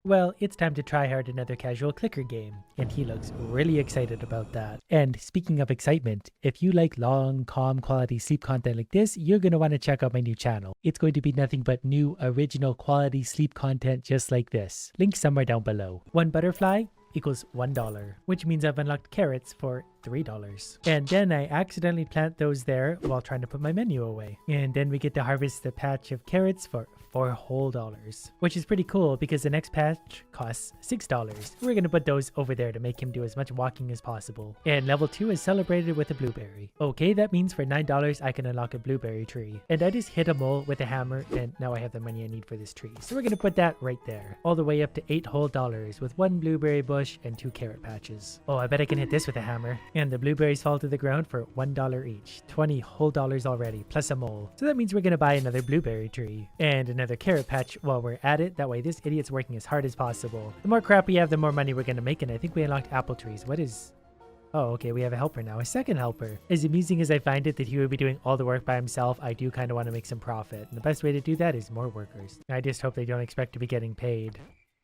Well, it's time to try hard another casual clicker game, and he looks really excited about that. And speaking of excitement, if you like long, calm, quality sleep content like this, you're going to want to check out my new channel. It's going to be nothing but new, original, quality sleep content just like this. Link somewhere down below. One butterfly equals $1, which means I've unlocked carrots for $3. And then I accidentally plant those there while trying to put my menu away. And then we get to harvest the patch of carrots for $4 whole, which is pretty cool because the next patch costs $6. We're gonna put those over there to make him do as much walking as possible. And level 2 is celebrated with a blueberry. Okay, that means for $9 I can unlock a blueberry tree. And I just hit a mole with a hammer and now I have the money I need for this tree. So we're gonna put that right there. All the way up to $8 whole with 1 blueberry bush and 2 carrot patches. Oh, I bet I can hit this with a hammer. And the blueberries fall to the ground for $1 each. $20 whole already, plus a mole. So that means we're gonna buy another blueberry tree and another carrot patch while we're at it. That way this idiot's working as hard as possible. The more crap we have, the more money we're gonna make, and I think we unlocked apple trees. What is... Oh, okay, we have a helper now, a second helper. As amusing as I find it that he would be doing all the work by himself, I do kind of want to make some profit. And the best way to do that is more workers. I just hope they don't expect to be getting paid.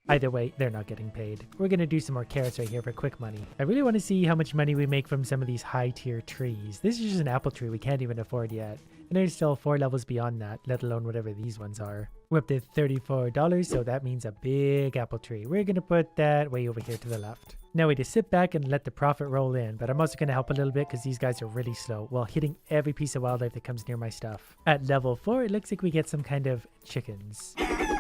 Either way, they're not getting paid. We're going to do some more carrots right here for quick money. I really want to see how much money we make from some of these high tier trees. This is just an apple tree we can't even afford yet. And there's still 4 levels beyond that, let alone whatever these ones are. We're up to $34, so that means a big apple tree. We're going to put that way over here to the left. Now we just sit back and let the profit roll in, but I'm also going to help a little bit because these guys are really slow while hitting every piece of wildlife that comes near my stuff. At level 4, it looks like we get some kind of chickens.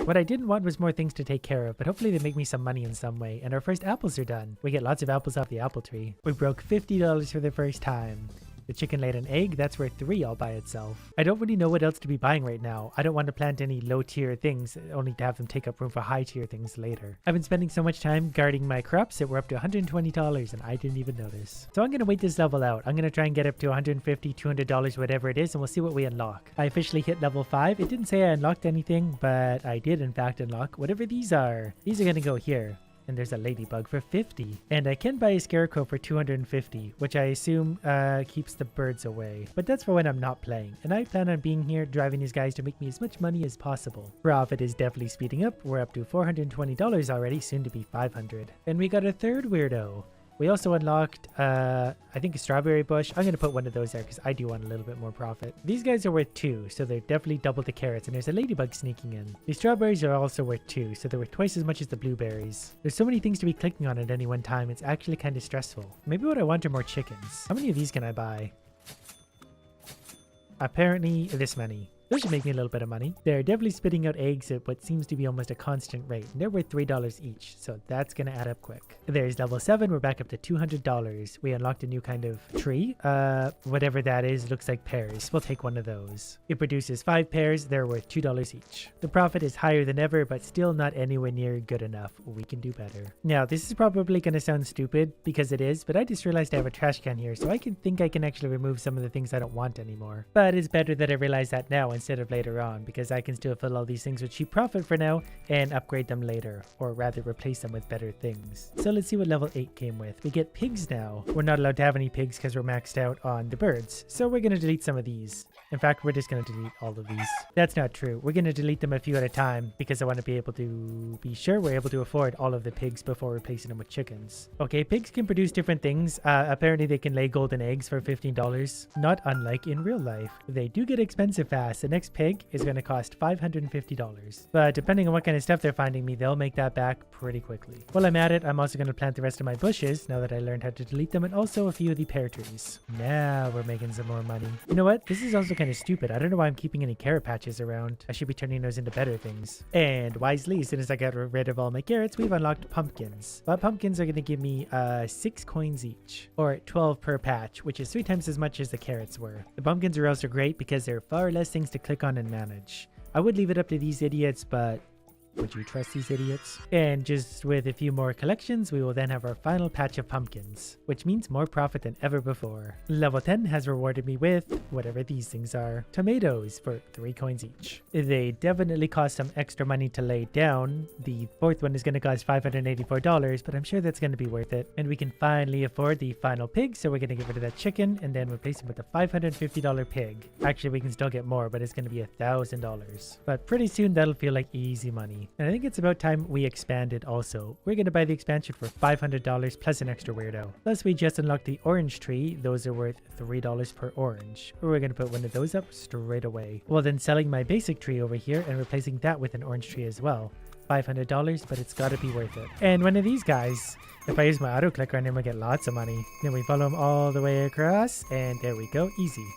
What I didn't want was more things to take care of, but hopefully they make me some money in some way, and our first apples are done. We get lots of apples off the apple tree. We broke $50 for the first time. The chicken laid an egg, that's worth 3 all by itself. I don't really know what else to be buying right now. I don't want to plant any low tier things, only to have them take up room for high tier things later. I've been spending so much time guarding my crops that we're up to $120 and I didn't even notice. So I'm going to wait this level out. I'm going to try and get up to $150, $200, whatever it is, and we'll see what we unlock. I officially hit level 5. It didn't say I unlocked anything, but I did in fact unlock whatever these are. These are going to go here. And there's a ladybug for 50. And I can buy a scarecrow for 250, which I assume keeps the birds away. But that's for when I'm not playing. And I plan on being here driving these guys to make me as much money as possible. Profit is definitely speeding up. We're up to $420 already, soon to be $500. And we got a third weirdo. We also unlocked, I think a strawberry bush. I'm going to put one of those there because I do want a little bit more profit. These guys are worth 2, so they're definitely double the carrots. And there's a ladybug sneaking in. The strawberries are also worth 2, so they're worth twice as much as the blueberries. There's so many things to be clicking on at any one time. It's actually kind of stressful. Maybe what I want are more chickens. How many of these can I buy? Apparently this many. Those should make me a little bit of money. They're definitely spitting out eggs at what seems to be almost a constant rate. And they're worth $3 each, so that's going to add up quick. There's level 7. We're back up to $200. We unlocked a new kind of tree. Whatever that is, looks like pears. We'll take one of those. It produces 5 pears. They're worth $2 each. The profit is higher than ever, but still not anywhere near good enough. We can do better. Now, this is probably going to sound stupid because it is, but I just realized I have a trash can here, so I think I can actually remove some of the things I don't want anymore. But it's better that I realize that now instead of later on, because I can still fill all these things with cheap profit for now and upgrade them later, or rather replace them with better things. So let's see what level 8 came with. We get pigs now. We're not allowed to have any pigs because we're maxed out on the birds, so we're going to delete some of these. In fact, we're just going to delete all of these. That's not true. We're going to delete them a few at a time because I want to be able to be sure we're able to afford all of the pigs before replacing them with chickens. Okay, pigs can produce different things. Apparently they can lay golden eggs for $15, not unlike in real life. They do get expensive fast. The next pig is going to cost $550. But depending on what kind of stuff they're finding me, they'll make that back pretty quickly. While I'm at it, I'm also going to plant the rest of my bushes now that I learned how to delete them, and also a few of the pear trees. Now we're making some more money. You know what? This is also kind of stupid. I don't know why I'm keeping any carrot patches around. I should be turning those into better things. And wisely, as soon as I got rid of all my carrots, we've unlocked pumpkins. But pumpkins are going to give me 6 coins each, or 12 per patch, which is 3 times as much as the carrots were. The pumpkins are also great because there are far less things to click on and manage. I would leave it up to these idiots, but would you trust these idiots? And just with a few more collections, we will then have our final patch of pumpkins, which means more profit than ever before. Level 10 has rewarded me with whatever these things are. Tomatoes for 3 coins each. They definitely cost some extra money to lay down. The 4th one is going to cost $584, but I'm sure that's going to be worth it. And we can finally afford the final pig, so we're going to get rid of that chicken and then replace it with a $550 pig. Actually, we can still get more, but it's going to be $1,000. But pretty soon that'll feel like easy money. money. And I think it's about time we expanded also. We're going to buy the expansion for $500 plus an extra weirdo. Plus we just unlocked the orange tree. Those are worth $3 per orange. We're going to put one of those up straight away. Well, then selling my basic tree over here and replacing that with an orange tree as well. $500, but it's got to be worth it. And one of these guys, if I use my auto clicker on him, I get lots of money. Then we follow him all the way across, and there we go, easy.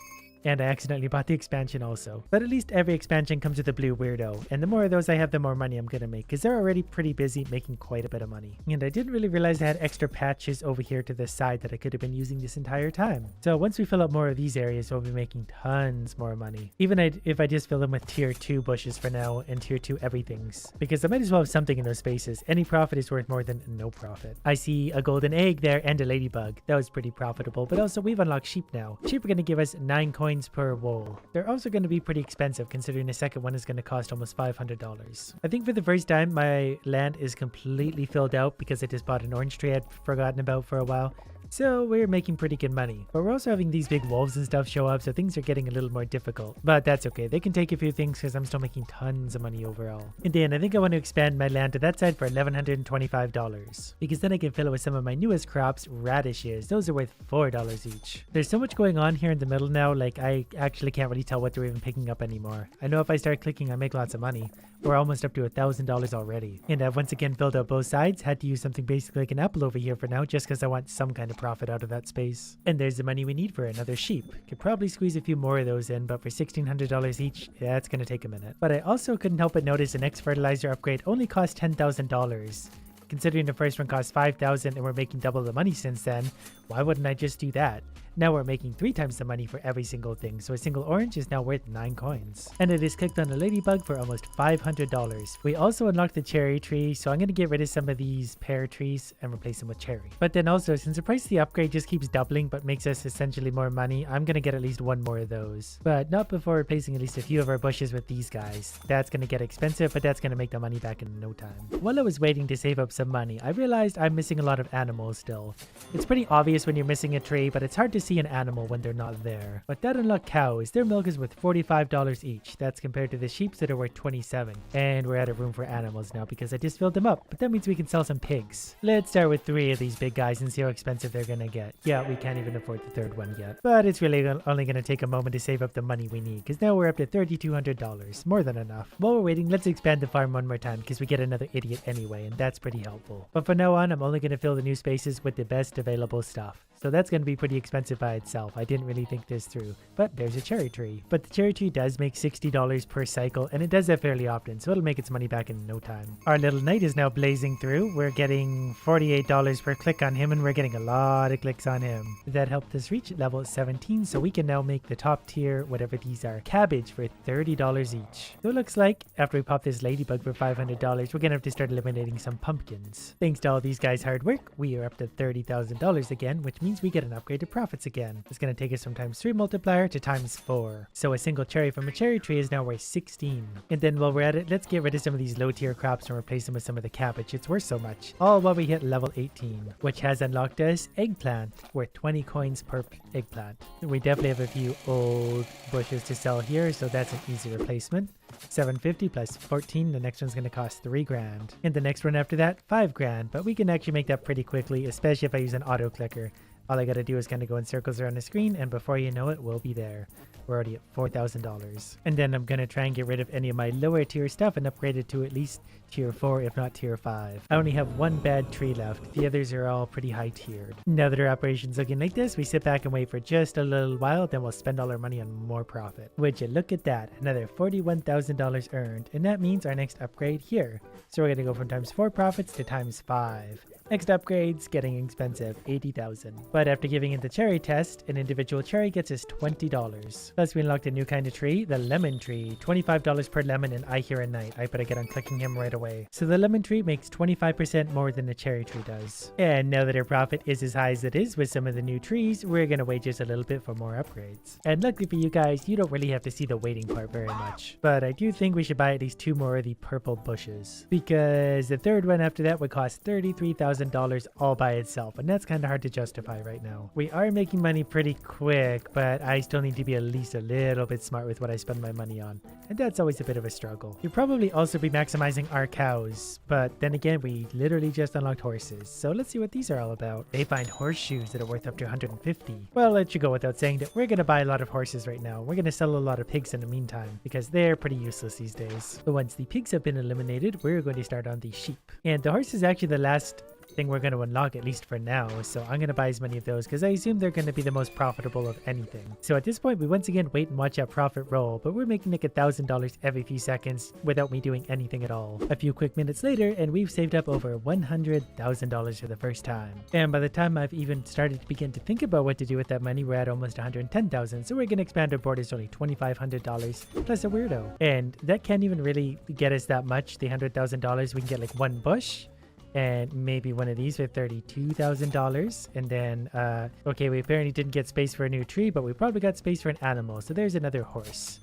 And I accidentally bought the expansion also. But at least every expansion comes with a blue weirdo. And the more of those I have, the more money I'm going to make. Because they're already pretty busy making quite a bit of money. And I didn't really realize I had extra patches over here to the side that I could have been using this entire time. So once we fill up more of these areas, we'll be making tons more money. Even if I just fill them with tier 2 bushes for now and tier 2 everythings. Because I might as well have something in those spaces. Any profit is worth more than no profit. I see a golden egg there and a ladybug. That was pretty profitable. But also we've unlocked sheep now. Sheep are going to give us 9 coins per wool. They're also going to be pretty expensive considering the second one is going to cost almost $500. I think for the first time my land is completely filled out because I just bought an orange tree I'd forgotten about for a while. So we're making pretty good money. But we're also having these big wolves and stuff show up, so things are getting a little more difficult. But that's okay. They can take a few things because I'm still making tons of money overall. And then I think I want to expand my land to that side for $1,125. Because then I can fill it with some of my newest crops, radishes. Those are worth $4 each. There's so much going on here in the middle now, like I actually can't really tell what they're even picking up anymore. I know if I start clicking, I make lots of money. We're almost up to $1,000 already. And I've once again filled out both sides. Had to use something basically like an apple over here for now, just because I want some kind of profit out of that space. And there's the money we need for another sheep. Could probably squeeze a few more of those in, but for $1,600 each, that's going to take a minute. But I also couldn't help but notice the next fertilizer upgrade only cost $10,000. Considering the first one cost $5,000 and we're making double the money since then, why wouldn't I just do that? Now we're making 3 times the money for every single thing, so a single orange is now worth 9 coins. And it is clicked on a ladybug for almost $500. We also unlocked the cherry tree, so I'm going to get rid of some of these pear trees and replace them with cherry. But then also, since the price of the upgrade just keeps doubling but makes us essentially more money, I'm going to get at least one more of those. But not before replacing at least a few of our bushes with these guys. That's going to get expensive, but that's going to make the money back in no time. While I was waiting to save up some money, I realized I'm missing a lot of animals still. It's pretty obvious when you're missing a tree, but it's hard to see an animal when they're not there. But that unlocked cows, their milk is worth $45 each. That's compared to the sheep that are worth $27. And we're out of room for animals now because I just filled them up. But that means we can sell some pigs. Let's start with 3 of these big guys and see how expensive they're gonna get. Yeah, we can't even afford the 3rd one yet. But it's really only gonna take a moment to save up the money we need because now we're up to $3,200. More than enough. While we're waiting, let's expand the farm one more time because we get another idiot anyway, and that's pretty helpful. But from now on, I'm only gonna fill the new spaces with the best available stuff. So that's going to be pretty expensive by itself. I didn't really think this through. But there's a cherry tree. But the cherry tree does make $60 per cycle, and it does that fairly often, so it'll make its money back in no time. Our little knight is now blazing through. We're getting $48 per click on him, and we're getting a lot of clicks on him. That helped us reach level 17, so we can now make the top tier, whatever these are, cabbage for $30 each. So it looks like, after we pop this ladybug for $500, we're going to have to start eliminating some pumpkins. Thanks to all these guys' hard work, we are up to $30,000 again, which means we get an upgrade to profits again. It's going to take us from times 3 multiplier to times 4. So a single cherry from a cherry tree is now worth 16. And then while we're at it, let's get rid of some of these low tier crops and replace them with some of the cabbage. It's worth so much. All while we hit level 18, which has unlocked us eggplant, worth 20 coins per eggplant. We definitely have a few old bushes to sell here, so that's an easy replacement. 750 plus 14, the next one's going to cost 3 grand. And the next one after that, 5 grand. But we can actually make that pretty quickly, especially if I use an auto clicker. All I gotta do is kind of go in circles around the screen, and before you know it, we'll be there. We're already at $4,000. And then I'm gonna try and get rid of any of my lower tier stuff and upgrade it to at least tier 4, if not tier 5. I only have 1 bad tree left. The others are all pretty high tiered. Now that our operation's looking like this, we sit back and wait for just a little while, then we'll spend all our money on more profit. Would you look at that? Another $41,000 earned, and that means our next upgrade here. So we're gonna go from times 4 profits to times 5. Next upgrade's getting expensive, $80,000. But after giving it the cherry test, an individual cherry gets us $20. Plus we unlocked a new kind of tree, the lemon tree, $25 per lemon, and I hear a knight. I better get on clicking him right away. So the lemon tree makes 25% more than the cherry tree does. And now that our profit is as high as it is with some of the new trees, we're gonna wait just a little bit for more upgrades. And luckily for you guys, you don't really have to see the waiting part very much. But I do think we should buy at least 2 more of the purple bushes, because the 3rd one after that would cost $33,000 $100,000 all by itself, and that's kind of hard to justify right now. We are making money pretty quick, but I still need to be at least a little bit smart with what I spend my money on, and that's always a bit of a struggle. We'll probably also be maximizing our cows, but then again, we literally just unlocked horses, so let's see what these are all about. They find horseshoes that are worth up to 150. Well, it should go without saying that we're going to buy a lot of horses right now. We're going to sell a lot of pigs in the meantime, because they're pretty useless these days. But once the pigs have been eliminated, we're going to start on the sheep. And the horse is actually the last thing we're going to unlock, at least for now, so I'm going to buy as many of those because I assume they're going to be the most profitable of anything. So at this point, we once again wait and watch that profit roll, but we're making like $1,000 every few seconds without me doing anything at all. A few quick minutes later, and we've saved up over $100,000 for the first time. And by the time I've even started to begin to think about what to do with that money, we're at almost $110,000, so we're going to expand our borders to only $2,500 plus a weirdo. And that can't even really get us that much. The $100,000, we can get like one bush, and maybe one of these for $32,000. And then, okay, we apparently didn't get space for a new tree, but we probably got space for an animal. So there's another horse.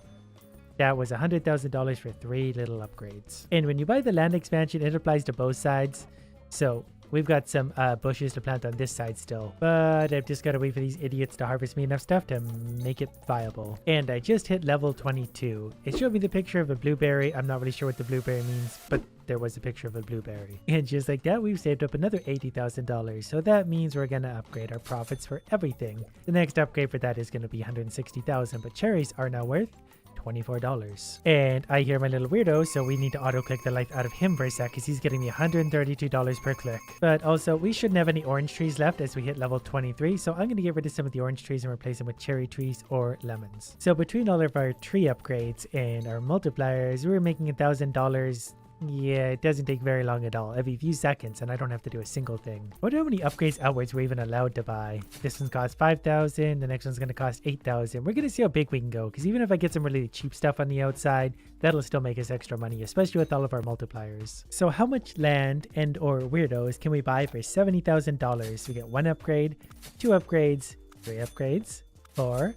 That was $100,000 for 3 little upgrades. And when you buy the land expansion, it applies to both sides. So we've got some bushes to plant on this side still, but I've just got to wait for these idiots to harvest me enough stuff to make it viable. And I just hit level 22. It showed me the picture of a blueberry. I'm not really sure what the blueberry means, but there was a picture of a blueberry. And just like that, we've saved up another $80,000. So that means we're going to upgrade our profits for everything. The next upgrade for that is going to be $160,000, but cherries are now worth $24. And I hear my little weirdo, so we need to auto click the life out of him for a sec because he's getting me $132 per click. But also, we shouldn't have any orange trees left as we hit level 23, so I'm going to get rid of some of the orange trees and replace them with cherry trees or lemons. So between all of our tree upgrades and our multipliers, we're making $1,000. Yeah, it doesn't take very long at all, every few seconds, and I don't have to do a single thing. I wonder how many upgrades outwards we're even allowed to buy. This one's cost $5,000, the next one's going to cost $8,000. We're going to see how big we can go, because even if I get some really cheap stuff on the outside, that'll still make us extra money, especially with all of our multipliers. So how much land and or weirdos can we buy for $70,000? We get 1 upgrade, 2 upgrades, 3 upgrades, 4,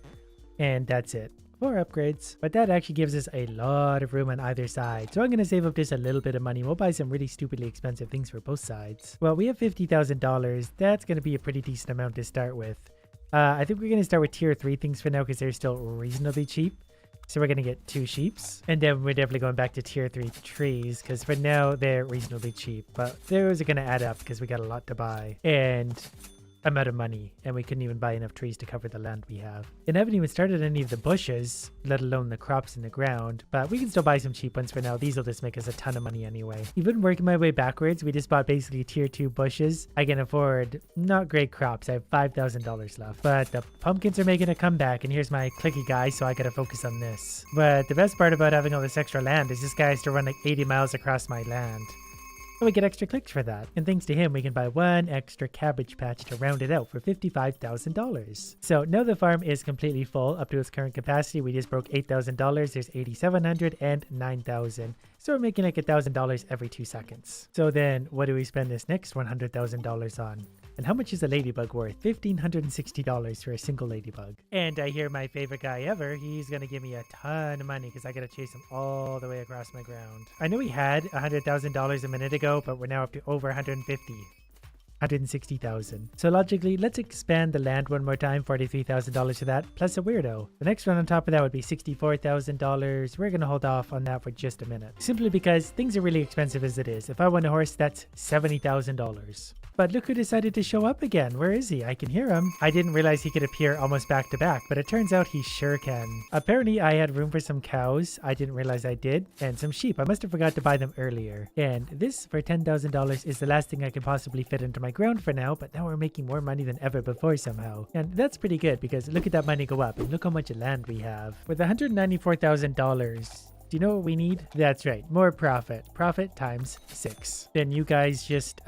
and that's it. 4 upgrades, but that actually gives us a lot of room on either side. So I'm going to save up just a little bit of money. We'll buy some really stupidly expensive things for both sides. Well, we have $50,000. That's going to be a pretty decent amount to start with. I think we're going to start with tier 3 things for now because they're still reasonably cheap. So we're going to get 2 sheeps, and then we're definitely going back to tier 3 trees because for now they're reasonably cheap, but those are going to add up because we got a lot to buy. And I'm out of money, and we couldn't even buy enough trees to cover the land we have. And I haven't even started any of the bushes, let alone the crops in the ground, but we can still buy some cheap ones for now. These will just make us a ton of money anyway. Even working my way backwards, we just bought basically tier 2 bushes. I can afford not great crops. I have $5,000 left, but the pumpkins are making a comeback, and here's my clicky guy, so I gotta focus on this. But the best part about having all this extra land is this guy has to run like 80 miles across my land. And we get extra clicks for that. And thanks to him, we can buy 1 extra cabbage patch to round it out for $55,000. So now the farm is completely full up to its current capacity. We just broke $8,000. There's $8,700 and $9,000. So we're making like $1,000 every 2 seconds. So then what do we spend this next $100,000 on? And how much is a ladybug worth? $1,560 for a single ladybug. And I hear my favorite guy ever. He's going to give me a ton of money because I got to chase him all the way across my ground. I know we had $100,000 a minute ago, but we're now up to over 160,000. So logically, let's expand the land one more time, $43,000 to that, plus a weirdo. The next one on top of that would be $64,000. We're going to hold off on that for just a minute, simply because things are really expensive as it is. If I want a horse, that's $70,000. But look who decided to show up again. Where is he? I can hear him. I didn't realize he could appear almost back to back, but it turns out he sure can. Apparently, I had room for some cows. I didn't realize I did. And some sheep. I must have forgot to buy them earlier. And this, for $10,000, is the last thing I can possibly fit into my ground for now, but now we're making more money than ever before somehow. And that's pretty good because look at that money go up and look how much land we have. With $194,000, do you know what we need? That's right, more profit. Profit times 6. Then you guys just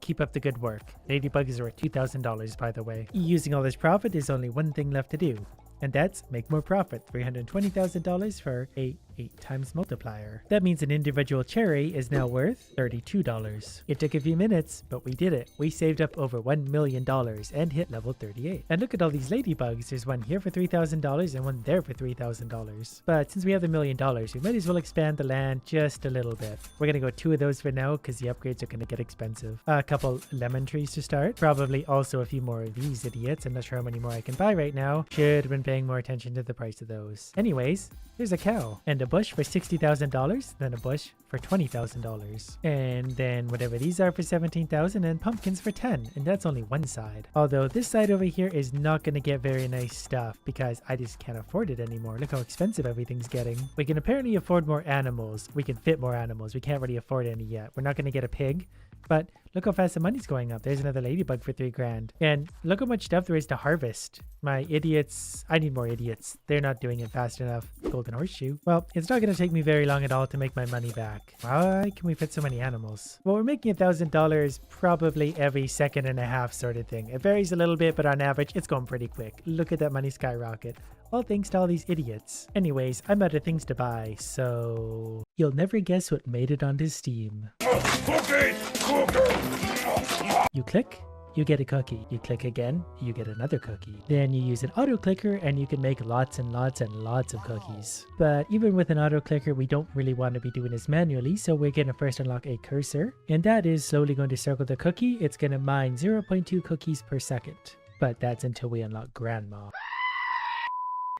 keep up the good work. Ladybugs are worth $2,000, by the way. Using all this profit, there's only one thing left to do, and that's make more profit. $320,000 for a 8 times multiplier. That means an individual cherry is now worth $32. It took a few minutes, but we did it. We saved up over $1 million and hit level 38. And look at all these ladybugs. There's one here for $3,000 and one there for $3,000. But since we have the $1 million, we might as well expand the land just a little bit. We're going to go 2 of those for now because the upgrades are going to get expensive. A couple lemon trees to start. Probably also a few more of these idiots. I'm not sure how many more I can buy right now. Should have been paying more attention to the price of those. Anyways, here's a cow and a bush for $60,000, then a bush for $20,000, and then whatever these are for $17,000, and pumpkins for $10,000, and that's only one side. Although this side over here is not going to get very nice stuff because I just can't afford it anymore. Look how expensive everything's getting. We can apparently afford more animals. We can fit more animals. We can't really afford any yet. We're not going to get a pig, but look how fast the money's going up. There's another ladybug for $3,000. And look how much stuff there is to harvest. My idiots, I need more idiots. They're not doing it fast enough. Golden horseshoe. Well, it's not going to take me very long at all to make my money back. Why can we fit so many animals? Well, we're making $1,000 probably every second and a half sort of thing. It varies a little bit, but on average, it's going pretty quick. Look at that money skyrocket. All thanks to all these idiots. Anyways, I'm out of things to buy, so... You'll never guess what made it onto Steam. Cookie! You click, you get a cookie. You click again, you get another cookie. Then you use an auto clicker and you can make lots and lots and lots of cookies. But even with an auto clicker, we don't really want to be doing this manually, so we're going to first unlock a cursor. And that is slowly going to circle the cookie. It's going to mine 0.2 cookies per second. But that's until we unlock Grandma.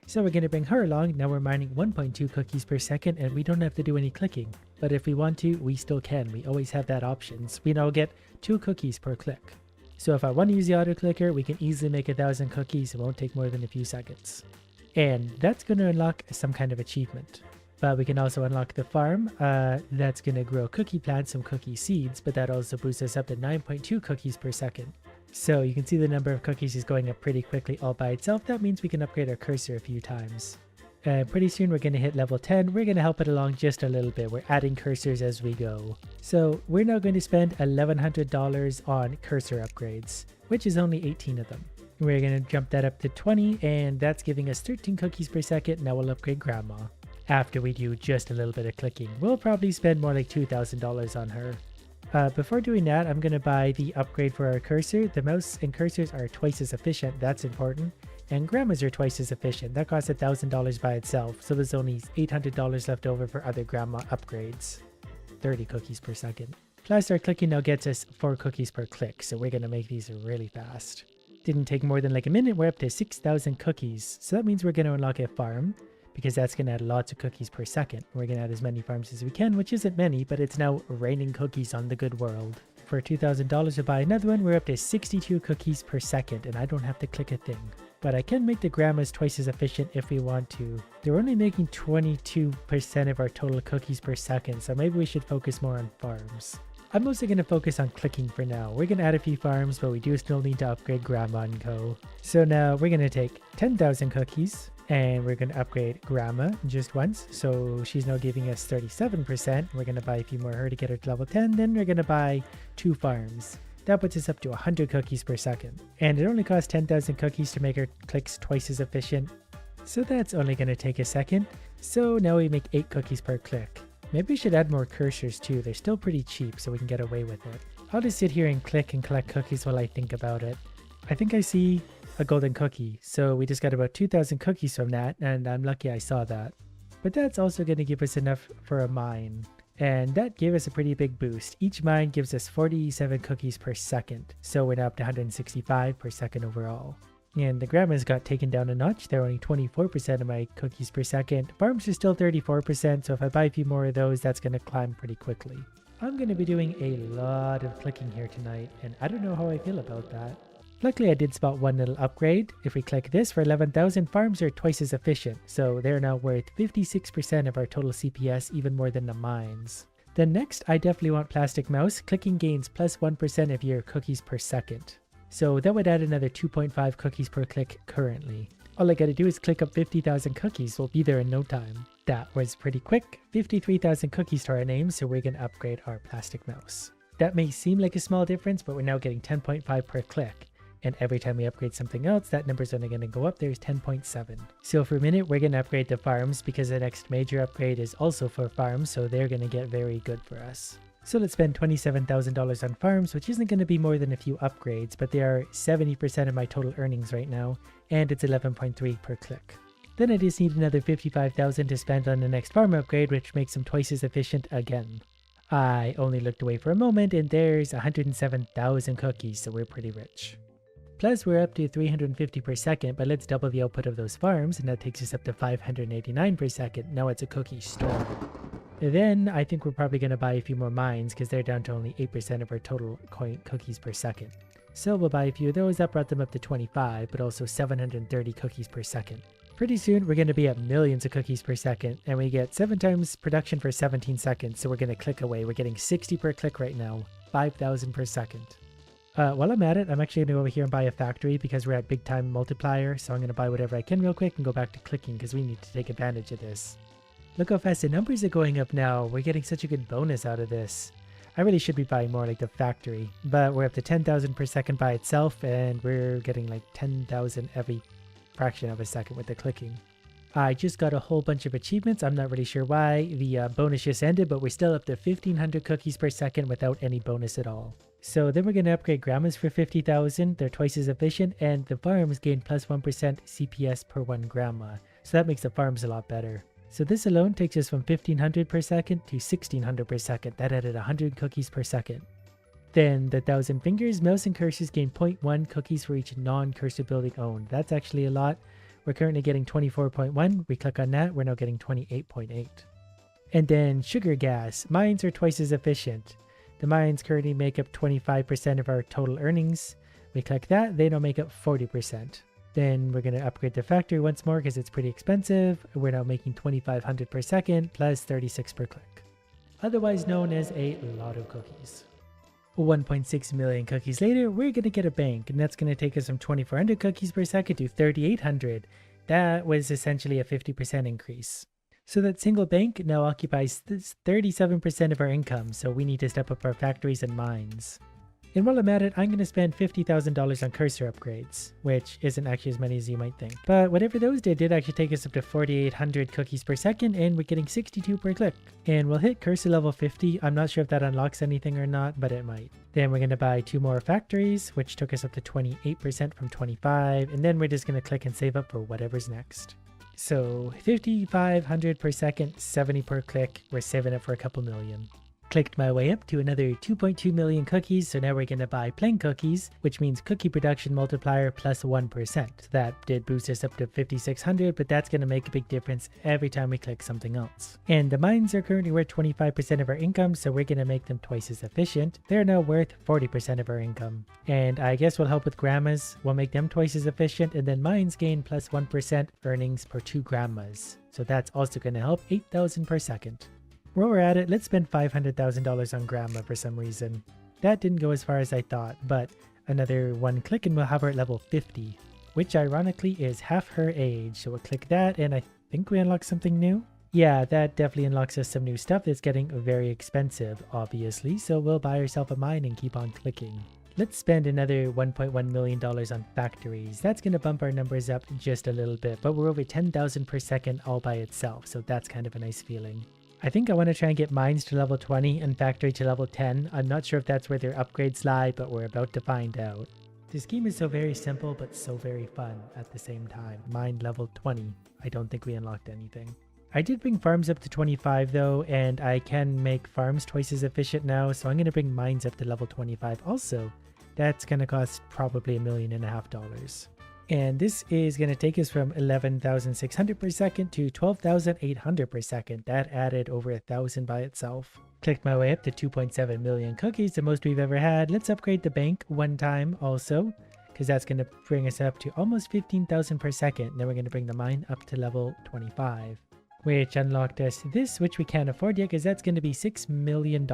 So we're going to bring her along. Now we're mining 1.2 cookies per second and we don't have to do any clicking. But if we want to, we still can. We always have that option. So we now get 2 cookies per click. So if I want to use the auto clicker, we can easily make 1,000 cookies. It won't take more than a few seconds. And that's going to unlock some kind of achievement. But we can also unlock the farm. That's going to grow cookie plants, some cookie seeds, but that also boosts us up to 9.2 cookies per second. So you can see the number of cookies is going up pretty quickly all by itself. That means we can upgrade our cursor a few times. Pretty soon we're going to hit level 10. We're going to help it along just a little bit. We're adding cursors as we go. So we're now going to spend $1,100 on cursor upgrades, which is only 18 of them. We're going to jump that up to 20, and that's giving us 13 cookies per second. Now we'll upgrade Grandma. After we do just a little bit of clicking, we'll probably spend more like $2,000 on her. Before doing that, I'm going to buy the upgrade for our cursor. The mouse and cursors are twice as efficient. That's important. And Grandmas are twice as efficient. That costs $1,000 by itself. So there's only $800 left over for other Grandma upgrades. 30 cookies per second. Plus our clicking now gets us 4 cookies per click. So we're going to make these really fast. Didn't take more than like a minute. We're up to 6,000 cookies. So that means we're going to unlock a farm, because that's going to add lots of cookies per second. We're going to add as many farms as we can, which isn't many, but it's now raining cookies on the good world. For $2,000 to buy another one, we're up to 62 cookies per second, and I don't have to click a thing. But I can make the Grandmas twice as efficient if we want to. They're only making 22% of our total cookies per second, so maybe we should focus more on farms. I'm mostly going to focus on clicking for now. We're going to add a few farms, but we do still need to upgrade Grandma and Co. So now we're going to take 10,000 cookies, and we're going to upgrade Grandma just once. So she's now giving us 37%. We're going to buy a few more of her to get her to level 10. Then we're going to buy 2 farms. That puts us up to 100 cookies per second. And it only costs 10,000 cookies to make our clicks twice as efficient. So that's only going to take a second. So now we make 8 cookies per click. Maybe we should add more cursors too. They're still pretty cheap, so we can get away with it. I'll just sit here and click and collect cookies while I think about it. I think I see a golden cookie. So we just got about 2,000 cookies from that, and I'm lucky I saw that. But that's also going to give us enough for a mine. And that gave us a pretty big boost. Each mine gives us 47 cookies per second. So we're now up to 165 per second overall. And the Grandmas got taken down a notch. They're only 24% of my cookies per second. Farms are still 34%, so if I buy a few more of those, that's going to climb pretty quickly. I'm going to be doing a lot of clicking here tonight, and I don't know how I feel about that. Luckily, I did spot one little upgrade. If we click this for 11,000, farms are twice as efficient, so they're now worth 56% of our total CPS, even more than the mines. Then next, I definitely want Plastic Mouse. Clicking gains plus 1% of your cookies per second. So that would add another 2.5 cookies per click currently. All I gotta do is click up 50,000 cookies. We'll be there in no time. That was pretty quick. 53,000 cookies to our name, so we're gonna upgrade our Plastic Mouse. That may seem like a small difference, but we're now getting 10.5 per click. And every time we upgrade something else, that number's only going to go up. There's 10.7. So for a minute, we're going to upgrade the farms because the next major upgrade is also for farms, so they're going to get very good for us. So let's spend $27,000 on farms, which isn't going to be more than a few upgrades, but they are 70% of my total earnings right now, and it's 11.3 per click. Then I just need another $55,000 to spend on the next farm upgrade, which makes them twice as efficient again. I only looked away for a moment, and there's 107,000 cookies, so we're pretty rich. Plus, we're up to 350 per second, but let's double the output of those farms, and that takes us up to 589 per second. Now it's a cookie storm. Then I think we're probably going to buy a few more mines because they're down to only 8% of our total cookies per second. So we'll buy a few of those. That brought them up to 25, but also 730 cookies per second. Pretty soon we're going to be at millions of cookies per second, and we get 7 times production for 17 seconds, so we're going to click away. We're getting 60 per click right now, 5,000 per second. While I'm at it, I'm actually going to go over here and buy a factory because we're at big time multiplier, so I'm going to buy whatever I can real quick and go back to clicking because we need to take advantage of this. Look how fast the numbers are going up now. We're getting such a good bonus out of this. I really should be buying more like the factory, but we're up to 10,000 per second by itself, and we're getting like 10,000 every fraction of a second with the clicking. I just got a whole bunch of achievements. I'm not really sure why. The bonus just ended, but we're still up to 1,500 cookies per second without any bonus at all. So then we're going to upgrade grandmas for 50,000. They're twice as efficient, and the farms gain plus 1% CPS per 1 grandma. So that makes the farms a lot better. So this alone takes us from 1,500 per second to 1,600 per second. That added 100 cookies per second. Then the 1,000 fingers, mouse and cursors gain 0.1 cookies for each non-cursor building owned. That's actually a lot. We're currently getting 24.1. We click on that, we're now getting 28.8. And then sugar gas. Mines are twice as efficient. The mines currently make up 25% of our total earnings. We click that, they now make up 40%. Then we're going to upgrade the factory once more because it's pretty expensive. We're now making 2,500 per second plus 36 per click. Otherwise known as a lot of cookies. 1.6 million cookies later, we're going to get a bank, and that's going to take us from 2,400 cookies per second to 3,800. That was essentially a 50% increase. So that single bank now occupies 37% of our income, so we need to step up our factories and mines. And while I'm at it, I'm going to spend $50,000 on cursor upgrades, which isn't actually as many as you might think. But whatever those did actually take us up to 4,800 cookies per second, and we're getting 62 per click. And we'll hit cursor level 50. I'm not sure if that unlocks anything or not, but it might. Then we're going to buy 2 more factories, which took us up to 28% from 25, and then we're just going to click and save up for whatever's next. So 5,500 per second, 70 per click. We're saving up for a couple million. Clicked my way up to another 2.2 million cookies, so now we're going to buy plain cookies, which means cookie production multiplier plus 1%. So that did boost us up to 5,600, but that's going to make a big difference every time we click something else. And the mines are currently worth 25% of our income, so we're going to make them twice as efficient. They're now worth 40% of our income. And I guess we'll help with grandmas. We'll make them twice as efficient, and then mines gain plus 1% earnings per 2 grandmas. So that's also going to help 8,000 per second. While we're at it, let's spend $500,000 on grandma for some reason. That didn't go as far as I thought, but another 1 click and we'll have her at level 50, which ironically is half her age. So we'll click that, and I think we unlock something new. Yeah, that definitely unlocks us some new stuff that's getting very expensive, obviously, so we'll buy ourselves a mine and keep on clicking. Let's spend another $1.1 million on factories. That's going to bump our numbers up just a little bit, but we're over 10,000 per second all by itself, so that's kind of a nice feeling. I think I want to try and get mines to level 20 and factory to level 10. I'm not sure if that's where their upgrades lie, but we're about to find out. This game is so very simple, but so very fun at the same time. Mine level 20. I don't think we unlocked anything. I did bring farms up to 25 though, and I can make farms twice as efficient now, so I'm going to bring mines up to level 25 also. That's going to cost probably $1.5 million. And this is going to take us from 11,600 per second to 12,800 per second. That added over 1,000 by itself. Clicked my way up to 2.7 million cookies, the most we've ever had. Let's upgrade the bank one time also, because that's going to bring us up to almost 15,000 per second. Then we're going to bring the mine up to level 25, which unlocked us this, which we can't afford yet because that's going to be $6 million.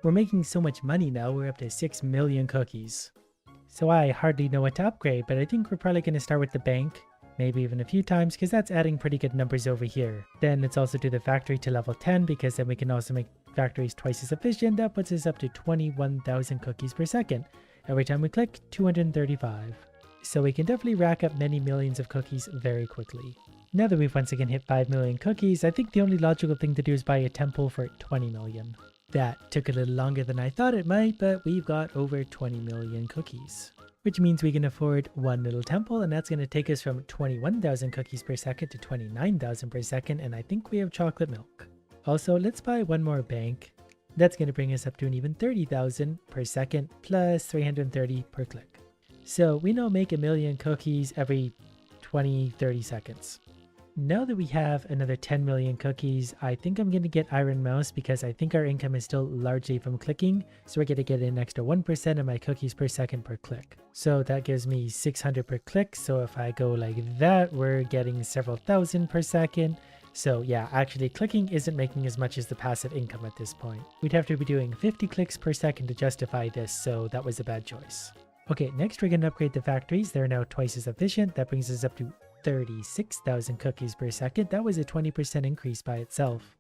We're making so much money now, we're up to 6 million cookies. So I hardly know what to upgrade, but I think we're probably going to start with the bank, maybe even a few times, because that's adding pretty good numbers over here. Then let's also do the factory to level 10, because then we can also make factories twice as efficient. That puts us up to 21,000 cookies per second. Every time we click, 235. So we can definitely rack up many millions of cookies very quickly. Now that we've once again hit 5 million cookies, I think the only logical thing to do is buy a temple for 20 million. That took a little longer than I thought it might, but we've got over 20 million cookies. Which means we can afford one little temple, and that's going to take us from 21,000 cookies per second to 29,000 per second, and I think we have chocolate milk. Also, let's buy one more bank. That's going to bring us up to an even 30,000 per second plus 330 per click. So we now make a million cookies every 20-30 seconds. Now that we have another 10 million cookies, I think I'm going to get Iron Mouse because I think our income is still largely from clicking. So we're going to get an extra 1% of my cookies per second per click. So that gives me 600 per click. So if I go like that, we're getting several thousand per second. So yeah, actually clicking isn't making as much as the passive income at this point. We'd have to be doing 50 clicks per second to justify this, so that was a bad choice. Okay, next we're going to upgrade the factories. They're now twice as efficient. That brings us up to 36,000 cookies per second. That was a 20% increase by itself.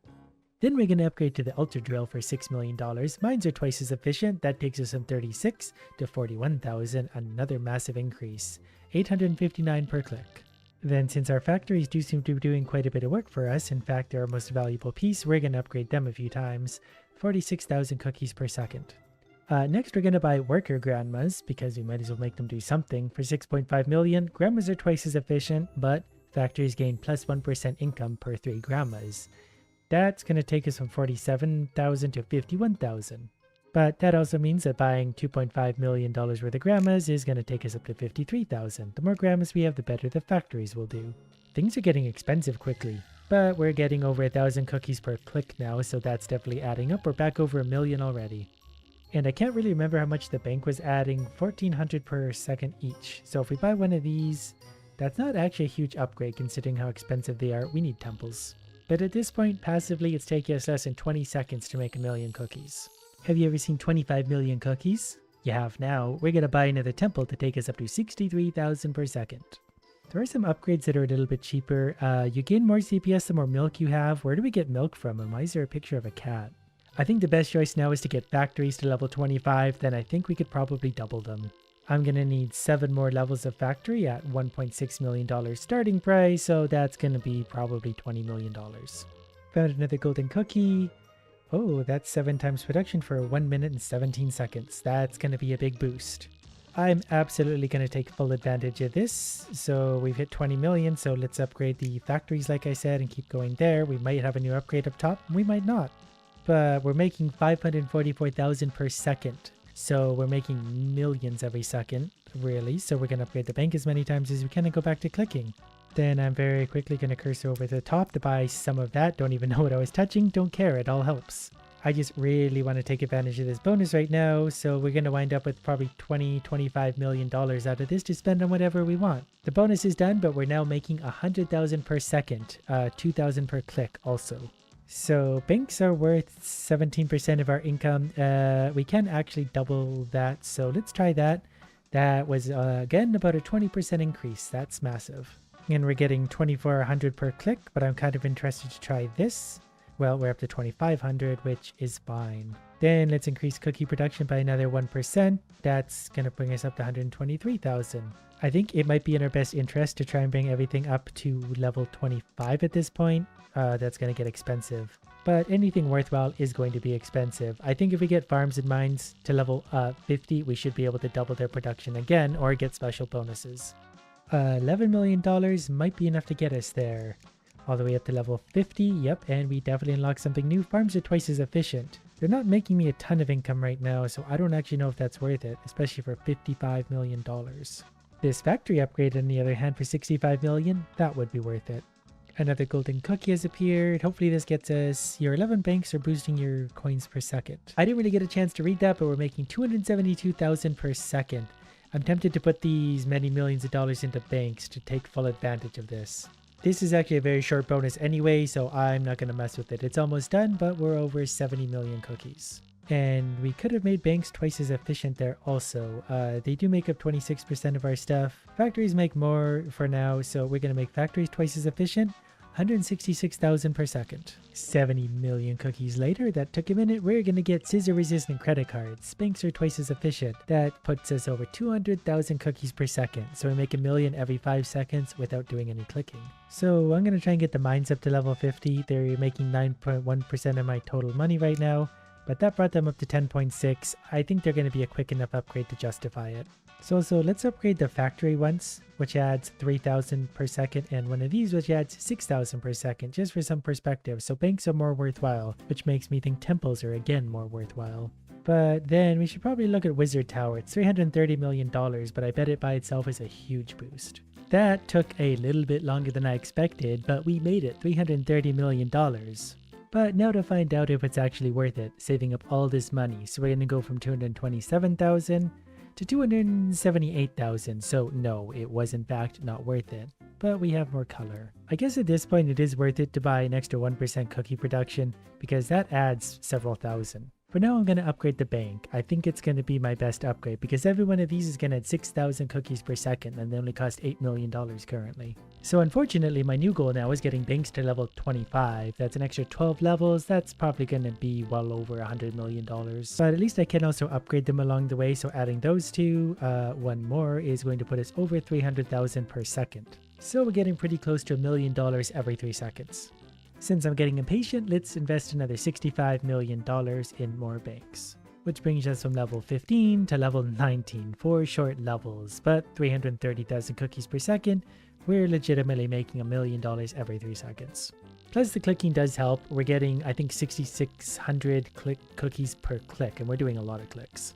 Then we're going to upgrade to the Ultra Drill for $6 million. Mines are twice as efficient. That takes us from 36 to 41,000, another massive increase. 859 per click. Then since our factories do seem to be doing quite a bit of work for us, in fact they're our most valuable piece, we're going to upgrade them a few times. 46,000 cookies per second. Next we're going to buy worker grandmas because we might as well make them do something. For 6.5 million, grandmas are twice as efficient, but factories gain plus 1% income per 3 grandmas. That's going to take us from 47,000 to 51,000. But that also means that buying $2.5 million worth of grandmas is going to take us up to 53,000. The more grandmas we have, the better the factories will do. Things are getting expensive quickly, but we're getting over 1,000 cookies per click now, so that's definitely adding up. We're back over 1 million already. And I can't really remember how much the bank was adding, 1,400 per second each. So if we buy one of these, that's not actually a huge upgrade considering how expensive they are. We need temples. But at this point, passively, it's taking us less than 20 seconds to make 1 million cookies. Have you ever seen 25 million cookies? You have now. We're going to buy another temple to take us up to 63,000 per second. There are some upgrades that are a little bit cheaper. You gain more CPS the more milk you have. Where do we get milk from? And why is there a picture of a cat? I think the best choice now is to get factories to level 25, then I think we could probably double them. I'm going to need 7 more levels of factory at $1.6 million starting price, so that's going to be probably $20 million. Found another golden cookie. Oh, that's 7 times production for 1 minute and 17 seconds. That's going to be a big boost. I'm absolutely going to take full advantage of this. So we've hit 20 million, so let's upgrade the factories like I said and keep going there. We might have a new upgrade up top, we might not. But we're making 544,000 per second. So we're making millions every second, really. So we're going to upgrade the bank as many times as we can and go back to clicking. Then I'm very quickly going to cursor over the top to buy some of that. Don't even know what I was touching. Don't care. It all helps. I just really want to take advantage of this bonus right now. So we're going to wind up with probably $25 million out of this to spend on whatever we want. The bonus is done, but we're now making 100,000 per second, 2,000 per click also. So banks are worth 17% of our income. We can actually double that. So let's try that. That was again about a 20% increase. That's massive. And we're getting 2,400 per click, but I'm kind of interested to try this. Well, we're up to 2,500, which is fine. Then let's increase cookie production by another 1%. That's going to bring us up to 123,000. I think it might be in our best interest to try and bring everything up to level 25 at this point. That's going to get expensive. But anything worthwhile is going to be expensive. I think if we get farms and mines to level 50, we should be able to double their production again or get special bonuses. $11 million might be enough to get us there. All the way up to level 50, yep, and we definitely unlock something new. Farms are twice as efficient. They're not making me a ton of income right now, so I don't actually know if that's worth it, especially for $55 million. This factory upgrade, on the other hand, for $65 million, that would be worth it. Another golden cookie has appeared. Hopefully this gets us your 11 banks are boosting your coins per second. I didn't really get a chance to read that, but we're making 272,000 per second. I'm tempted to put these many millions of dollars into banks to take full advantage of this. This is actually a very short bonus anyway, so I'm not going to mess with it. It's almost done, but we're over 70 million cookies. And we could have made banks twice as efficient there also. They do make up 26% of our stuff. Factories make more for now, so we're going to make factories twice as efficient. 166,000 per second. 70 million cookies later, that took a minute, we're gonna get scissor resistant credit cards. Banks are twice as efficient. That puts us over 200,000 cookies per second. So we make a million every 5 seconds without doing any clicking. So I'm gonna try and get the mines up to level 50. They're making 9.1% of my total money right now, but that brought them up to 10.6. I think they're gonna be a quick enough upgrade to justify it. So let's upgrade the factory once, which adds 3,000 per second, and one of these which adds 6,000 per second, just for some perspective. So banks are more worthwhile, which makes me think temples are again more worthwhile. But then we should probably look at Wizard Tower. It's $330 million, but I bet it by itself is a huge boost. That took a little bit longer than I expected, but we made it, $330 million. But now to find out if it's actually worth it, saving up all this money. So we're going to go from 227,000 to 278,000. So no, it was in fact not worth it, but we have more color. I guess at this point it is worth it to buy an extra 1% cookie production because that adds several thousand. For now, I'm going to upgrade the bank. I think it's going to be my best upgrade because every one of these is going to add 6,000 cookies per second and they only cost $8 million currently. So unfortunately, my new goal now is getting banks to level 25. That's an extra 12 levels. That's probably going to be well over $100 million. But at least I can also upgrade them along the way. So adding those two, one more is going to put us over 300,000 per second. So we're getting pretty close to $1 million every 3 seconds. Since I'm getting impatient, let's invest another $65 million in more banks, which brings us from level 15 to level 19, 4 short levels, but 330,000 cookies per second. We're legitimately making $1 million every 3 seconds. Plus the clicking does help. We're getting, I think, 6,600 cookies per click, and we're doing a lot of clicks.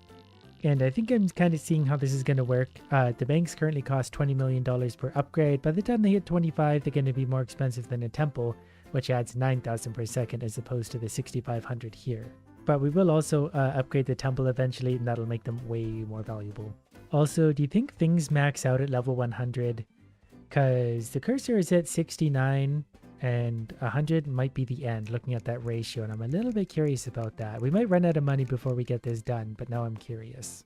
And I think I'm kind of seeing how this is going to work. The banks currently cost $20 million per upgrade. By the time they hit 25, they're going to be more expensive than a temple, which adds 9,000 per second as opposed to the 6,500 here. But we will also upgrade the temple eventually, and that'll make them way more valuable. Also, do you think things max out at level 100? Because the cursor is at 69 and 100 might be the end, looking at that ratio, and I'm a little bit curious about that. We might run out of money before we get this done, but now I'm curious.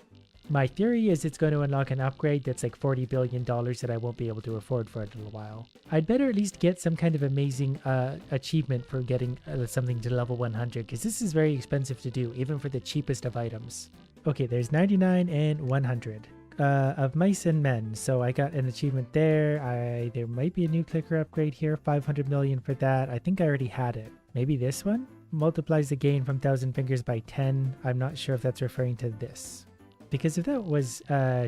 My theory is it's going to unlock an upgrade that's like $40 billion that I won't be able to afford for a little while. I'd better at least get some kind of amazing achievement for getting something to level 100, because this is very expensive to do, even for the cheapest of items. Okay, there's 99 and 100 of mice and men, so I got an achievement there. There might be a new clicker upgrade here, 500 million for that. I think I already had it. Maybe this one? Multiplies the gain from 1,000 fingers by 10. I'm not sure if that's referring to this. Because if that was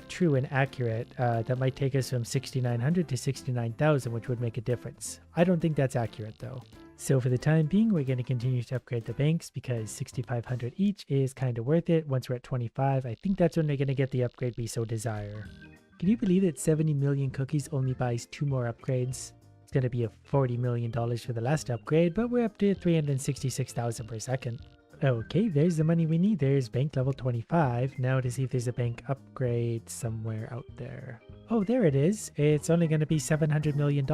true and accurate, that might take us from 6,900 to 69,000, which would make a difference. I don't think that's accurate though. So for the time being, we're going to continue to upgrade the banks because 6,500 each is kind of worth it. Once we're at 25, I think that's when we're going to get the upgrade we so desire. Can you believe that 70 million cookies only buys 2 more upgrades? It's going to be a $40 million for the last upgrade, but we're up to 366,000 per second. Okay, there's the money we need. There's bank level 25. Now to see if there's a bank upgrade somewhere out there. Oh, there it is. It's only going to be $700 million.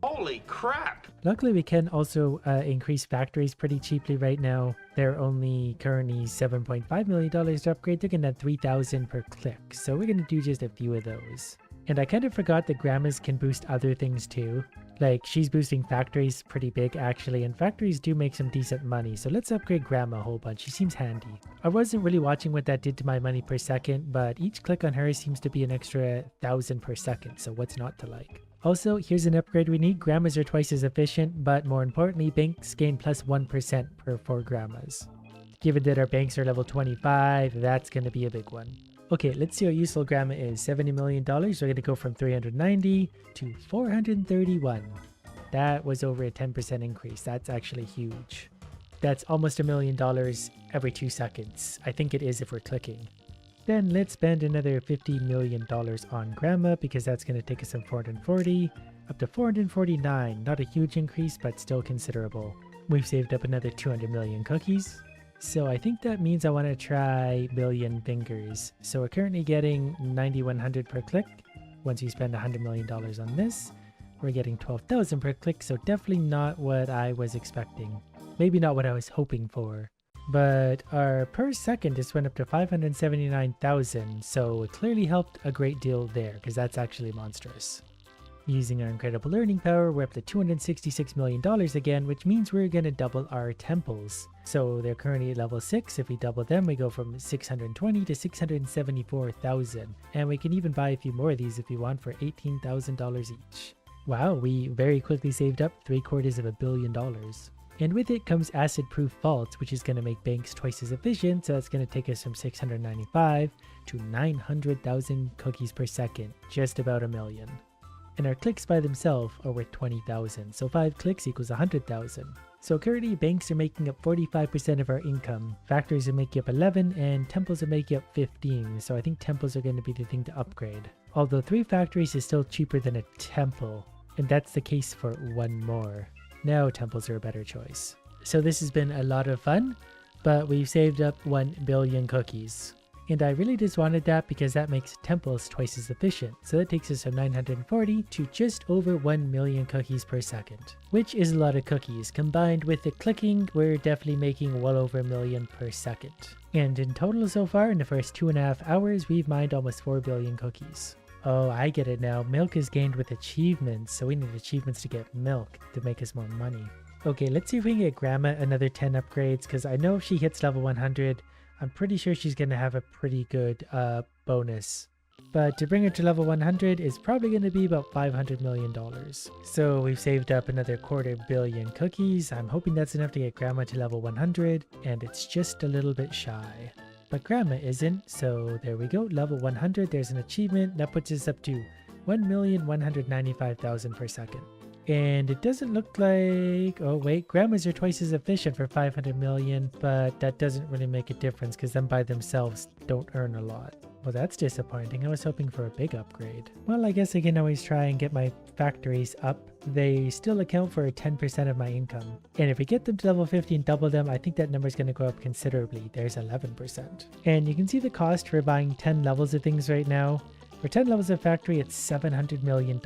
Holy crap! Luckily, we can also increase factories pretty cheaply right now. They're only currently $7.5 million to upgrade. They're going to add 3,000 per click. So we're going to do just a few of those. And I kind of forgot that grandmas can boost other things too. Like, she's boosting factories pretty big actually, and factories do make some decent money, so let's upgrade grandma a whole bunch. She seems handy. I wasn't really watching what that did to my money per second, but each click on her seems to be an extra 1,000 per second, so what's not to like? Also, here's an upgrade we need. Grandmas are twice as efficient, but more importantly, banks gain plus 1% per 4 grandmas. Given that our banks are level 25, that's going to be a big one. Okay, let's see what useful grandma is. $70 million. We're going to go from 390 to 431. That was over a 10% increase. That's actually huge. That's almost $1 million every 2 seconds. I think it is if we're clicking. Then let's spend another $50 million on grandma because that's going to take us from 440 up to 449. Not a huge increase, but still considerable. We've saved up another 200 million cookies. So I think that means I want to try million fingers. So we're currently getting 9,100 per click. Once you spend $100 million on this, we're getting 12,000 per click. So definitely not what I was expecting. Maybe not what I was hoping for. But our per second just went up to 579,000. So it clearly helped a great deal there because that's actually monstrous. Using our incredible earning power, we're up to $266 million again, which means we're going to double our temples. So they're currently at level 6. If we double them, we go from 620 to 674,000. And we can even buy a few more of these if we want for $18,000 each. Wow, we very quickly saved up $750 million. And with it comes acid-proof vaults, which is going to make banks twice as efficient, so that's going to take us from 695 to 900,000 cookies per second, just about a million. And our clicks by themselves are worth 20,000, so 5 clicks equals 100,000. So currently banks are making up 45% of our income, factories are making up 11, and temples are making up 15, so I think temples are going to be the thing to upgrade. Although 3 factories is still cheaper than a temple, and that's the case for 1 more. Now temples are a better choice. So this has been a lot of fun, but we've saved up 1 billion cookies. And I really just wanted that because that makes temples twice as efficient. So that takes us from 940 to just over 1 million cookies per second, which is a lot of cookies. Combined with the clicking, we're definitely making well over a million per second. And in total so far, in the first 2.5 hours, we've mined almost 4 billion cookies. Oh, I get it now. Milk is gained with achievements, so we need achievements to get milk to make us more money. Okay, let's see if we can get Grandma another 10 upgrades, because I know if she hits level 100, I'm pretty sure she's going to have a pretty good bonus. But to bring her to level 100 is probably going to be about $500 million. So we've saved up another 250 million cookies. I'm hoping that's enough to get Grandma to level 100, and it's just a little bit shy. But Grandma isn't, so there we go, level 100, there's an achievement, that puts us up to 1,195,000 per second. And it doesn't look like, oh wait, Grandmas are twice as efficient for 500 million, but that doesn't really make a difference because them by themselves don't earn a lot. Well, that's disappointing. I was hoping for a big upgrade. Well, I guess I can always try and get my factories up. They still account for 10% of my income. And if we get them to level 50 and double them, I think that number is going to go up considerably. There's 11%. And you can see the cost for buying 10 levels of things right now. For 10 levels of factory, it's $700 million.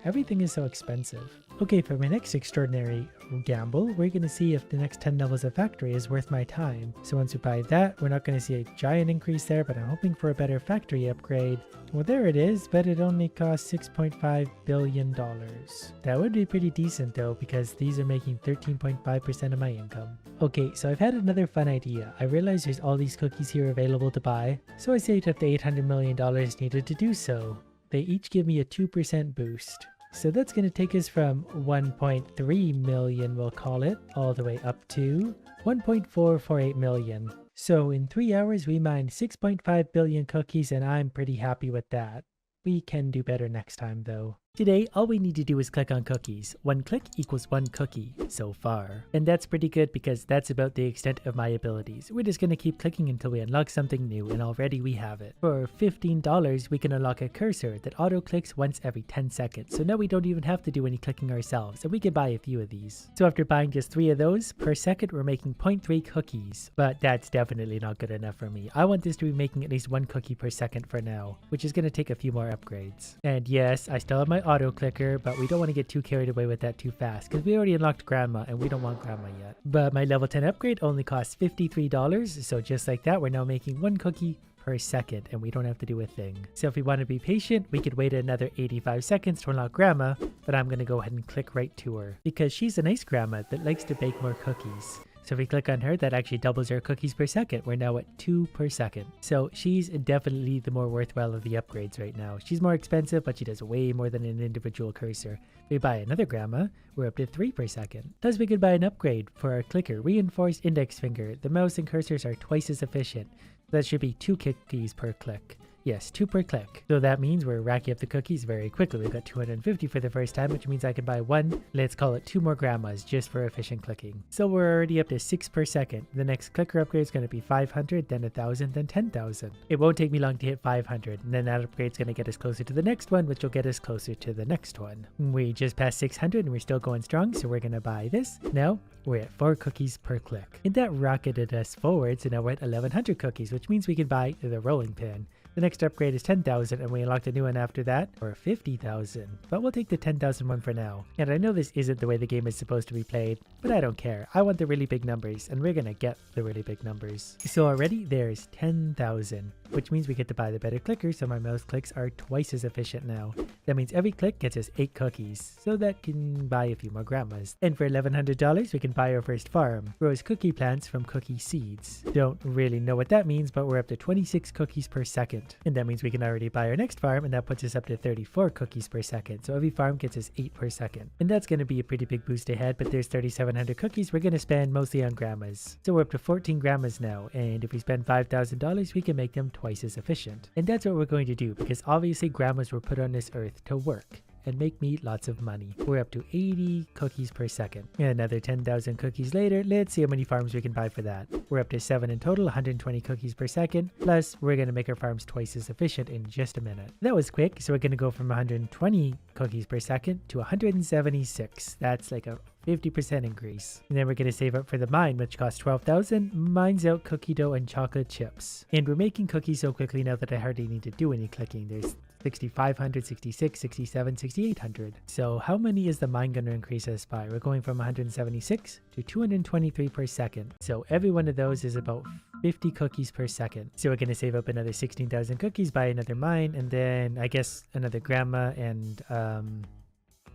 Everything is so expensive. Okay, for my next extraordinary gamble, we're going to see if the next 10 levels of factory is worth my time. So once we buy that, we're not going to see a giant increase there, but I'm hoping for a better factory upgrade. Well, there it is, but it only costs $6.5 billion. That would be pretty decent though, because these are making 13.5% of my income. Okay, so I've had another fun idea. I realized there's all these cookies here available to buy, so I saved up the $800 million needed to do so. They each give me a 2% boost. So that's going to take us from 1.3 million, we'll call it, all the way up to 1.448 million. So in 3 hours, we mined 6.5 billion cookies, and I'm pretty happy with that. We can do better next time though. Today, all we need to do is click on cookies. 1 click equals 1 cookie, so far. And that's pretty good because that's about the extent of my abilities. We're just going to keep clicking until we unlock something new, and already we have it. For $15, we can unlock a cursor that auto-clicks once every 10 seconds. So now we don't even have to do any clicking ourselves, and we can buy a few of these. So after buying just 3 of those, per second we're making 0.3 cookies. But that's definitely not good enough for me. I want this to be making at least 1 cookie per second for now, which is going to take a few more upgrades. And yes, I still have my auto clicker, but we don't want to get too carried away with that too fast because we already unlocked Grandma and we don't want Grandma yet. But my level 10 upgrade only costs $53, so just like that, we're now making 1 cookie per second and we don't have to do a thing. So if we want to be patient, we could wait another 85 seconds to unlock Grandma, but I'm going to go ahead and click right to her because she's a nice grandma that likes to bake more cookies. So if we click on her, that actually doubles our cookies per second. We're now at 2 per second. So she's definitely the more worthwhile of the upgrades right now. She's more expensive, but she does way more than an individual cursor. If we buy another Grandma, we're up to 3 per second. Thus we could buy an upgrade for our clicker, reinforced index finger. The mouse and cursors are twice as efficient. That should be 2 cookies per click. Yes, 2 per click. So that means we're racking up the cookies very quickly. We've got 250 for the first time, which means I can buy 1. Let's call it 2 more Grandmas just for efficient clicking. So we're already up to 6 per second. The next clicker upgrade is going to be 500, then 1,000, then 10,000. It won't take me long to hit 500, and then that upgrade is going to get us closer to the next one, which will get us closer to the next one. We just passed 600 and we're still going strong, so we're going to buy this. Now we're at 4 cookies per click. And that rocketed us forward, so now we're at 1,100 cookies, which means we can buy the rolling pin. The next upgrade is 10,000 and we unlocked a new one after that for 50,000. But we'll take the 10,000 one for now. And I know this isn't the way the game is supposed to be played, but I don't care. I want the really big numbers and we're gonna get the really big numbers. So already there's 10,000, which means we get to buy the better clicker, so my mouse clicks are twice as efficient now. That means every click gets us 8 cookies, so that can buy a few more grandmas. And for $1,100 we can buy our first farm. Grows cookie plants from cookie seeds. Don't really know what that means, but we're up to 26 cookies per second. And that means we can already buy our next farm, and that puts us up to 34 cookies per second. So every farm gets us 8 per second. And that's going to be a pretty big boost ahead, but there's 3,700 cookies we're going to spend mostly on grandmas. So we're up to 14 grandmas now, and if we spend $5,000 we can make them twice as efficient. And that's what we're going to do, because obviously grandmas were put on this earth to work and make me lots of money. We're up to 80 cookies per second. And another 10,000 cookies later, let's see how many farms we can buy for that. We're up to 7 in total, 120 cookies per second. Plus, we're going to make our farms twice as efficient in just a minute. That was quick, so we're going to go from 120 cookies per second to 176. That's like a 50% increase. And then we're going to save up for the mine, which costs 12,000, mines out cookie dough and chocolate chips. And we're making cookies so quickly now that I hardly need to do any clicking. There's 6,500, 66, 67, 6,800. So how many is the mine going to increase us by? We're going from 176 to 223 per second. So every one of those is about 50 cookies per second. So we're going to save up another 16,000 cookies, buy another mine, and then I guess another grandma and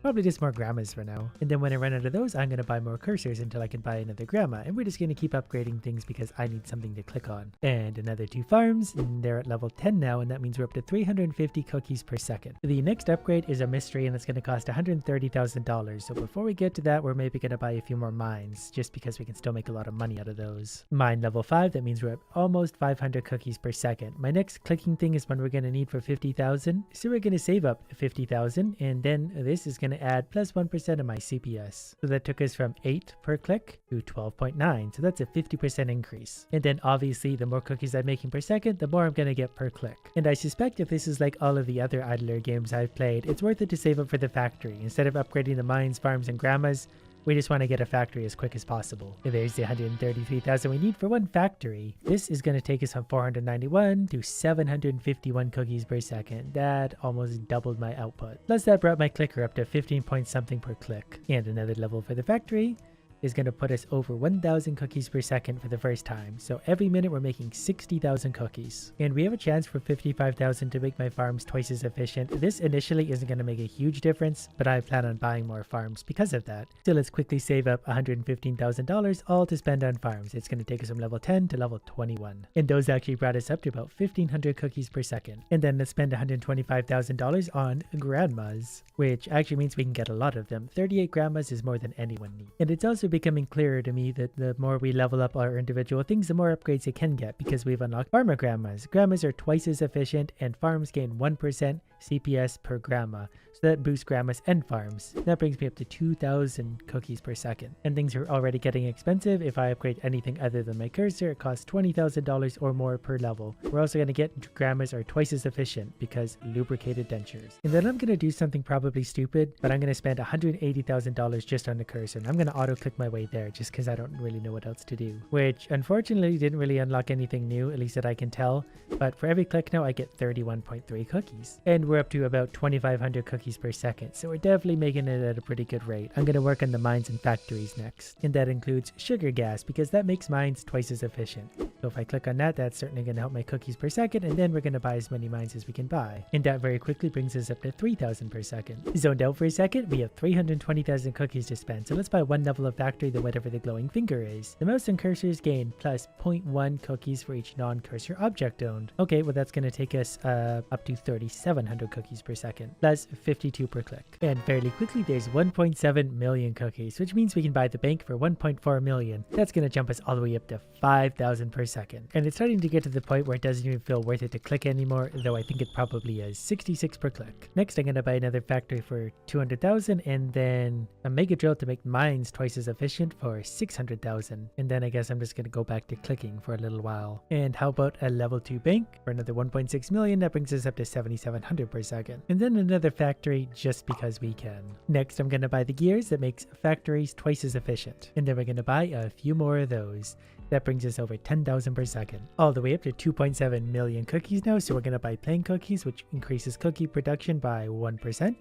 probably just more grandmas for now. And then when I run out of those, I'm going to buy more cursors until I can buy another grandma. And we're just going to keep upgrading things because I need something to click on. And another 2 farms, and they're at level 10 now, and that means we're up to 350 cookies per second. The next upgrade is a mystery, and it's going to cost $130,000. So before we get to that, we're maybe going to buy a few more mines, just because we can still make a lot of money out of those. Mine level 5, that means we're at almost 500 cookies per second. My next clicking thing is one we're going to need for 50,000. So we're going to save up 50,000, and then this is going to add plus 1% of my CPS. So that took us from 8 per click to 12.9. So that's a 50% increase. And then obviously the more cookies I'm making per second, the more I'm going to get per click. And I suspect if this is like all of the other idler games I've played, it's worth it to save up for the factory. Instead of upgrading the mines, farms, and grandmas, we just want to get a factory as quick as possible. And there's the 133,000 we need for one factory. This is going to take us from 491 to 751 cookies per second. That almost doubled my output. Plus that brought my clicker up to 15 point something per click. And another level for the factory is going to put us over 1,000 cookies per second for the first time. So every minute we're making 60,000 cookies. And we have a chance for 55,000 to make my farms twice as efficient. This initially isn't going to make a huge difference, but I plan on buying more farms because of that. So let's quickly save up $115,000 all to spend on farms. It's going to take us from level 10 to level 21. And those actually brought us up to about 1,500 cookies per second. And then let's spend $125,000 on grandmas, which actually means we can get a lot of them. 38 grandmas is more than anyone needs. And it's also becoming clearer to me that the more we level up our individual things, the more upgrades it can get, because we've unlocked farmer grandmas. Grandmas are twice as efficient, and farms gain 1% CPS per grandma. So that boosts grandmas and farms. That brings me up to 2,000 cookies per second. And things are already getting expensive. If I upgrade anything other than my cursor, it costs $20,000 or more per level. We're also going to get grandmas are twice as efficient because lubricated dentures. And then I'm going to do something probably stupid, but I'm going to spend $180,000 just on the cursor. And I'm going to auto click my way there just because I don't really know what else to do. Which unfortunately didn't really unlock anything new, at least that I can tell. But for every click now I get 31.3 cookies. And we're up to about 2,500 cookies per second, so we're definitely making it at a pretty good rate. I'm going to work on the mines and factories next, and that includes sugar gas because that makes mines twice as efficient. So if I click on that, that's certainly going to help my cookies per second, and then we're going to buy as many mines as we can buy. And that very quickly brings us up to 3,000 per second. Zoned out for a second, we have 320,000 cookies to spend, so let's buy one level of factory, the whatever the glowing finger is. The mouse and cursors gain plus 0.1 cookies for each non-cursor object owned. Okay, well that's going to take us up to 3,700 cookies per second, plus 52 per click. And fairly quickly there's 1.7 million cookies, which means we can buy the bank for 1.4 million. That's going to jump us all the way up to 5,000 per second. And it's starting to get to the point where it doesn't even feel worth it to click anymore, though I think it probably is. 66 per click. Next I'm going to buy another factory for 200,000, and then a mega drill to make mines twice as efficient for 600,000. And then I guess I'm just going to go back to clicking for a little while. And how about a level 2 bank for another 1.6 million? That brings us up to 7,700 per second. And then another factory just because we can. Next I'm going to buy the gears that makes factories twice as efficient. And then we're going to buy a few more of those. That brings us over 10,000 per second, all the way up to 2.7 million cookies now. So we're going to buy plain cookies, which increases cookie production by 1%.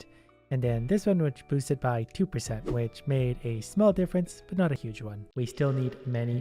And then this one, which boosted by 2%, which made a small difference, but not a huge one. We still need many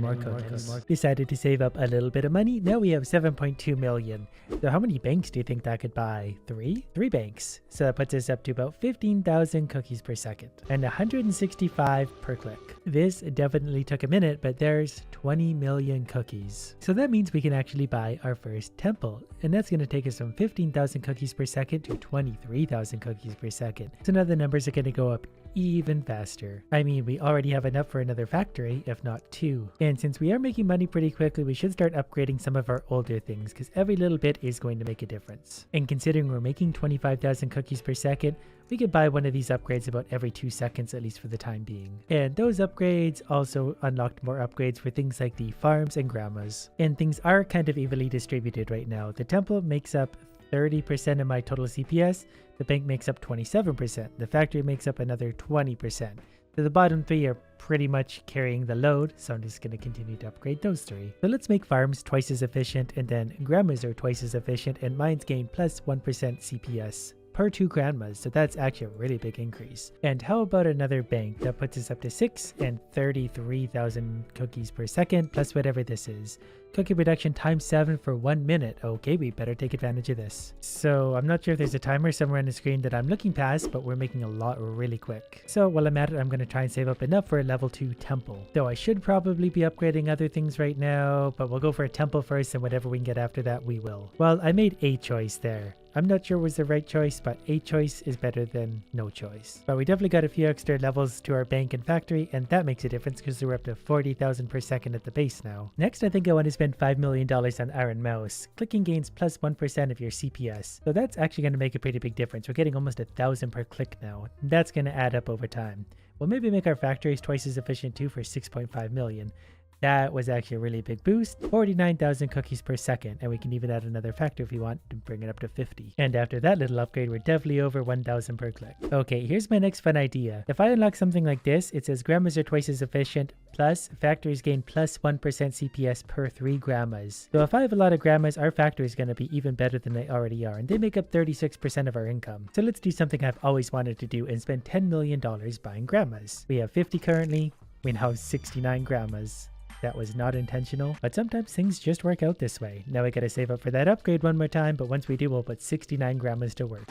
more cookies. Decided to save up a little bit of money. Now we have 7.2 million. So how many banks do you think that could buy? Three banks. So that puts us up to about 15,000 cookies per second and 165 per click. This definitely took a minute, but there's 20 million cookies. So that means we can actually buy our first temple. And that's going to take us from 15,000 cookies per second to 23,000 cookies per second. So now the numbers are going to go up even faster. I mean, we already have enough for another factory, if not two. And since we are making money pretty quickly, we should start upgrading some of our older things, because every little bit is going to make a difference. And considering we're making 25,000 cookies per second, we could buy one of these upgrades about every 2 seconds, at least for the time being. And those upgrades also unlocked more upgrades for things like the farms and grandmas. And things are kind of evenly distributed right now. The temple makes up 30% of my total CPS, the bank makes up 27%, the factory makes up another 20%. So the bottom three are pretty much carrying the load, so I'm just going to continue to upgrade those three. So let's make farms twice as efficient, and then grandmas are twice as efficient, and mines gain plus 1% CPS per 2 grandmas, so that's actually a really big increase. And how about another bank? That puts us up to 6 and 33,000 cookies per second, plus whatever this is. Cookie production times 7 for 1 minute. Okay, we better take advantage of this. So I'm not sure if there's a timer somewhere on the screen that I'm looking past, but we're making a lot really quick. So while I'm at it, I'm going to try and save up enough for a level 2 temple. Though I should probably be upgrading other things right now, but we'll go for a temple first, and whatever we can get after that, we will. Well, I made a choice there. I'm not sure it was the right choice, but a choice is better than no choice. But we definitely got a few extra levels to our bank and factory, and that makes a difference because we're up to 40,000 per second at the base now. Next, I think I want to spend $5 million on Iron Mouse. Clicking gains plus 1% of your CPS. So that's actually going to make a pretty big difference. We're getting almost 1,000 per click now. That's going to add up over time. We'll maybe make our factories twice as efficient too for 6.5 million. That was actually a really big boost. 49,000 cookies per second, and we can even add another factor if we want to bring it up to 50. And after that little upgrade, we're definitely over 1,000 per click. Okay, here's my next fun idea. If I unlock something like this, it says grandmas are twice as efficient, plus factories gain plus 1% CPS per 3 grandmas. So if I have a lot of grandmas, our factory is going to be even better than they already are, and they make up 36% of our income. So let's do something I've always wanted to do and spend $10 million buying grandmas. We have 50 currently. We now have 69 grandmas. That was not intentional, but sometimes things just work out this way. Now we gotta save up for that upgrade one more time, but once we do, we'll put 69 grandmas to work.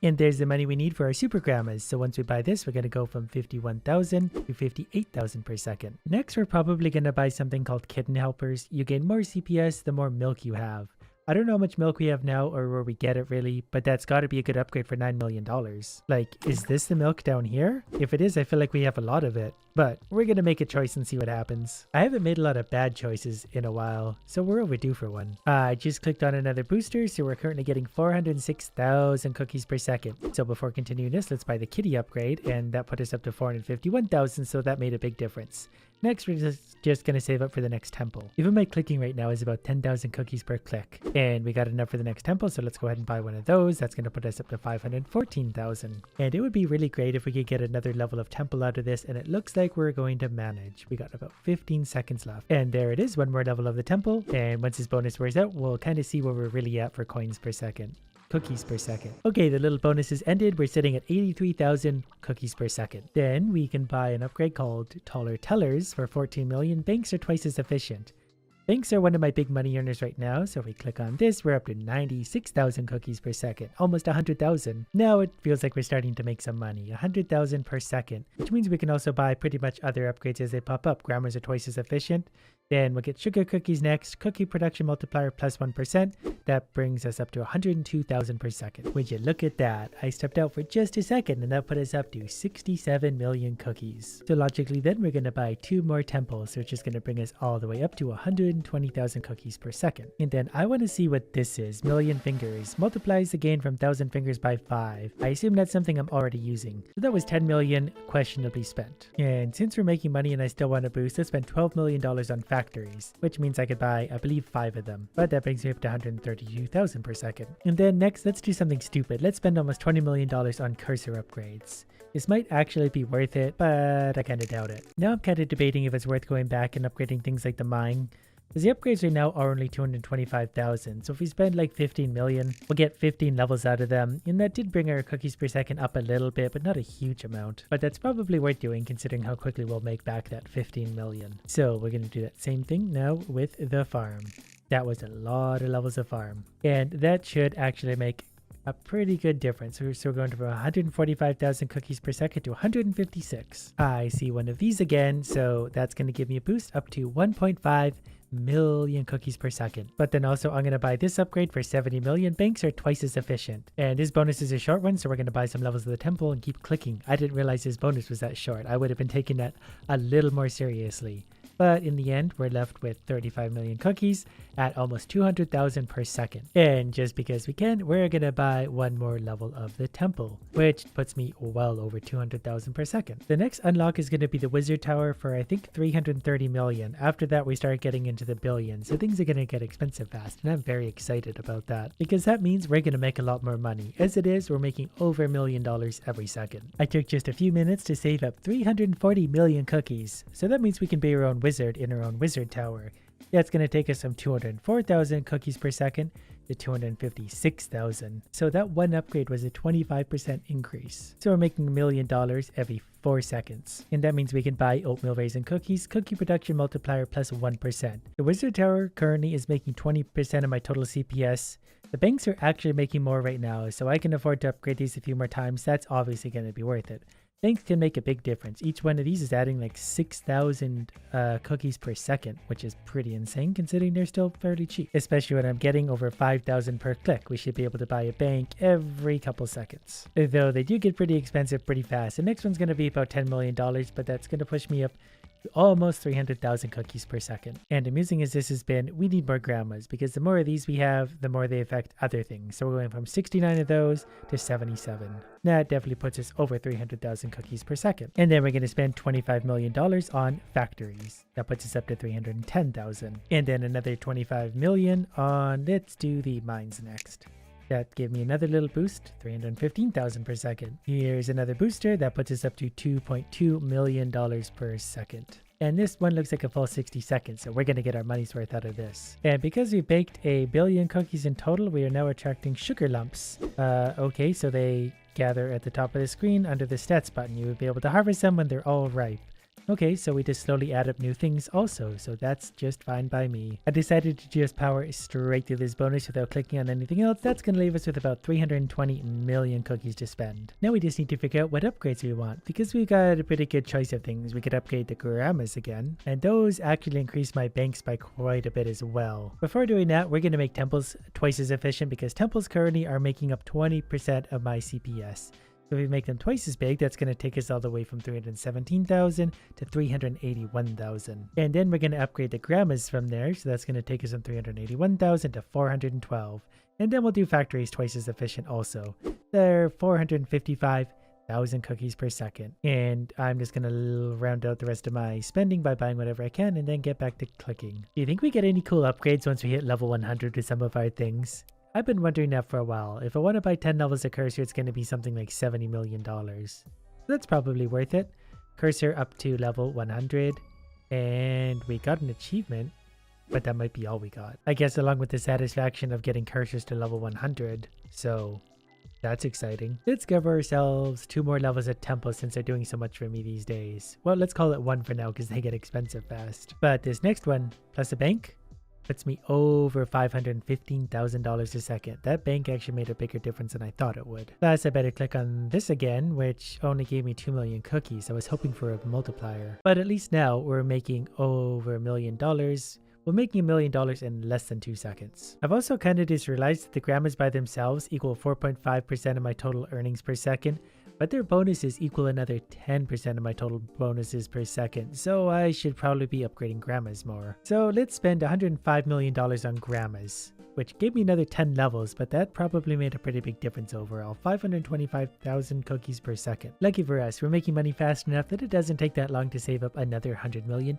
And there's the money we need for our super grandmas. So once we buy this, we're going to go from 51,000 to 58,000 per second. Next, we're probably going to buy something called kitten helpers. You gain more CPS the more milk you have. I don't know how much milk we have now or where we get it really, but that's got to be a good upgrade for $9 million. Like, is this the milk down here? If it is, I feel like we have a lot of it. But we're going to make a choice and see what happens. I haven't made a lot of bad choices in a while, so we're overdue for one. I just clicked on another booster, so we're currently getting 406,000 cookies per second. So before continuing this, let's buy the kitty upgrade, and that put us up to 451,000, so that made a big difference. Next, we're just going to save up for the next temple. Even my clicking right now is about 10,000 cookies per click. And we got enough for the next temple, so let's go ahead and buy one of those. That's going to put us up to 514,000. And it would be really great if we could get another level of temple out of this, and it looks like we're going to manage. We got about 15 seconds left. And there it is, one more level of the temple. And once this bonus wears out, we'll kind of see where we're really at for coins per second. Cookies per second. Okay, the little bonuses ended. We're sitting at 83,000 cookies per second. Then we can buy an upgrade called Taller Tellers for 14 million. Banks are twice as efficient. Banks are one of my big money earners right now, so if we click on this, we're up to 96,000 cookies per second, almost 100,000. Now it feels like we're starting to make some money, 100,000 per second, which means we can also buy pretty much other upgrades as they pop up. Grandmas are twice as efficient. Then we'll get sugar cookies next, cookie production multiplier plus 1%. That brings us up to 102,000 per second. Would you look at that? I stepped out for just a second and that put us up to 67 million cookies. So logically then we're going to buy 2 more temples, which is going to bring us all the way up to 120,000 cookies per second. And then I want to see what this is. Million fingers. Multiplies the gain from 1,000 fingers by 5. I assume that's something I'm already using. So that was 10 million questionably spent. And since we're making money and I still want to boost, let's spend $12 million on factories, which means I could buy, I believe, 5 of them. But that brings me up to 132,000 per second. And then next, let's do something stupid. Let's spend almost $20 million on cursor upgrades. This might actually be worth it, but I kind of doubt it. Now I'm kind of debating if it's worth going back and upgrading things like the mine, because the upgrades right now are only 225,000. So if we spend like 15 million, we'll get 15 levels out of them. And that did bring our cookies per second up a little bit, but not a huge amount. But that's probably worth doing considering how quickly we'll make back that 15 million. So we're going to do that same thing now with the farm. That was a lot of levels of farm. And that should actually make a pretty good difference. So we're going from 145,000 cookies per second to 156. I see one of these again, so that's going to give me a boost up to 1.5 million cookies per second. But then also I'm going to buy this upgrade for 70 million. Banks are twice as efficient. And this bonus is a short one, so we're going to buy some levels of the temple and keep clicking. I didn't realize this bonus was that short. I would have been taking that a little more seriously. But in the end, we're left with 35 million cookies at almost 200,000 per second. And just because we can, we're going to buy one more level of the temple, which puts me well over 200,000 per second. The next unlock is going to be the wizard tower for I think 330 million. After that, we start getting into the billions. So things are going to get expensive fast. And I'm very excited about that because that means we're going to make a lot more money. As it is, we're making over $1 million every second. I took just a few minutes to save up 340 million cookies. So that means we can be our own wizard in our own wizard tower. That's going to take us from 204,000 cookies per second to 256,000. So that one upgrade was a 25% increase. So we're making $1 million every 4 seconds. And that means we can buy oatmeal raisin cookies, cookie production multiplier plus 1%. The wizard tower currently is making 20% of my total CPS. The banks are actually making more right now, so I can afford to upgrade these a few more times. That's obviously going to be worth it. Banks can make a big difference. Each one of these is adding like 6,000 cookies per second, which is pretty insane considering they're still fairly cheap. Especially when I'm getting over 5,000 per click. We should be able to buy a bank every couple seconds. Though they do get pretty expensive pretty fast. The next one's going to be about $10 million, but that's going to push me up to almost 300,000 cookies per second. And amusing as this has been, we need more grandmas because the more of these we have, the more they affect other things. So we're going from 69 of those to 77. That definitely puts us over 300,000 cookies per second. And then we're going to spend $25 million on factories. That puts us up to 310,000. And then another 25 million on, let's do the mines next. That gave me another little boost, 315,000 per second. Here's another booster that puts us up to $2.2 million per second. And this one looks like a full 60 seconds, so we're going to get our money's worth out of this. And because we baked a billion cookies in total, we are now attracting sugar lumps. Okay, so they gather at the top of the screen under the stats button. You will be able to harvest them when they're all ripe. Okay, so we just slowly add up new things also, so that's just fine by me. I decided to just power straight through this bonus without clicking on anything else. That's going to leave us with about 320 million cookies to spend. Now we just need to figure out what upgrades we want, because we've got a pretty good choice of things. We could upgrade the grandmas again, and those actually increase my banks by quite a bit as well. Before doing that, we're going to make temples twice as efficient, because temples currently are making up 20% of my CPS. So if we make them twice as big, that's going to take us all the way from 317,000 to 381,000. And then we're going to upgrade the grandmas from there. So that's going to take us from 381,000 to 412. And then we'll do factories twice as efficient also. They're 455,000 cookies per second. And I'm just going to round out the rest of my spending by buying whatever I can and then get back to clicking. Do you think we get any cool upgrades once we hit level 100 with some of our things? I've been wondering that for a while. If I want to buy 10 levels of cursor, it's going to be something like $70 million. That's probably worth it. Cursor up to level 100. And we got an achievement, but that might be all we got. I guess along with the satisfaction of getting cursors to level 100. So that's exciting. Let's give ourselves 2 more levels of temple since they're doing so much for me these days. Well, let's call it 1 for now because they get expensive fast. But this next one, plus a bank, puts me over $515,000 a second. That bank actually made a bigger difference than I thought it would. Plus, I better click on this again, which only gave me 2 million cookies. I was hoping for a multiplier. But at least now we're making over $1 million. We're making $1 million in less than 2 seconds. I've also kind of just realized that the grandmas by themselves equal 4.5% of my total earnings per second, but their bonuses equal another 10% of my total bonuses per second, so I should probably be upgrading Grandmas more. So let's spend $105 million on Grandmas, which gave me another 10 levels, but that probably made a pretty big difference overall. 525,000 cookies per second. Lucky for us, we're making money fast enough that it doesn't take that long to save up another $100 million,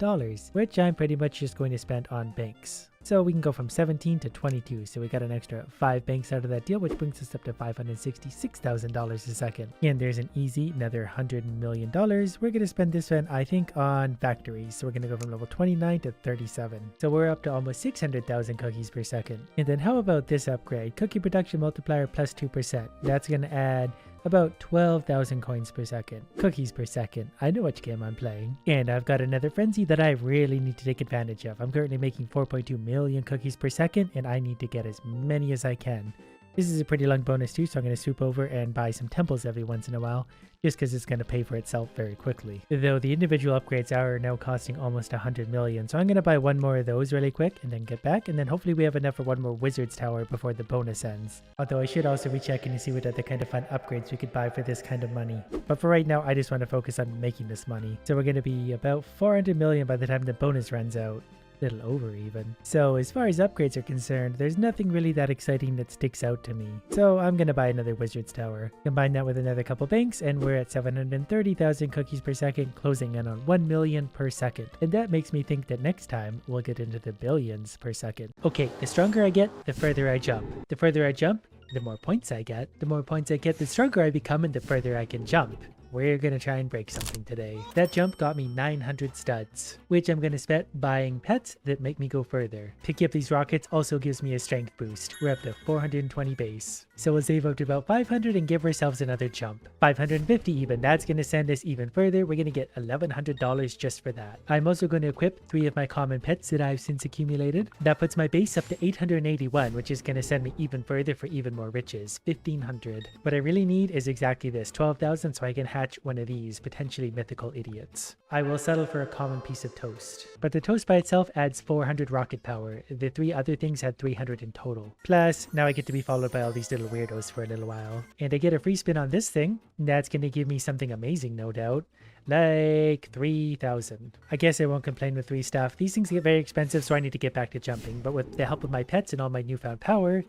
which I'm pretty much just going to spend on banks. So we can go from 17 to 22, so we got an extra 5 banks out of that deal, which brings us up to $566,000 a second. And there's an easy another $100 million. We're going to spend this one, I think, on factories. So we're going to go from level 29 to 37. So we're up to almost 600,000 cookies per second. And then how about this upgrade? Cookie production multiplier plus 2%. That's going to add about 12,000 coins per second. Cookies per second. I know which game I'm playing. And I've got another frenzy that I really need to take advantage of. I'm currently making 4.2 million cookies per second, and I need to get as many as I can. This is a pretty long bonus too, so I'm going to swoop over and buy some temples every once in a while, just because it's going to pay for itself very quickly. Though the individual upgrades are now costing almost 100 million, so I'm going to buy one more of those really quick and then get back, and then hopefully we have enough for one more Wizard's Tower before the bonus ends. Although I should also be checking to see what other kind of fun upgrades we could buy for this kind of money. But for right now, I just want to focus on making this money. So we're going to be about 400 million by the time the bonus runs out. Little over even. So as far as upgrades are concerned, there's nothing really that exciting that sticks out to me. So I'm gonna buy another Wizard's Tower. Combine that with another couple banks, and we're at 730,000 cookies per second, closing in on 1 million per second. And that makes me think that next time we'll get into the billions per second. Okay, the stronger I get, the further I jump. The further I jump, the more points I get. The more points I get, the stronger I become, and the further I can jump. We're gonna try and break something today. That jump got me 900 studs, which I'm gonna spend buying pets that make me go further. Picking up these rockets also gives me a strength boost. We're up to 420 base. So we'll save up to about 500 and give ourselves another jump. 550 even, that's gonna send us even further. We're gonna get $1,100 just for that. I'm also gonna equip 3 of my common pets that I've since accumulated. That puts my base up to 881, which is gonna send me even further for even more riches, 1,500. What I really need is exactly this, 12,000, so I can hatch one of these potentially mythical idiots. I will settle for a common piece of toast, but the toast by itself adds 400 rocket power. The 3 other things had 300 in total. Plus, now I get to be followed by all these little weirdos for a little while. And I get a free spin on this thing. That's going to give me something amazing, no doubt. Like 3,000. I guess I won't complain with 3 stuff. These things get very expensive, so I need to get back to jumping. But with the help of my pets and all my newfound power,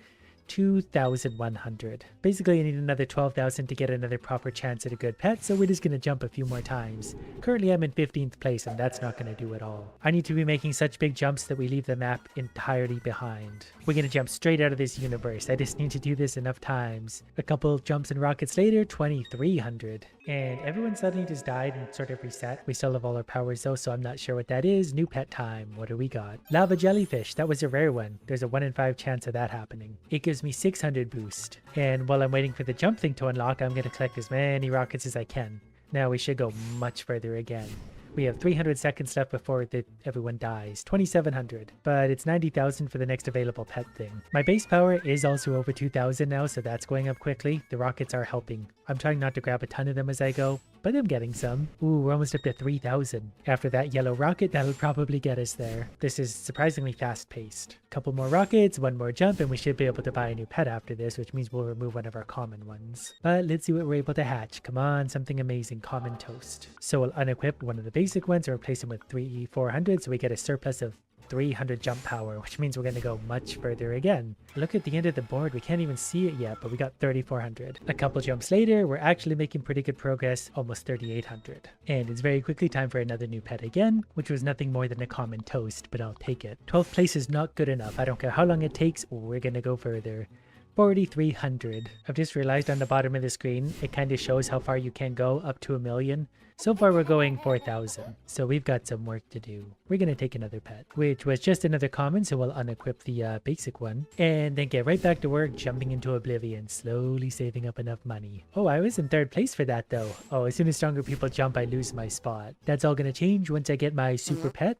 2,100. Basically, I need another 12,000 to get another proper chance at a good pet, so we're just going to jump a few more times. Currently, I'm in 15th place, and that's not going to do it all. I need to be making such big jumps that we leave the map entirely behind. We're going to jump straight out of this universe. I just need to do this enough times. A couple jumps and rockets later, 2,300. And everyone suddenly just died and sort of reset. We still have all our powers though, so I'm not sure what that is. New pet time. What do we got? Lava jellyfish. That was a rare one. There's a 1 in 5 chance of that happening. It gives me 600 boost. And while I'm waiting for the jump thing to unlock, I'm going to collect as many rockets as I can. Now we should go much further again. We have 300 seconds left before everyone dies. 2,700. But it's 90,000 for the next available pet thing. My base power is also over 2,000 now, so that's going up quickly. The rockets are helping. I'm trying not to grab a ton of them as I go, but I'm getting some. Ooh, we're almost up to 3,000. After that yellow rocket, that'll probably get us there. This is surprisingly fast-paced. Couple more rockets, 1 more jump, and we should be able to buy a new pet after this, which means we'll remove one of our common ones. But let's see what we're able to hatch. Come on, something amazing. Common toast. So we'll unequip one of the basic ones and replace them with 400, so we get a surplus of 300 jump power, which means we're going to go much further again. Look at the end of the board, we can't even see it yet, but we got 3,400. A couple jumps later, we're actually making pretty good progress, almost 3,800. And it's very quickly time for another new pet again, which was nothing more than a common toast, but I'll take it. 12th place is not good enough. I don't care how long it takes, we're going to go further. 4,300. I've just realized on the bottom of the screen, it kind of shows how far you can go, up to 1 million. So far we're going 4,000, so we've got some work to do. We're going to take another pet, which was just another common, so we'll unequip the basic one. And then get right back to work, jumping into oblivion, slowly saving up enough money. Oh, I was in 3rd place for that though. Oh, as soon as stronger people jump, I lose my spot. That's all going to change once I get my super pet.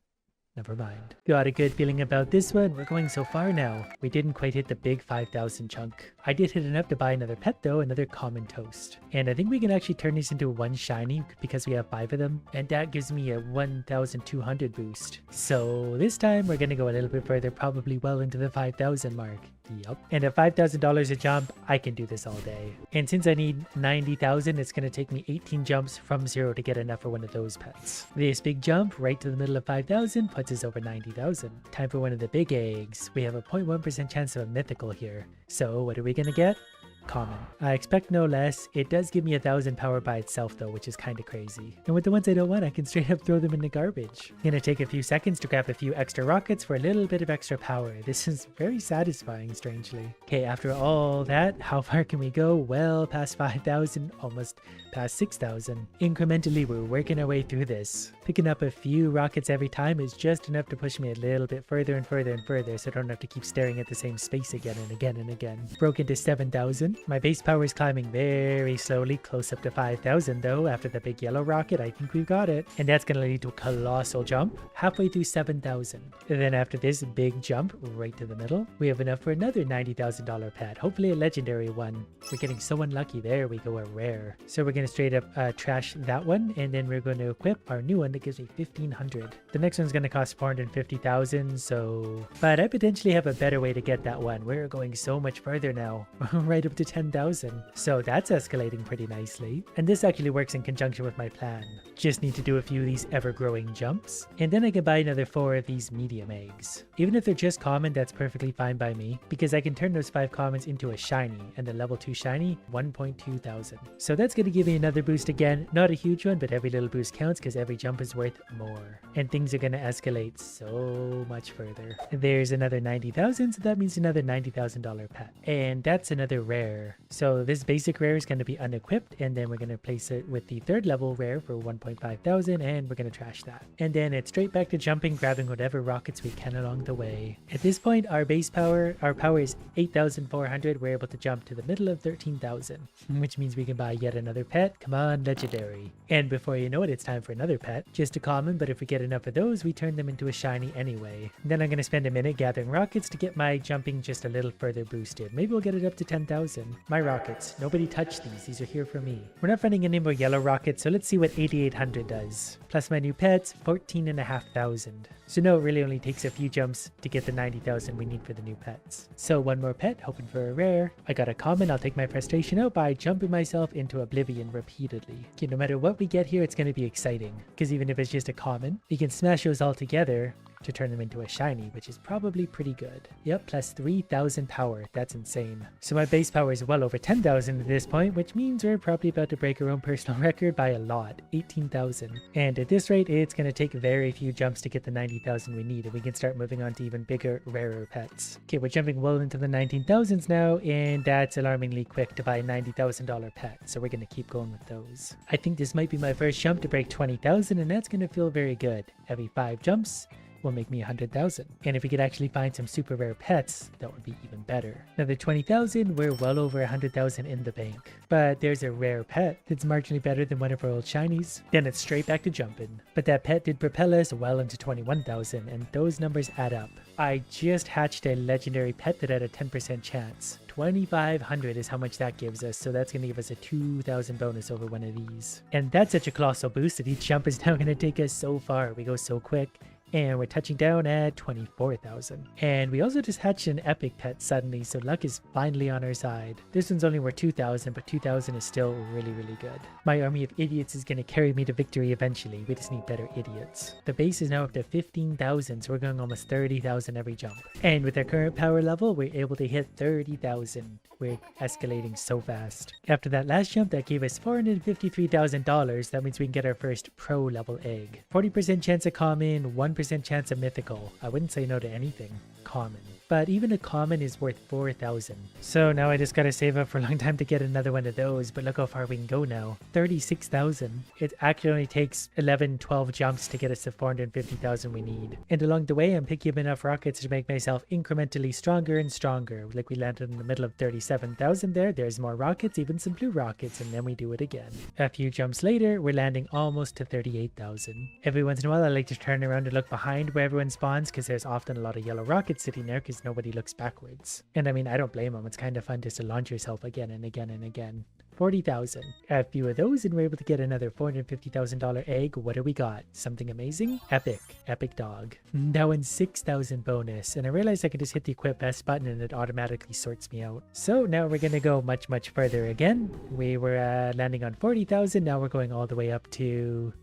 Never mind. Got a good feeling about this one. We're going so far now. We didn't quite hit the big 5,000 chunk. I did hit enough to buy another pet though, another common toast. And I think we can actually turn this into 1 shiny because we have 5 of them. And that gives me a 1,200 boost. So this time we're going to go a little bit further, probably well into the 5,000 mark. Yup. And at $5,000 a jump, I can do this all day. And since I need 90,000, it's going to take me 18 jumps from 0 to get enough for one of those pets. This big jump right to the middle of 5,000 puts us over 90,000. Time for one of the big eggs. We have a 0.1% chance of a mythical here. So what are we going to get? Common. I expect no less. It does give me 1,000 power by itself though, which is kind of crazy. And with the ones I don't want, I can straight up throw them in the garbage. I'm gonna take a few seconds to grab a few extra rockets for a little bit of extra power. This is very satisfying, strangely. Okay, after all that, how far can we go? Well, past 5,000, almost past 6,000. Incrementally, we're working our way through this. Picking up a few rockets every time is just enough to push me a little bit further and further and further, so I don't have to keep staring at the same space again and again and again. Broke into 7,000. My base power is climbing very slowly, close up to 5,000 though. After the big yellow rocket, I think we've got it. And that's going to lead to a colossal jump, halfway through 7,000. And then after this big jump, right to the middle, we have enough for another $90,000 pet, hopefully a legendary one. We're getting so unlucky. There we go, a rare. So we're going to straight up trash that one, and then we're going to equip our new one that gives me 1,500. The next one's going to cost 450,000, so... But I potentially have a better way to get that one. We're going so much further now, right up to 10,000. So that's escalating pretty nicely. And this actually works in conjunction with my plan. Just need to do a few of these ever-growing jumps, and then I can buy another 4 of these medium eggs. Even if they're just common, that's perfectly fine by me, because I can turn those 5 commons into a shiny, and the level 2 shiny, 1.2 thousand. So that's going to give me another boost again. Not a huge one, but every little boost counts because every jump is worth more. And things are going to escalate so much further. There's another 90,000, so that means another $90,000 pet. And that's another rare. So this basic rare is going to be unequipped, and then we're going to place it with the 3rd level rare for 1.5 thousand, and we're going to trash that. And then it's straight back to jumping, grabbing whatever rockets we can along the way. At this point, our power is 8,400. We're able to jump to the middle of 13,000, which means we can buy yet another pet. Come on, legendary. And before you know it, it's time for another pet. Just a common, but if we get enough of those, we turn them into a shiny anyway. Then I'm going to spend a minute gathering rockets to get my jumping just a little further boosted. Maybe we'll get it up to 10,000. My rockets. Nobody touched these. These are here for me. We're not finding any more yellow rockets, so let's see what 8,800 does. Plus my new pets, 14,500. So no, it really only takes a few jumps to get the 90,000 we need for the new pets. So one more pet, hoping for a rare. I got a common. I'll take my frustration out by jumping myself into oblivion repeatedly. Okay, no matter what we get here, it's going to be exciting, because even if it's just a common, we can smash those all together to turn them into a shiny, which is probably pretty good. Yep, plus 3,000 power. That's insane. So my base power is well over 10,000 at this point, which means we're probably about to break our own personal record by a lot, 18,000. And at this rate, it's going to take very few jumps to get the 90,000 we need, and we can start moving on to even bigger, rarer pets. Okay, we're jumping well into the 19,000s now, and that's alarmingly quick to buy a $90,000 pet, so we're going to keep going with those. I think this might be my first jump to break 20,000, and that's going to feel very good. Every 5 jumps will make me 100,000. And if we could actually find some super rare pets, that would be even better. Another 20,000, we're well over 100,000 in the bank. But there's a rare pet that's marginally better than one of our old shinies. Then it's straight back to jumping. But that pet did propel us well into 21,000, and those numbers add up. I just hatched a legendary pet that had a 10% chance. 2,500 is how much that gives us, so that's going to give us a 2,000 bonus over one of these. And that's such a colossal boost that each jump is now going to take us so far. We go so quick. And we're touching down at 24,000. And we also just hatched an epic pet suddenly, so luck is finally on our side. This one's only worth 2,000, but 2,000 is still really, really good. My army of idiots is going to carry me to victory eventually. We just need better idiots. The base is now up to 15,000, so we're going almost 30,000 every jump. And with our current power level, we're able to hit 30,000. We're escalating so fast. After that last jump, that gave us $453,000. That means we can get our first pro level egg. 40% chance of common, 1% chance of mythical. I wouldn't say no to anything common. But even a common is worth 4,000. So now I just gotta save up for a long time to get another one of those, but look how far we can go now. 36,000. It actually only takes 11, 12 jumps to get us to 450,000 we need. And along the way, I'm picking up enough rockets to make myself incrementally stronger and stronger. Like we landed in the middle of 37,000 there. There's more rockets, even some blue rockets, and then we do it again. A few jumps later, we're landing almost to 38,000. Every once in a while, I like to turn around and look behind where everyone spawns, because there's often a lot of yellow rockets sitting there, because because nobody looks backwards. And I mean, I don't blame them. It's kind of fun just to launch yourself again and again and again. 40,000. A few of those and we're able to get another $450,000 egg. What do we got? Something amazing? Epic. Epic dog. That one's 6,000 bonus. And I realized I could just hit the equip best button and it automatically sorts me out. So now we're going to go much, much further again. We were landing on 40,000. Now we're going all the way up to...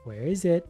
where is it?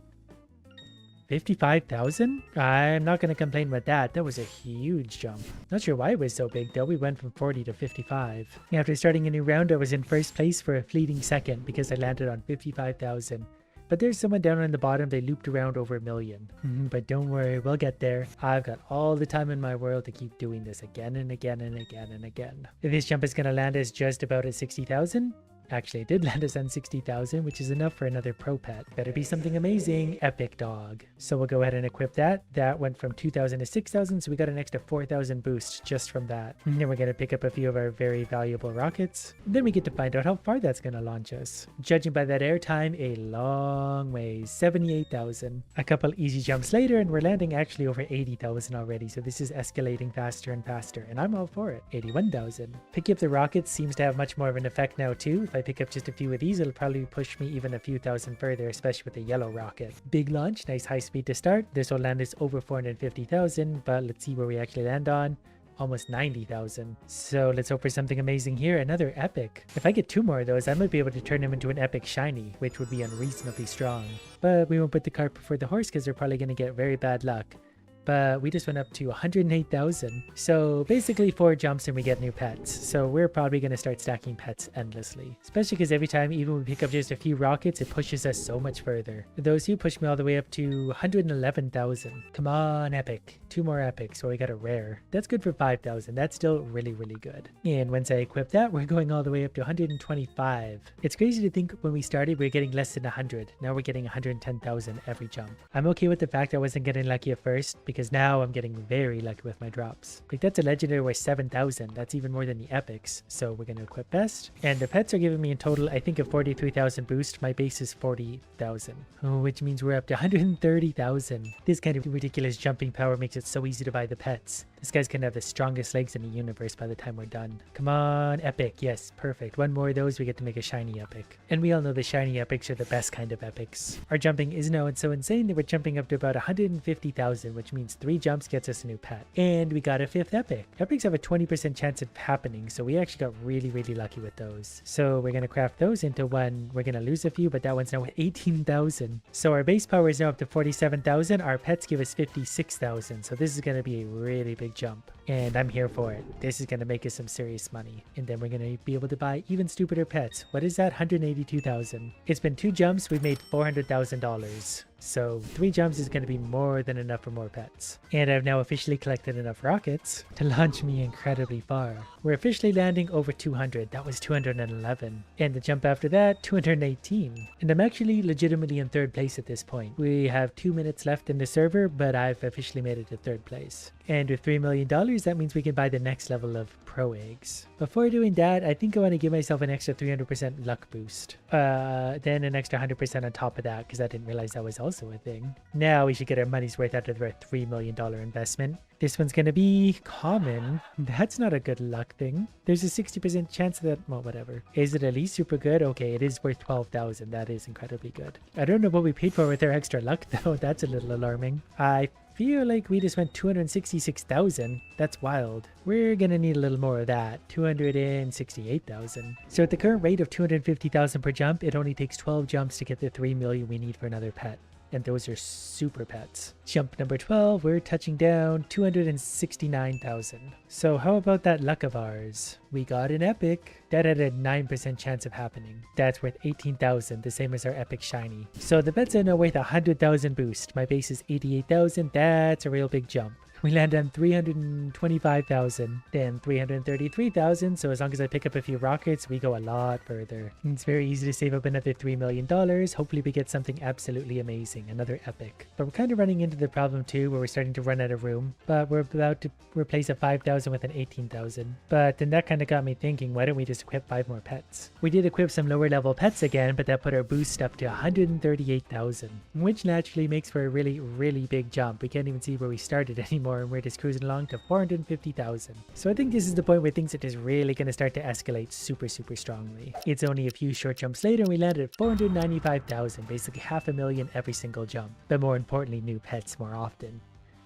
55,000? I'm not going to complain about that. That was a huge jump. Not sure why it was so big though. We went from 40 to 55. After starting a new round, I was in first place for a fleeting second because I landed on 55,000. But there's someone down on the bottom. They looped around over a million. But don't worry, we'll get there. I've got all the time in my world to keep doing this again and again and again and again. This jump is going to land us just about at 60,000. Actually, it did land us on 60,000, which is enough for another pro pet. Better be something amazing. Epic dog. So we'll go ahead and equip that. That went from 2,000 to 6,000, so we got an extra 4,000 boost just from that. And then we're going to pick up a few of our very valuable rockets. Then we get to find out how far that's going to launch us. Judging by that airtime, a long way. 78,000. A couple easy jumps later, and we're landing actually over 80,000 already, so this is escalating faster and faster, and I'm all for it. 81,000. Picking up the rockets seems to have much more of an effect now too. If I pick up just a few of these, it'll probably push me even a few thousand further, especially with the yellow rocket. Big launch, nice high speed to start. This will land us over 450,000, but let's see where we actually land on. Almost 90,000. So let's hope for something amazing here. Another epic. If I get 2 more of those, I might be able to turn them into an epic shiny, which would be unreasonably strong. But we won't put the cart before the horse because they're probably going to get very bad luck. But we just went up to 108,000. So basically 4 jumps and we get new pets. So we're probably going to start stacking pets endlessly. Especially because every time even we pick up just a few rockets, it pushes us so much further. Those two push me all the way up to 111,000. Come on, epic. 2 more epics. So we got a rare. That's good for 5,000. That's still really, really good. And once I equip that, we're going all the way up to 125. It's crazy to think when we started, we were getting less than 100. Now we're getting 110,000 every jump. I'm okay with the fact I wasn't getting lucky at first, because now I'm getting very lucky with my drops. Like that's a legendary worth 7,000. That's even more than the epics. So we're going to equip best. And the pets are giving me in total, I think, a 43,000 boost. My base is 40,000, which means we're up to 130,000. This kind of ridiculous jumping power makes it so easy to buy the pets. This guy's gonna have the strongest legs in the universe by the time we're done. Come on, epic. Yes, perfect. 1 more of those, we get to make a shiny epic. And we all know the shiny epics are the best kind of epics. Our jumping is now so insane that we're jumping up to about 150,000, which means 3 jumps gets us a new pet. And we got a 5th epic. Epics have a 20% chance of happening, so we actually got really, really lucky with those. So we're gonna craft those into one. We're gonna lose a few, but that one's now at 18,000. So our base power is now up to 47,000. Our pets give us 56,000. So this is gonna be a really big jump, and I'm here for it. This is going to make us some serious money, and then we're going to be able to buy even stupider pets. What is that? 182,000. It's been 2 jumps. We've made $400,000. So 3 jumps is going to be more than enough for more pets. And I've now officially collected enough rockets to launch me incredibly far. We're officially landing over 200. That was 211. And the jump after that, 218. And I'm actually legitimately in 3rd place at this point. We have 2 minutes left in the server, but I've officially made it to 3rd place. And with $3 million, that means we can buy the next level of pro eggs. Before doing that, I think I want to give myself an extra 300% luck boost. Then an extra 100% on top of that, because I didn't realize that was also a thing. Now we should get our money's worth out of our $3 million investment. This one's going to be common. That's not a good luck thing. There's a 60% chance that, well, whatever. Is it at least super good? Okay, it is worth 12,000. That is incredibly good. I don't know what we paid for with our extra luck though. That's a little alarming. I feel like we just went 266,000. That's wild. We're gonna need a little more of that. 268,000. So at the current rate of 250,000 per jump, it only takes 12 jumps to get the 3 million we need for another pet. And those are super pets. Jump number 12, we're touching down 269,000. So how about that luck of ours? We got an epic. That had a 9% chance of happening. That's worth 18,000, the same as our epic shiny. So the pets are now worth 100,000 boost. My base is 88,000. That's a real big jump. We land on 325,000, then 333,000. So as long as I pick up a few rockets, we go a lot further. It's very easy to save up another $3 million. Hopefully we get something absolutely amazing, another epic. But we're kind of running into the problem too, where we're starting to run out of room. But we're about to replace a 5,000 with an 18,000. But then that kind of got me thinking, why don't we just equip 5 more pets? We did equip some lower level pets again, but that put our boost up to 138,000, which naturally makes for a really, really big jump. We can't even see where we started anymore more, and we're just cruising along to 450,000. So I think this is the point where things are just really going to start to escalate super strongly. It's only a few short jumps later and we landed at 495,000, basically 500,000 every single jump. But more importantly, new pets more often.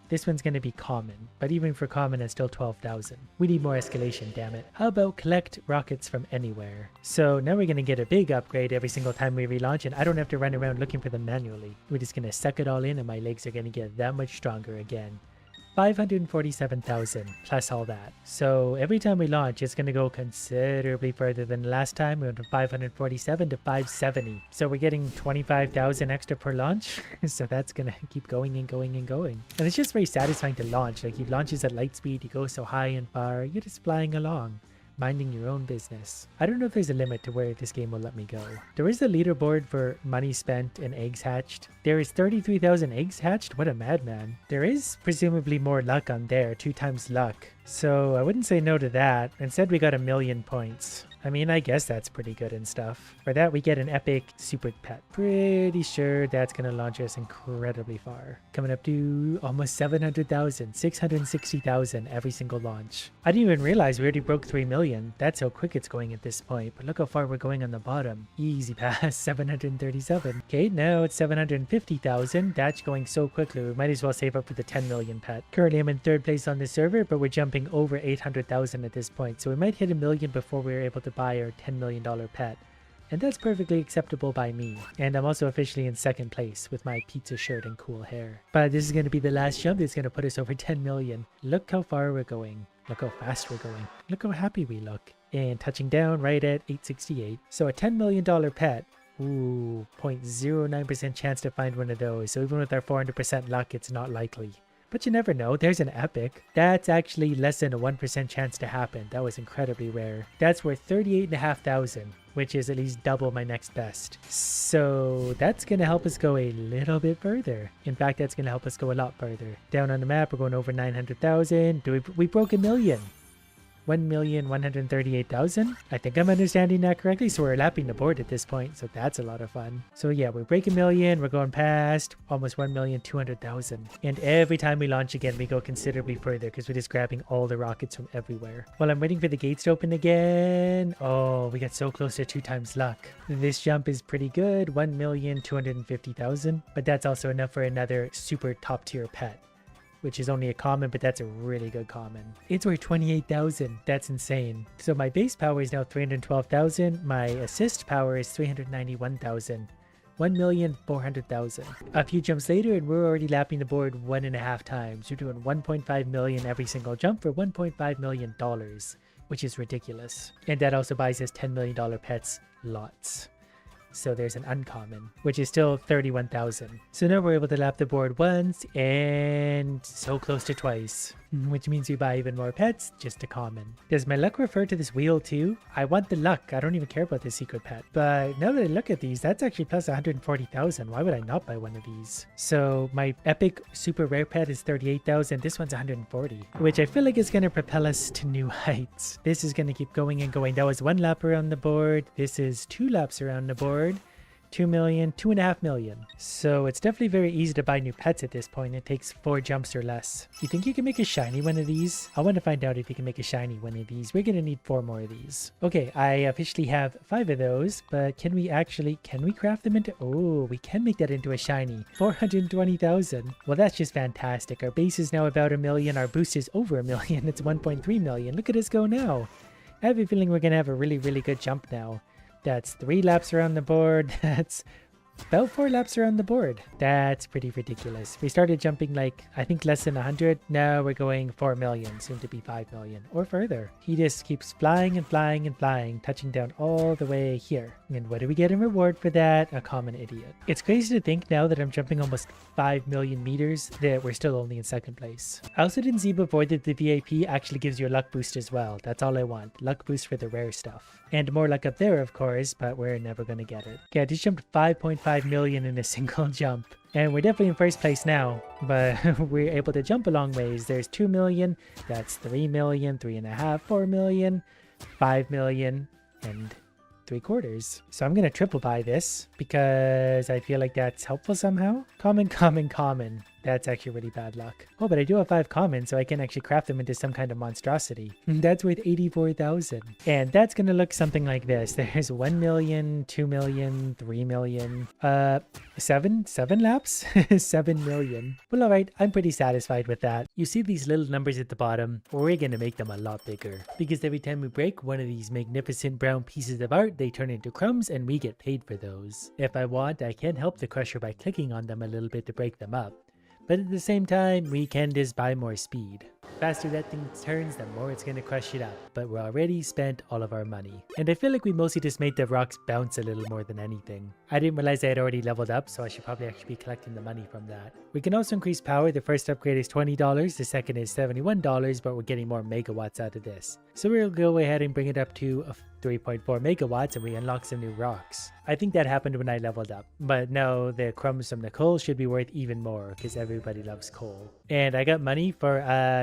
This one's going to be common, but even for common it's still 12,000. We need more escalation, damn it. How about collect rockets from anywhere? So now we're going to get a big upgrade every single time we relaunch, and I don't have to run around looking for them manually. We're just going to suck it all in and my legs are going to get that much stronger again. 547,000 plus all that. So every time we launch, it's going to go considerably further than last time. We went from 547 to 570. So we're getting 25,000 extra per launch. So that's going to keep going and going and going. And it's just very satisfying to launch. Like, you launches at light speed, you go so high and far, you're just flying along, minding your own business. I don't know if there's a limit to where this game will let me go. There is a leaderboard for money spent and eggs hatched. There is 33,000 eggs hatched. What a madman. There is presumably more luck on there, 2 times luck. So I wouldn't say no to that. Instead, we got 1,000,000 points. I mean, I guess that's pretty good and stuff. For that, we get an epic super pet. Pretty sure that's going to launch us incredibly far. Coming up to almost 700,000, 660,000 every single launch. I didn't even realize we already broke 3 million. That's how quick it's going at this point. But look how far we're going on the bottom. Easy pass, 737. Okay, now it's 750,000. That's going so quickly. We might as well save up for the 10 million pet. Currently, I'm in 3rd place on the server, but we're jumping over 800,000 at this point. So we might hit 1 million before we're able to buy our $10 million pet. And that's perfectly acceptable by me. And I'm also officially in 2nd place with my pizza shirt and cool hair. But this is going to be the last jump that's going to put us over 10 million. Look how far we're going. Look how fast we're going. Look how happy we look. And touching down right at 868. So a $10 million pet. Ooh, 0.09% chance to find one of those. So even with our 400% luck, it's not likely. But you never know, there's an epic. That's actually less than a 1% chance to happen. That was incredibly rare. That's worth 38,500, which is at least double my next best. So that's going to help us go a little bit further. In fact, that's going to help us go a lot further. Down on the map, we're going over 900,000. We broke 1 million. 1,138,000. I think I'm understanding that correctly. So we're lapping the board at this point. So that's a lot of fun. So yeah, we break 1 million. We're going past almost 1,200,000. And every time we launch again, we go considerably further because we're just grabbing all the rockets from everywhere. While I'm waiting for the gates to open again. Oh, we got so close to 2 times luck. This jump is pretty good. 1,250,000. But that's also enough for another super top tier pet, which is only a common, but that's a really good common. It's worth 28,000. That's insane. So my base power is now 312,000. My assist power is 391,000. 1,400,000. A few jumps later and we're already lapping the board 1.5 times. We're doing 1.5 million every single jump for $1.5 million, which is ridiculous. And that also buys us $10 million pets lots. So there's an uncommon, which is still 31,000. So now we're able to lap the board once and so close to twice, which means we buy even more pets, just a common. Does my luck refer to this wheel too? I want the luck. I don't even care about this secret pet. But now that I look at these, that's actually plus 140,000. Why would I not buy one of these? So my epic super rare pet is 38,000. This one's 140, which I feel like is going to propel us to new heights. This is going to keep going and going. That was 1 lap around the board. This is 2 laps around the board. 2 million, 2.5 million. So it's definitely very easy to buy new pets at this point. It takes 4 jumps or less. You think you can make a shiny one of these? I want to find out if you can make a shiny one of these. We're going to need 4 more of these. Okay, I officially have 5 of those, but can we craft them into, oh, we can make that into a shiny. 420,000. Well, that's just fantastic. Our base is now about 1 million. Our boost is over 1 million. It's 1.3 million. Look at us go now. I have a feeling we're going to have a really, really good jump now. That's 3 laps around the board. That's about 4 laps around the board. That's pretty ridiculous. We started jumping like, I think less than 100. Now we're going 4 million, soon to be 5 million or further. He just keeps flying and flying and flying, touching down all the way here. And what do we get in reward for that? A common idiot. It's crazy to think now that I'm jumping almost 5 million meters that we're still only in 2nd place. I also didn't see before that the VIP actually gives you a luck boost as well. That's all I want. Luck boost for the rare stuff. And more luck up there, of course, but we're never going to get it. Yeah, I just jumped 5.5 million in a single jump. And we're definitely in 1st place now, but we're able to jump a long ways. There's 2 million, that's 3 million, 3.5, 4 million, 5 million, and 3/4. So I'm going to triple buy this because I feel like that's helpful somehow. Common, common, common. That's actually really bad luck. Oh, but I do have 5 common, so I can actually craft them into some kind of monstrosity. That's worth 84,000. And that's gonna look something like this. There's 1 million, 2 million, 3 million, 7 laps? 7 million. Well, alright, I'm pretty satisfied with that. You see these little numbers at the bottom? We're gonna make them a lot bigger. Because every time we break one of these magnificent brown pieces of art, they turn into crumbs and we get paid for those. If I want, I can help the crusher by clicking on them a little bit to break them up. But at the same time, we can just buy more speed. Faster that thing turns, the more it's going to crush it up. But we're already spent all of our money. And I feel like we mostly just made the rocks bounce a little more than anything. I didn't realize I had already leveled up, so I should probably actually be collecting the money from that. We can also increase power. The first upgrade is $20, the second is $71, but we're getting more megawatts out of this. So we'll go ahead and bring it up to 3.4 megawatts and we unlock some new rocks. I think that happened when I leveled up, but now the crumbs from the coal should be worth even more because everybody loves coal. And I got money for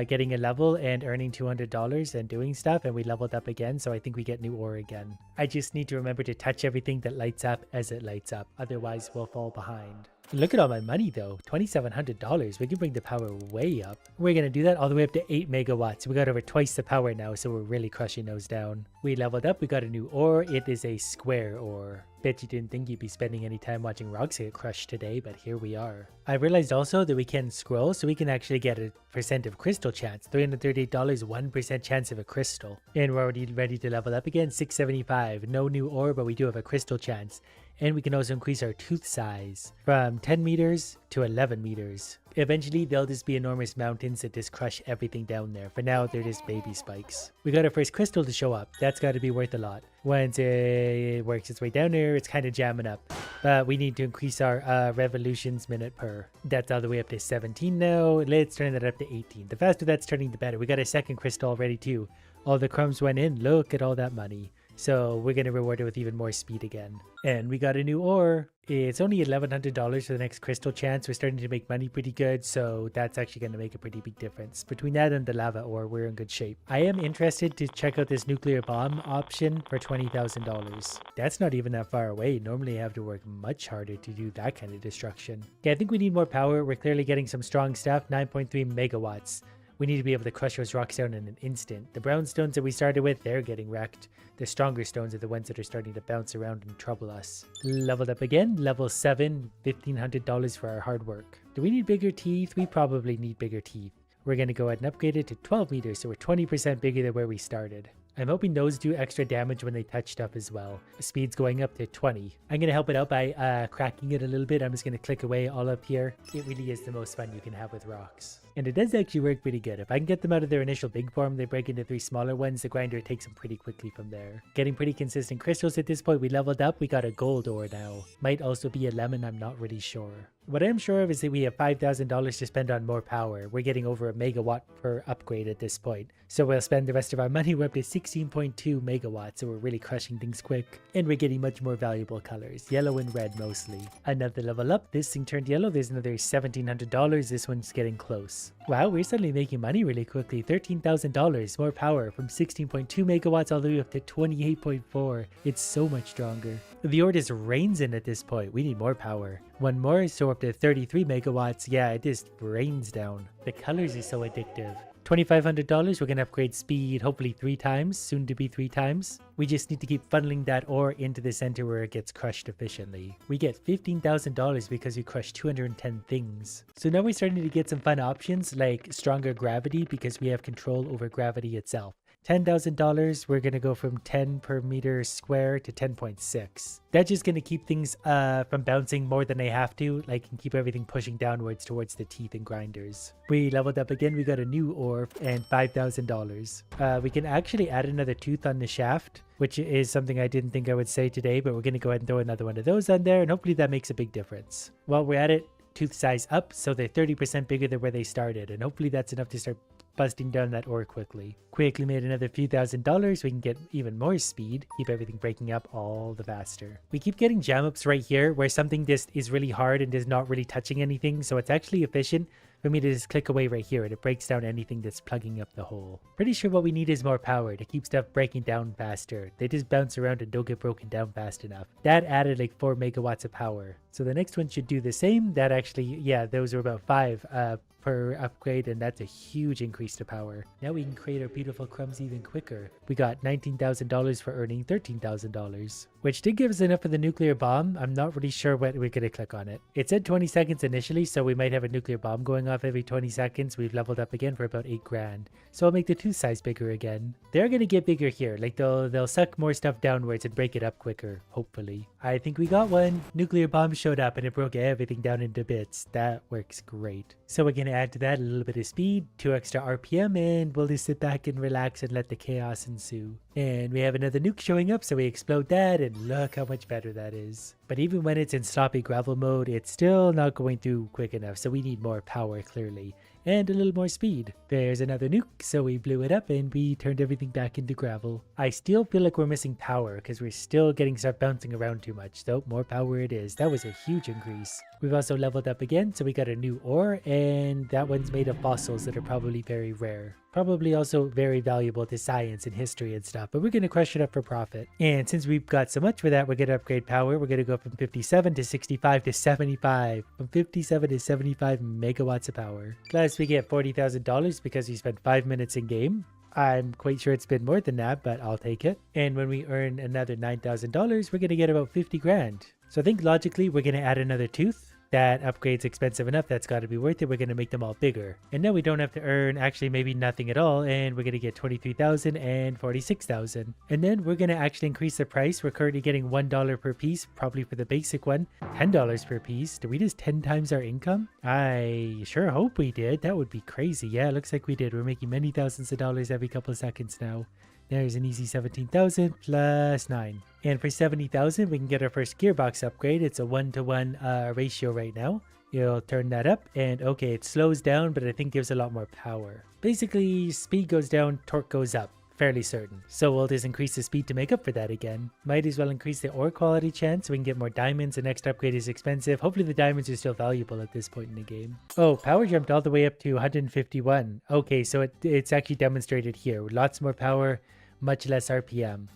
getting a level and earning $200 and doing stuff, and we leveled up again, so I think we get new ore again. I just need to remember to touch everything that lights up as it lights up, otherwise we'll fall behind. Look at all my money though, $2,700. We can bring the power way up. We're going to do that all the way up to 8 megawatts. We got over twice the power now, so we're really crushing those down. We leveled up, we got a new ore. It is a square ore. Bet you didn't think you'd be spending any time watching rocks get crushed today, but here we are. I realized also that we can scroll, so we can actually get a percent of crystal chance. $338, 1% chance of a crystal. And we're already ready to level up again, 675. No new ore, but we do have a crystal chance. And we can also increase our tooth size from 10 meters to 11 meters. Eventually, they'll just be enormous mountains that just crush everything down there. For now, they're just baby spikes. We got our first crystal to show up. That's got to be worth a lot. Once it works its way down there, it's kind of jamming up. But we need to increase our revolutions minute per. That's all the way up to 17 now. Let's turn that up to 18. The faster that's turning, the better. We got a second crystal already too. All the crumbs went in. Look at all that money. So we're going to reward it with even more speed again. And we got a new ore. It's only $1,100 for the next crystal chance. We're starting to make money pretty good, so that's actually going to make a pretty big difference. Between that and the lava ore, we're in good shape. I am interested to check out this nuclear bomb option for $20,000. That's not even that far away. Normally I have to work much harder to do that kind of destruction. Okay, I think we need more power. We're clearly getting some strong stuff, 9.3 megawatts. We need to be able to crush those rocks down in an instant. The brown stones that we started with, they're getting wrecked. The stronger stones are the ones that are starting to bounce around and trouble us. Leveled up again, level 7, $1,500 for our hard work. Do we need bigger teeth? We probably need bigger teeth. We're going to go ahead and upgrade it to 12 meters, so we're 20% bigger than where we started. I'm hoping those do extra damage when they touch stuff as well. Speed's going up to 20. I'm going to help it out by cracking it a little bit. I'm just going to click away all up here. It really is the most fun you can have with rocks. And it does actually work pretty good. If I can get them out of their initial big form, they break into 3 smaller ones. The grinder takes them pretty quickly from there. Getting pretty consistent crystals at this point. We leveled up. We got a gold ore now. Might also be a lemon. I'm not really sure. What I'm sure of is that we have $5,000 to spend on more power. We're getting over a megawatt per upgrade at this point. So we'll spend the rest of our money. We're up to 16.2 megawatts, so we're really crushing things quick. And we're getting much more valuable colors, yellow and red mostly. Another level up. This thing turned yellow. There's another $1,700. This one's getting close. Wow, we're suddenly making money really quickly. $13,000 more power from 16.2 megawatts all the way up to 28.4. It's so much stronger. The ore just rains in at this point. We need more power. One more, so up to 33 megawatts. Yeah, it just rains down. The colors are so addictive. $2,500, we're going to upgrade speed hopefully 3 times, soon to be 3 times. We just need to keep funneling that ore into the center where it gets crushed efficiently. We get $15,000 because we crushed 210 things. So now we're starting to get some fun options like stronger gravity because we have control over gravity itself. $10,000, we're going to go from 10 per meter square to 10.6. That's just going to keep things from bouncing more than they have to, like, and keep everything pushing downwards towards the teeth and grinders. We leveled up again, we got a new ore and $5,000. We can actually add another tooth on the shaft, which is something I didn't think I would say today, but we're going to go ahead and throw another one of those on there, and hopefully that makes a big difference. While we're at it, tooth size up, so they're 30% bigger than where they started, and hopefully that's enough to start busting down that ore quickly. Quickly made another few $1,000s. We can get even more speed, keep everything breaking up all the faster. We keep getting jam ups right here where something just is really hard and is not really touching anything, so it's actually efficient for me to just click away right here and it breaks down anything that's plugging up the hole. Pretty sure what we need is more power to keep stuff breaking down faster. They just bounce around and don't get broken down fast enough. That added like 4 megawatts of power. So the next one should do the same. That actually, yeah, those are about 5 per upgrade, and that's a huge increase to power. Now we can create our beautiful crumbs even quicker. We got $19,000 for earning $13,000, which did give us enough for the nuclear bomb. I'm not really sure when we're going to click on it. It said 20 seconds initially, so we might have a nuclear bomb going off every 20 seconds. We've leveled up again for about 8 grand. So I'll make the tooth size bigger again. They're going to get bigger here. Like they'll suck more stuff downwards and break it up quicker, hopefully. I think we got one. Nuclear bomb showed up and it broke everything down into bits. That works great. So we're going to add to that a little bit of speed, 2 extra RPM, and we'll just sit back and relax and let the chaos ensue. And we have another nuke showing up, so we explode that, and look how much better that is. But even when it's in sloppy gravel mode, it's still not going through quick enough, so we need more power clearly. And a little more speed. There's another nuke, so we blew it up and we turned everything back into gravel. I still feel like we're missing power because we're still getting stuff bouncing around too much, so more power it is. That was a huge increase. We've also leveled up again, so we got a new ore, and that one's made of fossils that are probably very rare. Probably also very valuable to science and history and stuff, but we're going to crush it up for profit. And since we've got so much for that, we're going to upgrade power. We're going to go from 57 to 65 to 75. From 57 to 75 megawatts of power. Plus, we get $40,000 because we spent 5 minutes in game. I'm quite sure it's been more than that, but I'll take it. And when we earn another $9,000, we're going to get about 50 grand. So I think logically, we're going to add another tooth. That upgrade's expensive enough, that's got to be worth it. We're going to make them all bigger. And now we don't have to earn actually maybe nothing at all, and we're going to get 23,000 and 46,000. And then we're going to actually increase the price. We're currently getting $1 per piece, probably for the basic one, $10 per piece. Did we just 10 times our income? I sure hope we did. That would be crazy. Yeah, it looks like we did. We're making many thousands of dollars every couple of seconds now. There's an easy 17,000 plus 9. And for 70,000, we can get our first gearbox upgrade. It's a 1-to-1 ratio right now. You'll turn that up, and okay, it slows down, but I think gives a lot more power. Basically, speed goes down, torque goes up. Fairly certain. So we'll just increase the speed to make up for that again. Might as well increase the ore quality chance so we can get more diamonds. The next upgrade is expensive. Hopefully the diamonds are still valuable at this point in the game. Oh, power jumped all the way up to 151. Okay, so it's actually demonstrated here. Lots more power, much less RPM.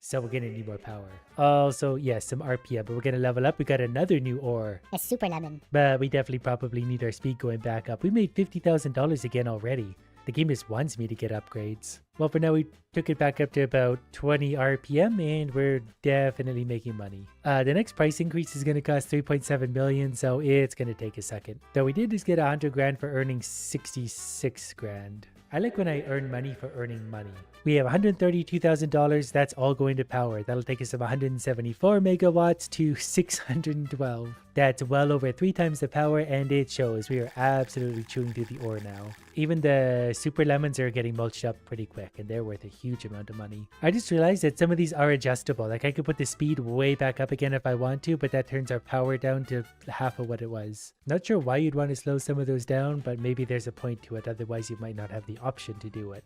So we're gonna need more power. Also, yes, some RPM, but we're gonna level up. We got another new ore. A super lemon. But we definitely probably need our speed going back up. We made $50,000 again already. The game just wants me to get upgrades. Well, for now, we took it back up to about 20 RPM, and we're definitely making money. The next price increase is going to cost 3.7 million, so it's going to take a second. Though we did just get 100 grand for earning 66 grand. I like when I earn money for earning money. We have $132,000. That's all going to power. That'll take us from 174 megawatts to 612. That's well over 3 times the power, and it shows. We are absolutely chewing through the ore now. Even the super lemons are getting mulched up pretty quick, and they're worth a huge amount of money. I just realized that some of these are adjustable. Like I could put the speed way back up again if I want to, but that turns our power down to half of what it was. Not sure why you'd want to slow some of those down, but maybe there's a point to it. Otherwise, you might not have the option to do it.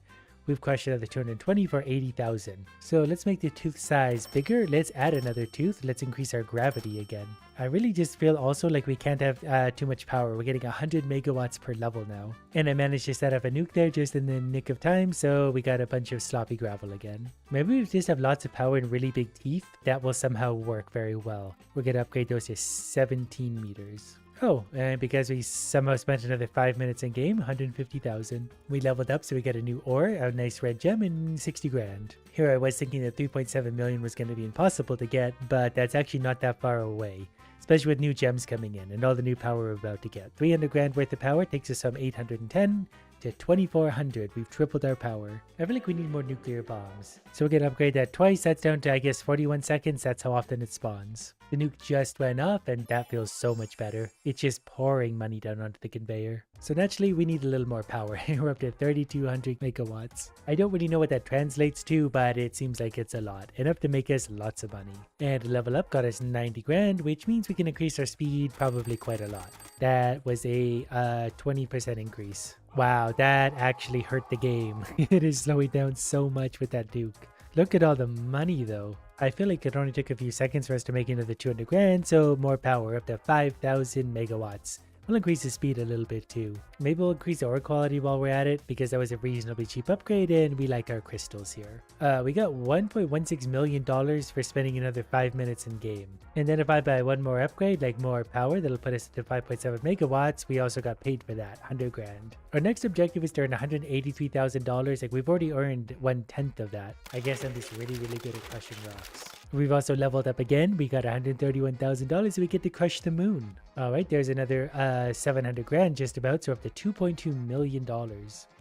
We've crushed another 220 for 80,000. So let's make the tooth size bigger. Let's add another tooth. Let's increase our gravity again. I really just feel also like we can't have too much power. We're getting 100 megawatts per level now. And I managed to set up a nuke there just in the nick of time, so we got a bunch of sloppy gravel again. Maybe we just have lots of power and really big teeth. That will somehow work very well. We're going to upgrade those to 17 meters. Oh, and because we somehow spent another 5 minutes in game, 150,000. We leveled up, so we got a new ore, a nice red gem, and 60 grand. Here I was thinking that 3.7 million was going to be impossible to get, but that's actually not that far away. Especially with new gems coming in and all the new power we're about to get. 300 grand worth of power takes us from 810 to 2400. We've tripled our power. I feel like we need more nuclear bombs. So we're going to upgrade that twice. That's down to, I guess, 41 seconds. That's how often it spawns. The nuke just went off, and that feels so much better. It's just pouring money down onto the conveyor. So naturally, we need a little more power. We're up to 3,200 megawatts. I don't really know what that translates to, but it seems like it's a lot. Enough to make us lots of money. And level up got us 90 grand, which means we can increase our speed probably quite a lot. That was a 20% increase. Wow, that actually hurt the game. It is slowing down so much with that nuke. Look at all the money though. I feel like it only took a few seconds for us to make another 200 grand, so more power, up to 5,000 megawatts. We'll increase the speed a little bit too. Maybe we'll increase the ore quality while we're at it because that was a reasonably cheap upgrade and we like our crystals here. We got $1.16 million for spending another 5 minutes in game. And then if I buy one more upgrade, like more power, that'll put us to 5.7 megawatts. We also got paid for that, 100 grand. Our next objective is to earn $183,000. Like we've already earned 1/10 of that. I guess I'm just really good at crushing rocks. We've also leveled up again. We got $131,000 so we get to crush the moon. All right, there's another 700 grand just about, so up to $2.2 million.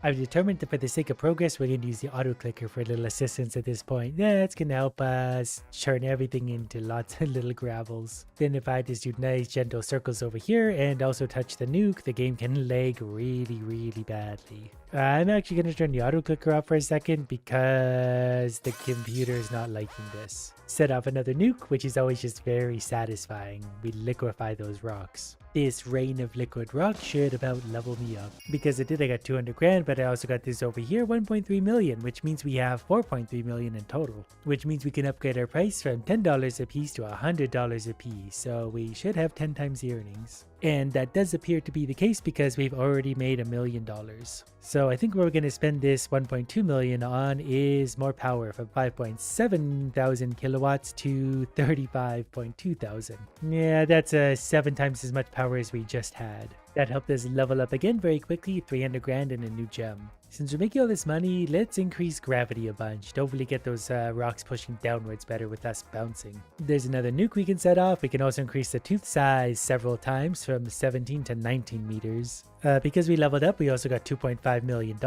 I've determined that for the sake of progress, we're going to use the auto clicker for a little assistance at this point. That's going to help us turn everything into lots of little gravels. Then if I just do nice gentle circles over here and also touch the nuke, the game can lag really badly. I'm actually going to turn the auto clicker off for a second because the computer is not liking this. Set off another nuke, which is always just very satisfying. We liquefy those rocks. This rain of liquid rock should about level me up. Because it did, I got 200 grand, but I also got this over here, 1.3 million, which means we have 4.3 million in total. Which means we can upgrade our price from $10 a piece to $100 a piece, so we should have 10 times the earnings. And that does appear to be the case because we've already made $1 million. So I think what we're going to spend this 1.2 million on is more power from 5.7 thousand kilowatts to 35.2 thousand. Yeah, that's 7 times as much power as we just had. That helped us level up again very quickly, 300 grand and a new gem. Since we're making all this money, let's increase gravity a bunch to hopefully get those rocks pushing downwards better with us bouncing. There's another nuke we can set off. We can also increase the tooth size several times from 17 to 19 meters. Because we leveled up, we also got $2.5 million,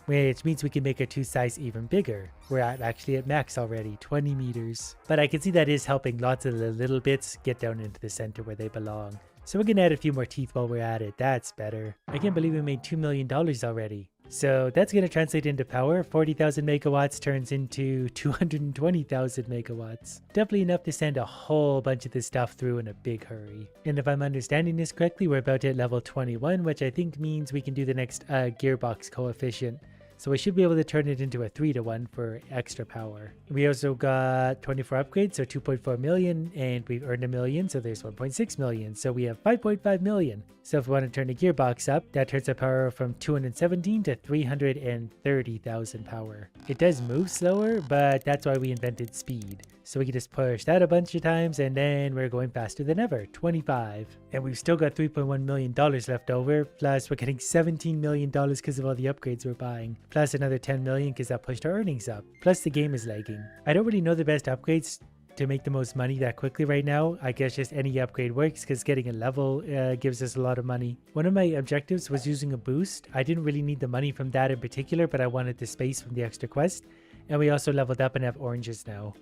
which means we can make our tooth size even bigger. We're actually at max already, 20 meters. But I can see that is helping lots of the little bits get down into the center where they belong. So we're going to add a few more teeth while we're at it. That's better. I can't believe we made $2 million already. So that's going to translate into power. 40,000 megawatts turns into 220,000 megawatts. Definitely enough to send a whole bunch of this stuff through in a big hurry. And if I'm understanding this correctly, we're about to hit level 21, which I think means we can do the next gearbox coefficient. So we should be able to turn it into a 3-to-1 for extra power. We also got 24 upgrades, so 2.4 million, and we've earned $1 million, so there's 1.6 million. So we have 5.5 million. So if we want to turn the gearbox up, that turns our power from 217 to 330,000 power. It does move slower, but that's why we invented speed. So we can just push that a bunch of times and then we're going faster than ever, 25. And we've still got $3.1 million left over, plus we're getting $17 million because of all the upgrades we're buying, plus another $10 million because that pushed our earnings up, plus the game is lagging. I don't really know the best upgrades to make the most money that quickly right now. I guess just any upgrade works because getting a level gives us a lot of money. One of my objectives was using a boost. I didn't really need the money from that in particular, but I wanted the space from the extra quest. And we also leveled up and have oranges now.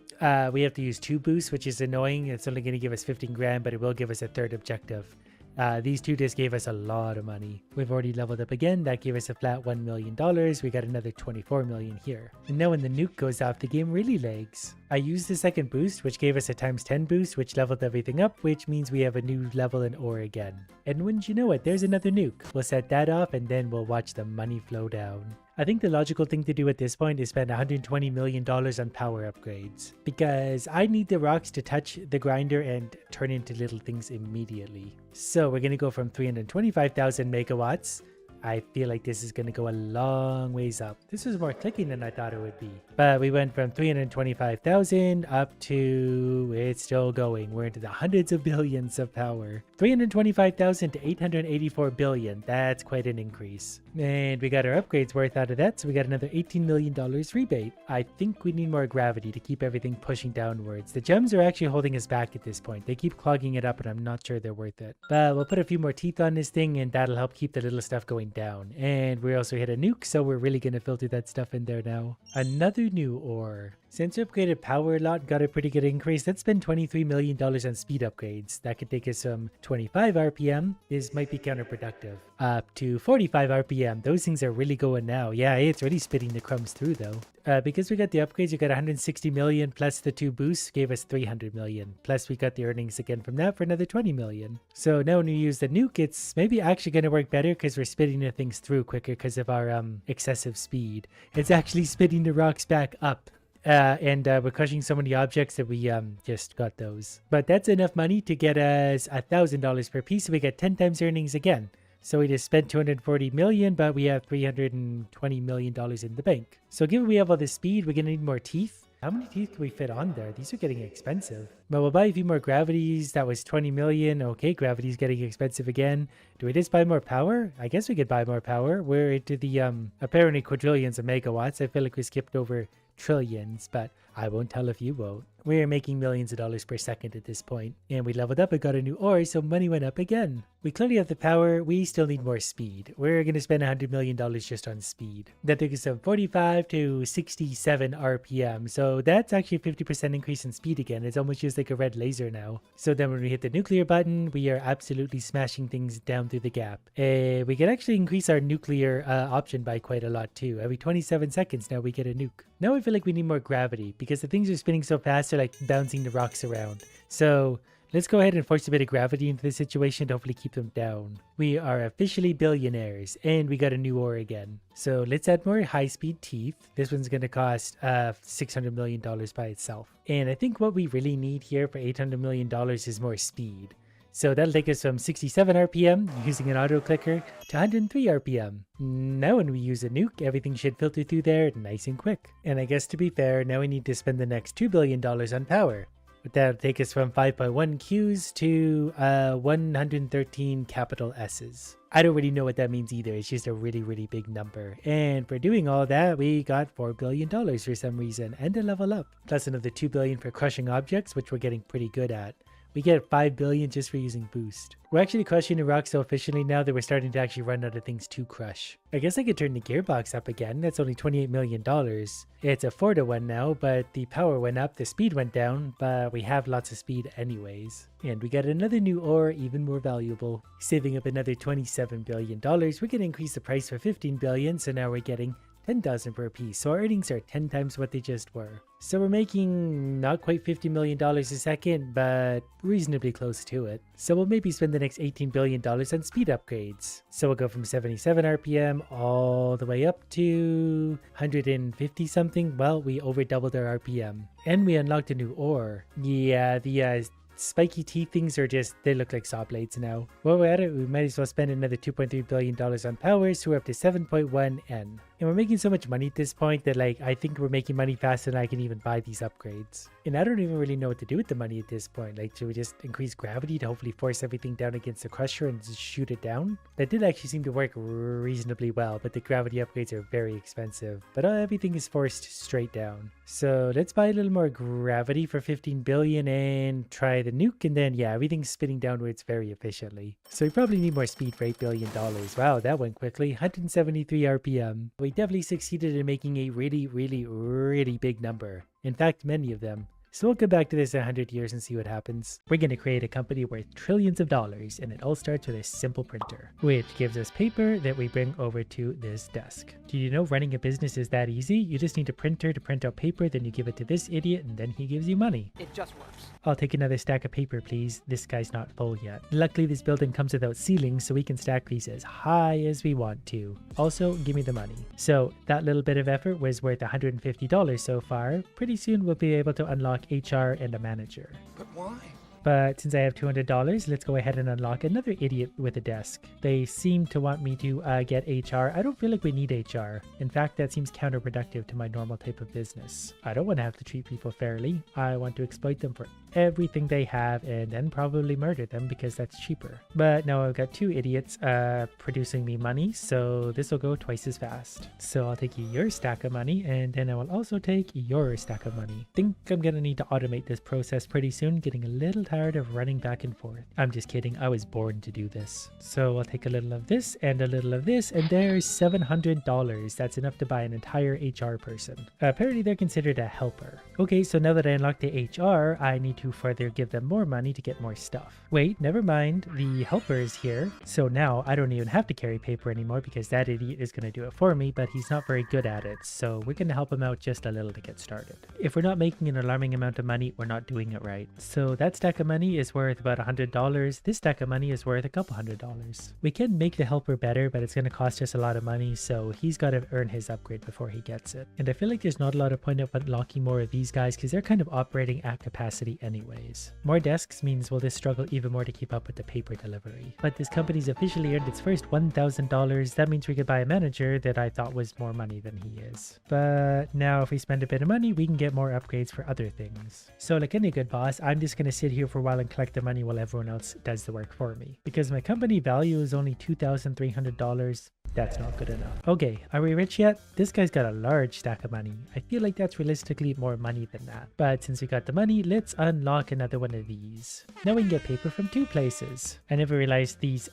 We have to use 2 boosts, which is annoying. It's only going to give us 15 grand, but it will give us a 3rd objective. These 2 just gave us a lot of money. We've already leveled up again. That gave us a flat $1 million. We got another 24 million here. And now when the nuke goes off, the game really lags. I used the 2nd boost, which gave us a times 10 boost, which leveled everything up, which means we have a new level in ore again. And wouldn't you know it, there's another nuke. We'll set that off and then we'll watch the money flow down. I think the logical thing to do at this point is spend $120 million on power upgrades, because I need the rocks to touch the grinder and turn into little things immediately. So we're going to go from 325,000 megawatts. I feel like this is going to go a long ways up. This was more clicking than I thought it would be. But we went from 325,000 up to, it's still going. We're into the hundreds of billions of power. 325,000 to 884 billion. That's quite an increase. And we got our upgrades worth out of that, so we got another $18 million rebate. I think we need more gravity to keep everything pushing downwards. The gems are actually holding us back at this point. They keep clogging it up, and I'm not sure they're worth it. But we'll put a few more teeth on this thing, and that'll help keep the little stuff going down. And we also hit a nuke, so we're really going to filter that stuff in there now. Another new ore. Since we upgraded power a lot, got a pretty good increase. Let's spend $23 million on speed upgrades. That could take us from 25 RPM. This might be counterproductive. Up to 45 RPM. Those things are really going now. Yeah, it's really spitting the crumbs through though. Because we got the upgrades, we got 160 million plus the 2 boosts gave us 300 million. Plus we got the earnings again from that for another 20 million. So now when we use the nuke, it's maybe actually going to work better because we're spitting the things through quicker because of our excessive speed. It's actually spitting the rocks back up. and we're crushing so many objects that we just got those. But that's enough money to get us $1,000 per piece, so we get 10 times earnings again. So we just spent 240 million, but we have $320 million in the bank. So given we have all this speed, we're gonna need more teeth. How many teeth can we fit on there? These are getting expensive. But we'll buy a few more gravities. That was 20 million. Okay, gravity's getting expensive again. Do we just buy more power? I guess we could buy more power. We're into the apparently quadrillions of megawatts. I feel like we skipped over trillions, but I won't tell if you won't. We're making millions of dollars per second at this point. And we leveled up and got a new ore, so money went up again. We clearly have the power. We still need more speed. We're going to spend $100 million just on speed. That took us from 45 to 67 RPM. So that's actually a 50% increase in speed again. It's almost just like a red laser now. So then when we hit the nuclear button, we are absolutely smashing things down through the gap. We can actually increase our nuclear option by quite a lot too. Every 27 seconds now we get a nuke. Now I feel like we need more gravity because the things are spinning so fast, they're like bouncing the rocks around. So let's go ahead and force a bit of gravity into the situation to hopefully keep them down. We are officially billionaires and we got a new ore again. So let's add more high-speed teeth. This one's going to cost $600 million by itself. And I think what we really need here for $800 million is more speed. So that'll take us from 67 RPM using an auto clicker to 103 RPM. Now when we use a nuke, everything should filter through there nice and quick. And I guess to be fair, now we need to spend the next $2 billion on power. But that'll take us from 5.1 Qs to 113 capital S's. I don't really know what that means either. It's just a really, really big number. And for doing all that, we got $4 billion for some reason and a level up. Plus another $2 billion for crushing objects, which we're getting pretty good at. We get $5 billion just for using boost. We're actually crushing the rock so efficiently now that we're starting to actually run out of things to crush. I guess I could turn the gearbox up again. That's only $28 million. It's a 4-to-1 now, but the power went up, the speed went down, but we have lots of speed anyways. And we got another new ore, even more valuable. Saving up another $27 billion, we can increase the price for $15 billion, so now we're getting 10,000 per piece, so our earnings are 10 times what they just were. So we're making not quite $50 million a second, but reasonably close to it. So we'll maybe spend the next $18 billion on speed upgrades. So we'll go from 77 RPM all the way up to 150 something. Well, we over doubled our RPM. And we unlocked a new ore. Yeah, the spiky teeth things are just, they look like saw blades now. While we're at it, we might as well spend another $2.3 billion on power, so we're up to 7.1 N. And we're making so much money at this point that I think we're making money faster than I can even buy these upgrades. And I don't even really know what to do with the money at this point. Should we just increase gravity to hopefully force everything down against the crusher and just shoot it down? That did actually seem to work reasonably well, but the gravity upgrades are very expensive. But everything is forced straight down. So let's buy a little more gravity for 15 billion and try the nuke, and then yeah, everything's spinning downwards very efficiently. So we probably need more speed for $8 billion. Wow, that went quickly. 173 RPM. We definitely succeeded in making a really, really, really big number. In fact, many of them. So we'll come back to this in 100 years and see what happens. We're going to create a company worth trillions of dollars, and it all starts with a simple printer, which gives us paper that we bring over to this desk. Do you know running a business is that easy? You just need a printer to print out paper, then you give it to this idiot, and then he gives you money. It just works. I'll take another stack of paper, please. This guy's not full yet. Luckily, this building comes without ceilings, so we can stack these as high as we want to. Also, give me the money. So that little bit of effort was worth $150 so far. Pretty soon, we'll be able to unlock HR and a manager. But why? But since I have $200, let's go ahead and unlock another idiot with a desk. They seem to want me to get HR. I don't feel like we need HR. In fact, that seems counterproductive to my normal type of business. I don't want to have to treat people fairly. I want to exploit them for everything they have and then probably murder them because that's cheaper. But now I've got two idiots producing me money, so this will go twice as fast. So I'll take your stack of money, and then I will also take your stack of money. Think I'm gonna need to automate this process pretty soon, getting a little tired of running back and forth. I'm just kidding, I was born to do this. So I'll take a little of this and a little of this, and there's $700. That's enough to buy an entire HR person. Apparently they're considered a helper. Okay, so now that I unlocked the HR, I need to further give them more money to get more stuff. Wait, never mind, the helper is here. So now I don't even have to carry paper anymore because that idiot is going to do it for me, but he's not very good at it, so we're going to help him out just a little to get started. If we're not making an alarming amount of money, we're not doing it right. So that stack of of money is worth about $100. This stack of money is worth a couple $100. We can make the helper better, but it's going to cost us a lot of money, so he's got to earn his upgrade before he gets it. And I feel like there's not a lot of point of unlocking more of these guys because they're kind of operating at capacity anyways. More desks means we'll just struggle even more to keep up with the paper delivery. But this company's officially earned its first $1,000. That means we could buy a manager that I thought was more money than he is. But now if we spend a bit of money, we can get more upgrades for other things. So like any good boss, I'm just going to sit here for a while and collect the money while everyone else does the work for me. Because my company value is only $2,300. That's not good enough. Okay, are we rich yet? This guy's got a large stack of money. I feel like that's realistically more money than that. But since we got the money, let's unlock another one of these. Now we can get paper from 2 places. I never realized these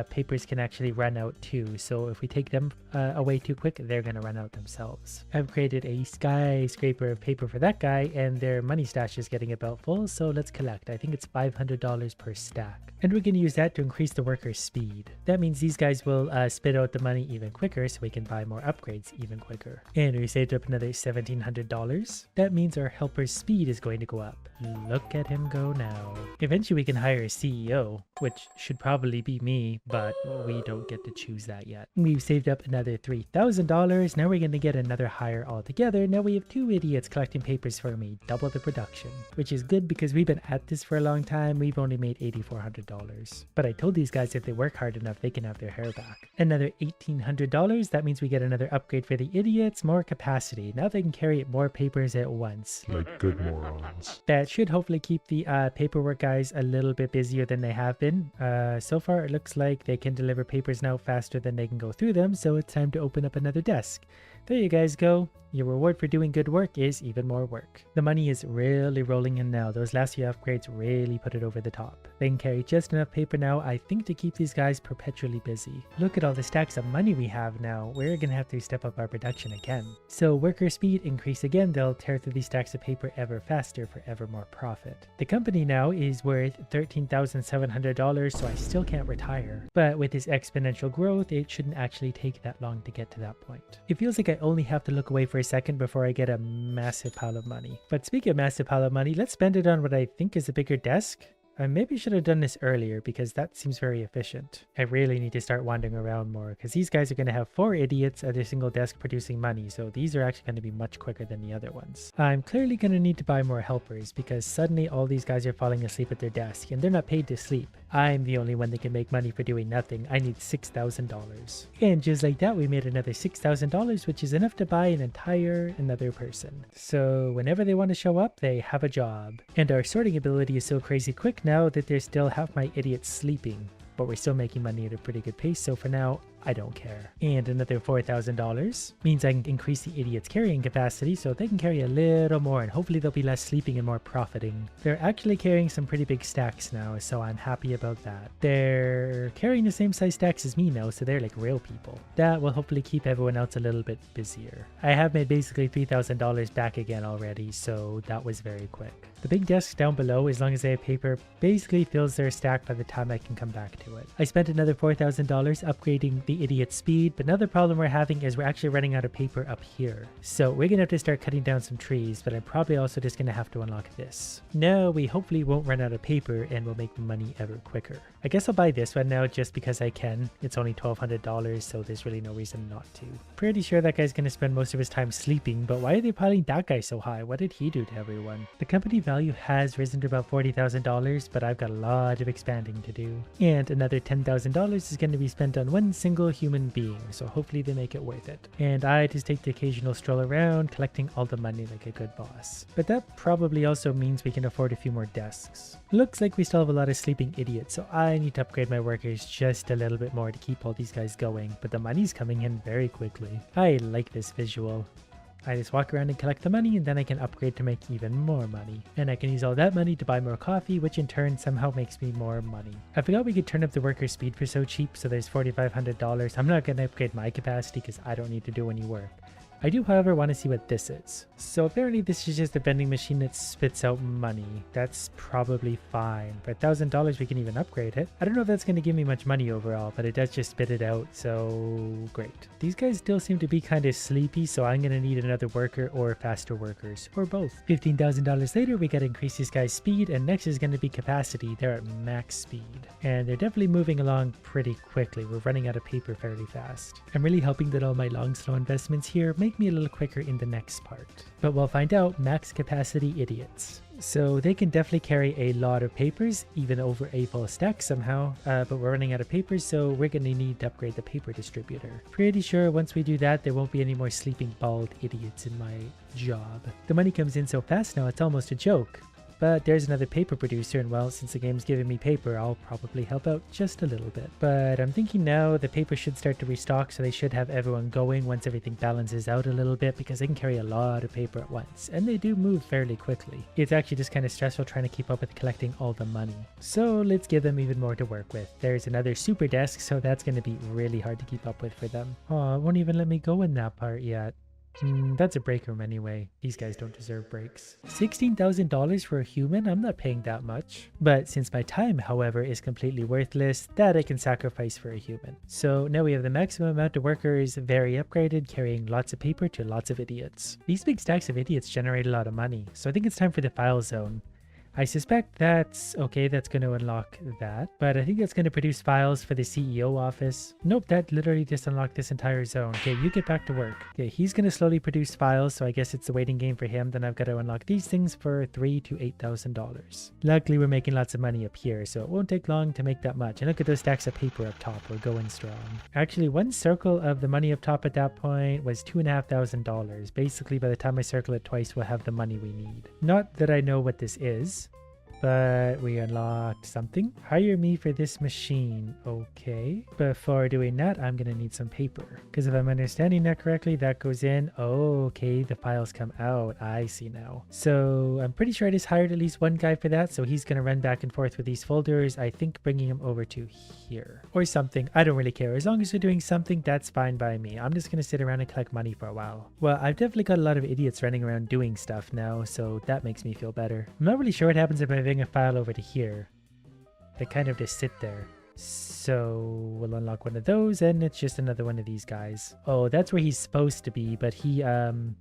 papers can actually run out too. So if we take them away too quick, they're gonna run out themselves. I've created a skyscraper of paper for that guy and their money stash is getting about full. So let's collect. I think it's $500 per stack. And we're gonna use that to increase the worker's speed. That means these guys will spit out the money even quicker so we can buy more upgrades even quicker. And we saved up another $1,700. That means our helper's speed is going to go up. Look at him go now. Eventually we can hire a CEO, which should probably be me, but we don't get to choose that yet. We've saved up another $3,000. Now we're going to get another hire altogether. Now we have 2 idiots collecting papers for me, double the production, which is good because we've been at this for a long time. We've only made $8,400. But I told these guys if they work hard enough, they can have their hair back. Another $1,800. That means we get another upgrade for the idiots, more capacity. Now they can carry more papers at once. Like good morons. That should hopefully keep the paperwork guys a little bit busier than they have been. So far it looks like they can deliver papers now faster than they can go through them, so it's time to open up another desk. There you guys go. Your reward for doing good work is even more work. The money is really rolling in now. Those last few upgrades really put it over the top. They can carry just enough paper now, I think, to keep these guys perpetually busy. Look at all the stacks of money we have now. We're gonna have to step up our production again. So worker speed increase again. They'll tear through these stacks of paper ever faster for ever more profit. The company now is worth $13,700, so I still can't retire. But with this exponential growth, it shouldn't actually take that long to get to that point. It feels like I only have to look away for a second before I get a massive pile of money. But speaking of massive pile of money, let's spend it on what I think is a bigger desk. I maybe should have done this earlier because that seems very efficient. I really need to start wandering around more because these guys are going to have 4 idiots at a single desk producing money, so these are actually going to be much quicker than the other ones. I'm clearly going to need to buy more helpers because suddenly all these guys are falling asleep at their desk and they're not paid to sleep. I'm the only one that can make money for doing nothing. I need $6,000. And just like that, we made another $6,000, which is enough to buy another person. So whenever they want to show up, they have a job. And our sorting ability is so crazy quick now that there's still half my idiots sleeping. But we're still making money at a pretty good pace, so for now, I don't care. And another $4,000 means I can increase the idiot's carrying capacity so they can carry a little more and hopefully they'll be less sleeping and more profiting. They're actually carrying some pretty big stacks now, so I'm happy about that. They're carrying the same size stacks as me now, so they're like real people. That will hopefully keep everyone else a little bit busier. I have made basically $3,000 back again already, so that was very quick. The big desk down below, as long as they have paper, basically fills their stack by the time I can come back to it. I spent another $4,000 upgrading the idiot's speed, but another problem we're having is we're actually running out of paper up here. So we're gonna have to start cutting down some trees, but I'm probably also just gonna have to unlock this. Now we hopefully won't run out of paper and we'll make money ever quicker. I guess I'll buy this one now just because I can. It's only $1,200, so there's really no reason not to. Pretty sure that guy's gonna spend most of his time sleeping, but why are they piling that guy so high? What did he do to everyone? The company value has risen to about $40,000, but I've got a lot of expanding to do. And another $10,000 is going to be spent on one single human being, so hopefully they make it worth it. And I just take the occasional stroll around, collecting all the money like a good boss. But that probably also means we can afford a few more desks. Looks like we still have a lot of sleeping idiots, so I need to upgrade my workers just a little bit more to keep all these guys going, but the money's coming in very quickly. I like this visual. I just walk around and collect the money and then I can upgrade to make even more money. And I can use all that money to buy more coffee, which in turn somehow makes me more money. I forgot we could turn up the worker speed for so cheap, so there's $4,500. I'm not going to upgrade my capacity because I don't need to do any work. I do, however, want to see what this is. So apparently this is just a vending machine that spits out money. That's probably fine. For $1,000 we can even upgrade it. I don't know if that's going to give me much money overall, but it does just spit it out, so great. These guys still seem to be kind of sleepy, so I'm going to need another worker or faster workers, or both. $15,000 later, we got to increase this guy's speed, and next is going to be capacity. They're at max speed, and they're definitely moving along pretty quickly. We're running out of paper fairly fast. I'm really hoping that all my long, slow investments here make me a little quicker in the next part. But we'll find out. Max capacity idiots. So they can definitely carry a lot of papers, even over a full stack somehow, but we're running out of papers, so we're going to need to upgrade the paper distributor. Pretty sure once we do that, there won't be any more sleeping bald idiots in my job. The money comes in so fast now, it's almost a joke. But there's another paper producer, and well, since the game's giving me paper, I'll probably help out just a little bit. But I'm thinking now the paper should start to restock, so they should have everyone going once everything balances out a little bit, because they can carry a lot of paper at once, and they do move fairly quickly. It's actually just kind of stressful trying to keep up with collecting all the money. So let's give them even more to work with. There's another super desk, so that's going to be really hard to keep up with for them. Oh, it won't even let me go in that part yet. That's a break room anyway. These guys don't deserve breaks. $16,000 for a human? I'm not paying that much. But since my time, however, is completely worthless, that I can sacrifice for a human. So now we have the maximum amount of workers, very upgraded, carrying lots of paper to lots of idiots. These big stacks of idiots generate a lot of money, so I think it's time for the file zone. I suspect that's okay, that's going to unlock that, but I think that's going to produce files for the CEO office. Nope, that literally just unlocked this entire zone. Okay, you get back to work. Okay, he's going to slowly produce files, so I guess it's the waiting game for him. Then I've got to unlock these things for $3,000 to $8,000. Luckily, we're making lots of money up here, so it won't take long to make that much. And look at those stacks of paper up top. We're going strong. Actually, one circle of the money up top at that point was $2,500. Basically, by the time I circle it twice, we'll have the money we need. Not that I know what this is, but we unlocked something. Hire me for this machine. Okay. Before doing that, I'm going to need some paper. Because if I'm understanding that correctly, that goes in. Oh, okay. The files come out. I see now. So I'm pretty sure I just hired at least one guy for that. So he's going to run back and forth with these folders. I think bringing him over to here or something. I don't really care. As long as they're doing something, that's fine by me. I'm just going to sit around and collect money for a while. Well, I've definitely got a lot of idiots running around doing stuff now. So that makes me feel better. I'm not really sure what happens if I bring a file over to here. They kind of just sit there. So we'll unlock one of those, and it's just another one of these guys. Oh, that's where he's supposed to be, but he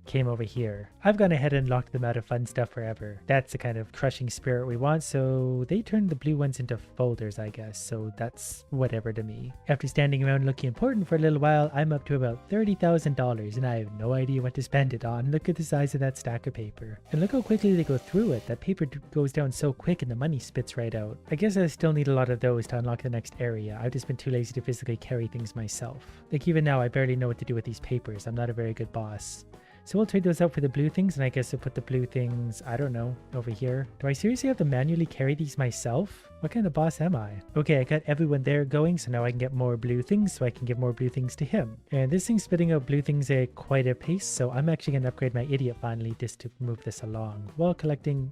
came over here. I've gone ahead and locked them out of fun stuff forever. That's the kind of crushing spirit we want, so they turned the blue ones into folders, I guess, so that's whatever to me. After standing around looking important for a little while, I'm up to about $30,000, and I have no idea what to spend it on. Look at the size of that stack of paper. And look how quickly they go through it. That paper goes down so quick and the money spits right out. I guess I still need a lot of those to unlock the next area. I've just been too lazy to physically carry things myself. Like even now, I barely know what to do with these papers. I'm not a very good boss. So we'll trade those out for the blue things, and I guess we'll put the blue things, I don't know, over here. Do I seriously have to manually carry these myself? What kind of boss am I? Okay, I got everyone there going, so now I can get more blue things, so I can give more blue things to him. And this thing's spitting out blue things at quite a pace, so I'm actually going to upgrade my idiot finally just to move this along while collecting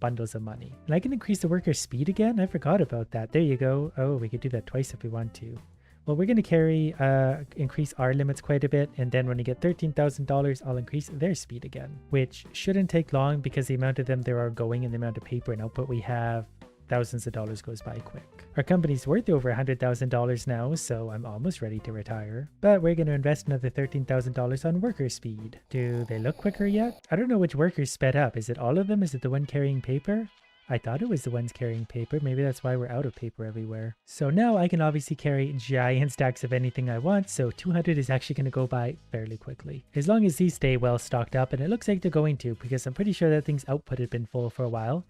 bundles of money. And I can increase the worker's speed again? I forgot about that. There you go. Oh, we could do that twice if we want to. Well, we're going to increase our limits quite a bit, and then when we get $13,000, I'll increase their speed again, which shouldn't take long because the amount of them there are going and the amount of paper and output we have, thousands of dollars goes by quick. Our company's worth over $100,000 now, so I'm almost ready to retire. But we're going to invest another $13,000 on worker speed. Do they look quicker yet? I don't know which workers sped up. Is it all of them? Is it the one carrying paper? I thought it was the ones carrying paper. Maybe that's why we're out of paper everywhere. So now I can obviously carry giant stacks of anything I want, so 200 is actually going to go by fairly quickly. As long as these stay well stocked up, and it looks like they're going to, because I'm pretty sure that thing's output had been full for a while.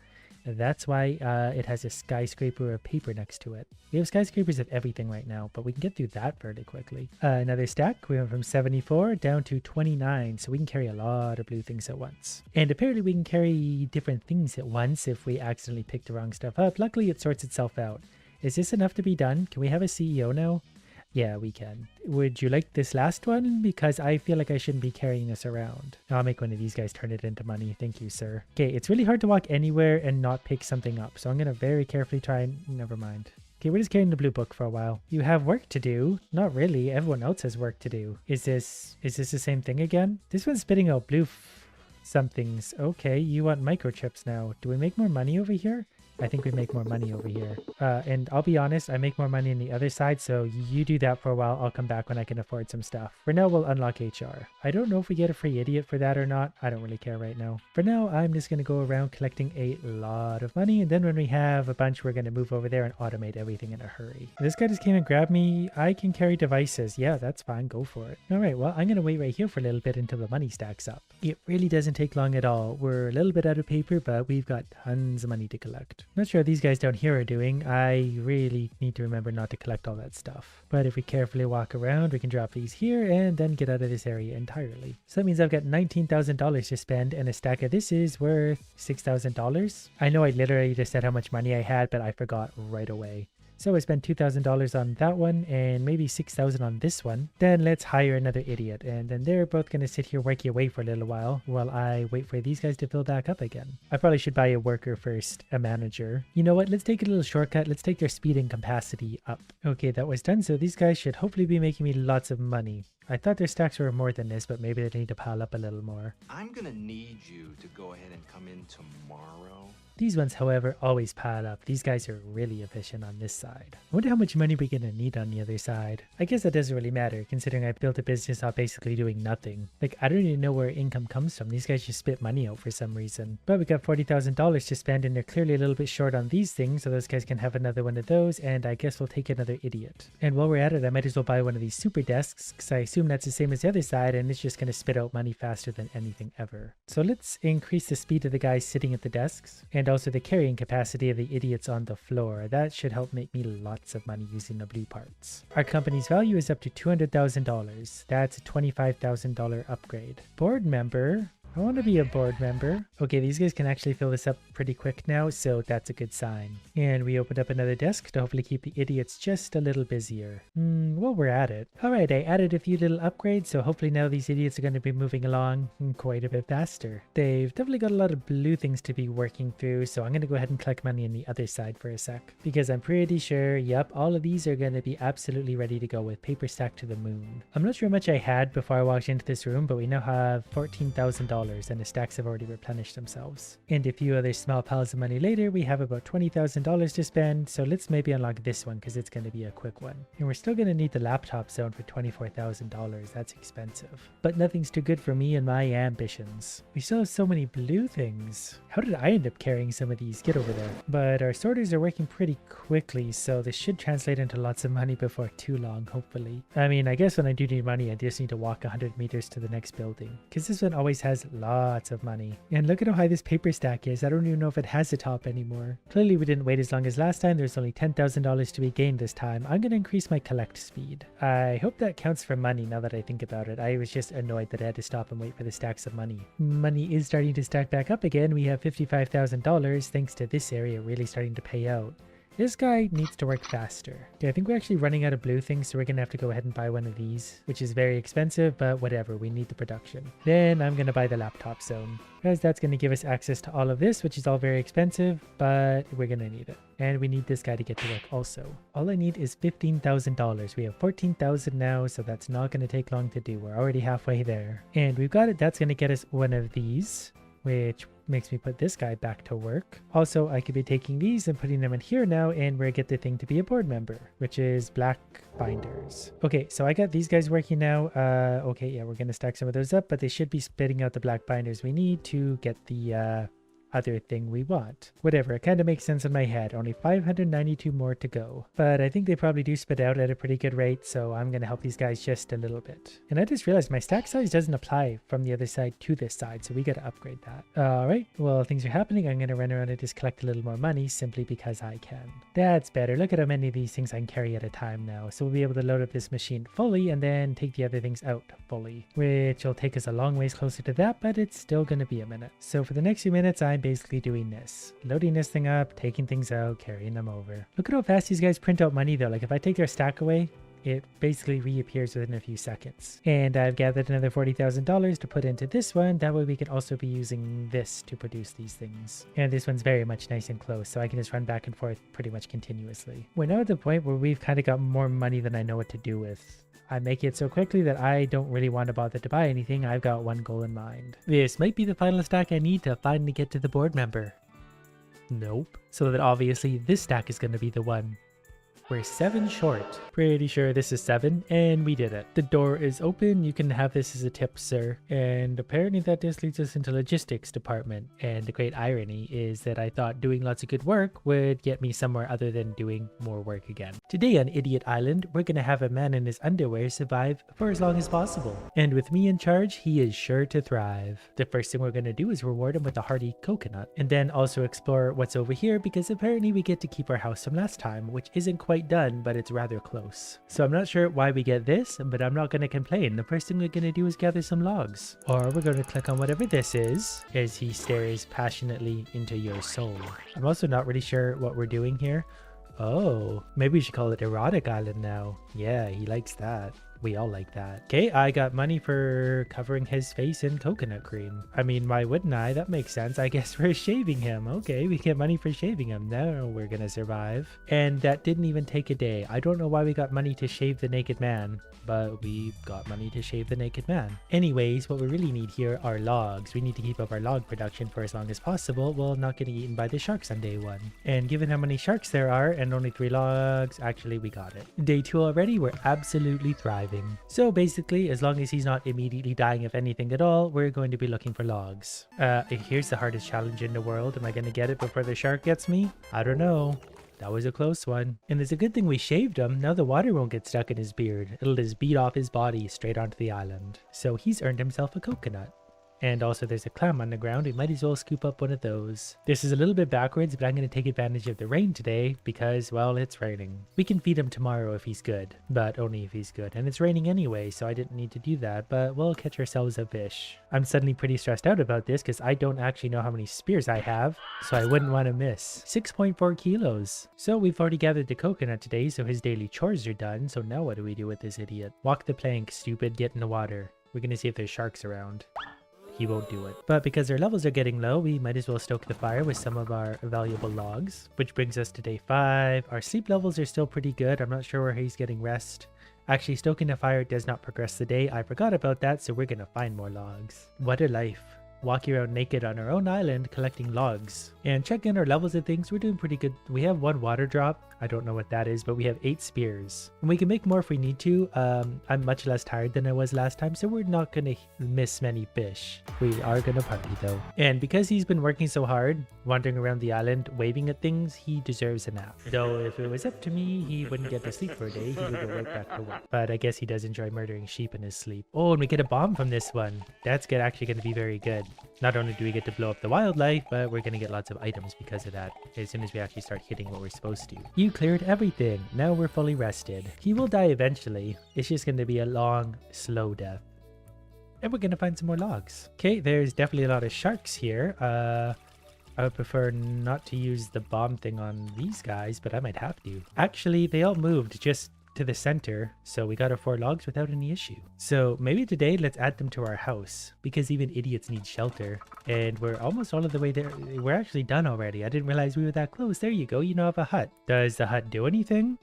That's why it has a skyscraper of paper next to it. We have skyscrapers of everything right now, but we can get through that fairly quickly. Another stack. We went from 74 down to 29, so we can carry a lot of blue things at once. And apparently we can carry different things at once if we accidentally pick the wrong stuff up. Luckily, it sorts itself out. Is this enough to be done? Can we have a CEO now? Yeah, we can. Would you like this last one? Because I feel like I shouldn't be carrying this around. I'll make one of these guys turn it into money. Thank you, sir. Okay, it's really hard to walk anywhere and not pick something up. So I'm going to very carefully try and... Never mind. Okay, we're just carrying the blue book for a while. You have work to do. Not really. Everyone else has work to do. Is this the same thing again? This one's spitting out blue somethings. Okay, you want microchips now. Do we make more money over here? I think we make more money over here. And I'll be honest, I make more money on the other side, so you do that for a while. I'll come back when I can afford some stuff. For now, we'll unlock HR. I don't know if we get a free idiot for that or not. I don't really care right now. For now, I'm just going to go around collecting a lot of money, and then when we have a bunch, we're going to move over there and automate everything in a hurry. This guy just came and grabbed me. I can carry devices. Yeah, that's fine. Go for it. All right, well, I'm going to wait right here for a little bit until the money stacks up. It really doesn't take long at all. We're a little bit out of paper, but we've got tons of money to collect. Not sure what these guys down here are doing. I really need to remember not to collect all that stuff. But if we carefully walk around, we can drop these here and then get out of this area entirely. So that means I've got $19,000 to spend, and a stack of this is worth $6,000. I know I literally just said how much money I had, but I forgot right away. So I spent $2,000 on that one and maybe $6,000 on this one. Then let's hire another idiot, and then they're both going to sit here working away for a little while I wait for these guys to fill back up again. I probably should buy a worker first, a manager. You know what? Let's take a little shortcut. Let's take their speed and capacity up. Okay, that was done. So these guys should hopefully be making me lots of money. I thought their stacks were more than this, but maybe they need to pile up a little more. I'm gonna need you to go ahead and come in tomorrow. These ones, however, always pile up. These guys are really efficient on this side. I wonder how much money we're going to need on the other side. I guess that doesn't really matter, considering I built a business off basically doing nothing. Like, I don't even know where income comes from. These guys just spit money out for some reason. But we got $40,000 to spend, and they're clearly a little bit short on these things, so those guys can have another one of those, and I guess we'll take another idiot. And while we're at it, I might as well buy one of these super desks, because I assume that's the same as the other side, and it's just going to spit out money faster than anything ever. So let's increase the speed of the guys sitting at the desks, and also the carrying capacity of the idiots on the floor. That should help make me lots of money using the blue parts. Our company's value is up to $200,000. That's a $25,000 upgrade. Board member. I want to be a board member. Okay, these guys can actually fill this up pretty quick now, so that's a good sign. And we opened up another desk to hopefully keep the idiots just a little busier. Well, we're at it. Alright, I added a few little upgrades, so hopefully now these idiots are going to be moving along quite a bit faster. They've definitely got a lot of blue things to be working through, so I'm going to go ahead and collect money on the other side for a sec. Because I'm pretty sure, yep, all of these are going to be absolutely ready to go with paper stacked to the moon. I'm not sure how much I had before I walked into this room, but we now have $14,000. And the stacks have already replenished themselves. And a few other small piles of money later, we have about $20,000 to spend, so let's maybe unlock this one because it's going to be a quick one. And we're still going to need the laptop zone for $24,000. That's expensive. But nothing's too good for me and my ambitions. We still have so many blue things. How did I end up carrying some of these? Get over there. But our sorters are working pretty quickly, so this should translate into lots of money before too long, hopefully. I mean, I guess when I do need money, I just need to walk 100 meters to the next building, because this one always has lots of money. And look at how high this paper stack is. I don't even know if it has a top anymore. Clearly we didn't wait as long as last time. There's only $10,000 to be gained this time. I'm going to increase my collect speed. I hope that counts for money now that I think about it. I was just annoyed that I had to stop and wait for the stacks of money. Money is starting to stack back up again. We have $55,000 thanks to this area really starting to pay out. This guy needs to work faster. Okay, I think we're actually running out of blue things, so we're going to have to go ahead and buy one of these, which is very expensive, but whatever, we need the production. Then I'm going to buy the laptop zone, because that's going to give us access to all of this, which is all very expensive, but we're going to need it. And we need this guy to get to work also. All I need is $15,000. We have $14,000 now, so that's not going to take long to do. We're already halfway there. And we've got it. That's going to get us one of these, which makes me put this guy back to work. Also, I could be taking these and putting them in here now, and we get the thing to be a board member, which is black binders. Okay, so I got these guys working now. Okay, yeah, we're gonna stack some of those up, but they should be spitting out the black binders we need to get the other thing we want. Whatever, it kind of makes sense in my head. Only 592 more to go. But I think they probably do spit out at a pretty good rate, so I'm going to help these guys just a little bit. And I just realized my stack size doesn't apply from the other side to this side, so we got to upgrade that. Alright, well, things are happening. I'm going to run around and just collect a little more money simply because I can. That's better. Look at how many of these things I can carry at a time now. So we'll be able to load up this machine fully and then take the other things out fully, which will take us a long ways closer to that, but it's still going to be a minute. So for the next few minutes, I'm basically doing this. Loading this thing up, taking things out, carrying them over. Look at how fast these guys print out money though. Like if I take their stack away, it basically reappears within a few seconds. And I've gathered another $40,000 to put into this one. That way we can also be using this to produce these things. And this one's very much nice and close, so I can just run back and forth pretty much continuously. We're now at the point where we've kind of got more money than I know what to do with. I make it so quickly that I don't really want to bother to buy anything. I've got one goal in mind. This might be the final stack I need to finally get to the board member. Nope. So that obviously this stack is going to be the one. We're 7 short. Pretty sure this is 7, and we did it. The door is open. You can have this as a tip, sir. And apparently that just leads us into logistics department. And the great irony is that I thought doing lots of good work would get me somewhere other than doing more work again. Today on Idiot Island, we're gonna have a man in his underwear survive for as long as possible. And with me in charge, he is sure to thrive. The first thing we're gonna do is reward him with a hearty coconut. And then also explore what's over here, because apparently we get to keep our house from last time, which isn't quite done, but it's rather close. So I'm not sure why we get this, but I'm not going to complain. The first thing we're going to do is gather some logs. Or we're going to click on whatever this is as he stares passionately into your soul. I'm also not really sure what we're doing here. Oh, maybe we should call it Erotic Island now. Yeah, he likes that. We all like that. Okay, I got money for covering his face in coconut cream. I mean, why wouldn't I? That makes sense. I guess we're shaving him. Okay, we get money for shaving him. Now we're gonna survive. And that didn't even take a day. I don't know why we got money to shave the naked man, but we got money to shave the naked man. Anyways, what we really need here are logs. We need to keep up our log production for as long as possible while not getting eaten by the sharks on day 1. And given how many sharks there are and only 3 logs, actually we got it. Day 2 already, we're absolutely thriving. So basically, as long as he's not immediately dying of anything at all, we're going to be looking for logs. Here's the hardest challenge in the world. Am I going to get it before the shark gets me? I don't know. That was a close one. And it's a good thing we shaved him. Now the water won't get stuck in his beard. It'll just beat off his body straight onto the island. So he's earned himself a coconut. And also there's a clam on the ground. We might as well scoop up one of those. This is a little bit backwards, but I'm going to take advantage of the rain today because, well, it's raining. We can feed him tomorrow if he's good, but only if he's good. And it's raining anyway, so I didn't need to do that, but we'll catch ourselves a fish. I'm suddenly pretty stressed out about this because I don't actually know how many spears I have, so I wouldn't want to miss. 6.4 kilos. So we've already gathered the coconut today, so his daily chores are done. So now what do we do with this idiot? Walk the plank, stupid. Get in the water. We're going to see if there's sharks around. He won't do it. But because our levels are getting low, we might as well stoke the fire with some of our valuable logs, which brings us to day 5. Our sleep levels are still pretty good. I'm not sure where he's getting rest. Actually, stoking the fire does not progress the day. I forgot about that, so we're gonna find more logs. What a life. Walking around naked on our own island collecting logs. And checking our levels and things, we're doing pretty good. We have 1 water drop. I don't know what that is, but we have 8 spears. And we can make more if we need to. I'm much less tired than I was last time, so we're not gonna miss many fish. We are gonna party though. And because he's been working so hard, wandering around the island, waving at things, he deserves a nap. Though if it was up to me, he wouldn't get to sleep for a day. He would go right back to work. But I guess he does enjoy murdering sheep in his sleep. Oh, and we get a bomb from this one. That's actually gonna be very good. Not only do we get to blow up the wildlife, but we're gonna get lots of items because of that, as soon as we actually start hitting what we're supposed to. You cleared everything. Now we're fully rested. He will die eventually. It's just gonna be a long, slow death. And we're gonna find some more logs. Okay, there's definitely a lot of sharks here. I would prefer not to use the bomb thing on these guys, but I might have to. Actually, they all moved just to the center, so we got our 4 logs without any issue. So maybe today let's add them to our house, because even idiots need shelter. And we're almost all of the way there. We're actually done already. I didn't realize we were that close. There you go. You now have a hut. Does the hut do anything?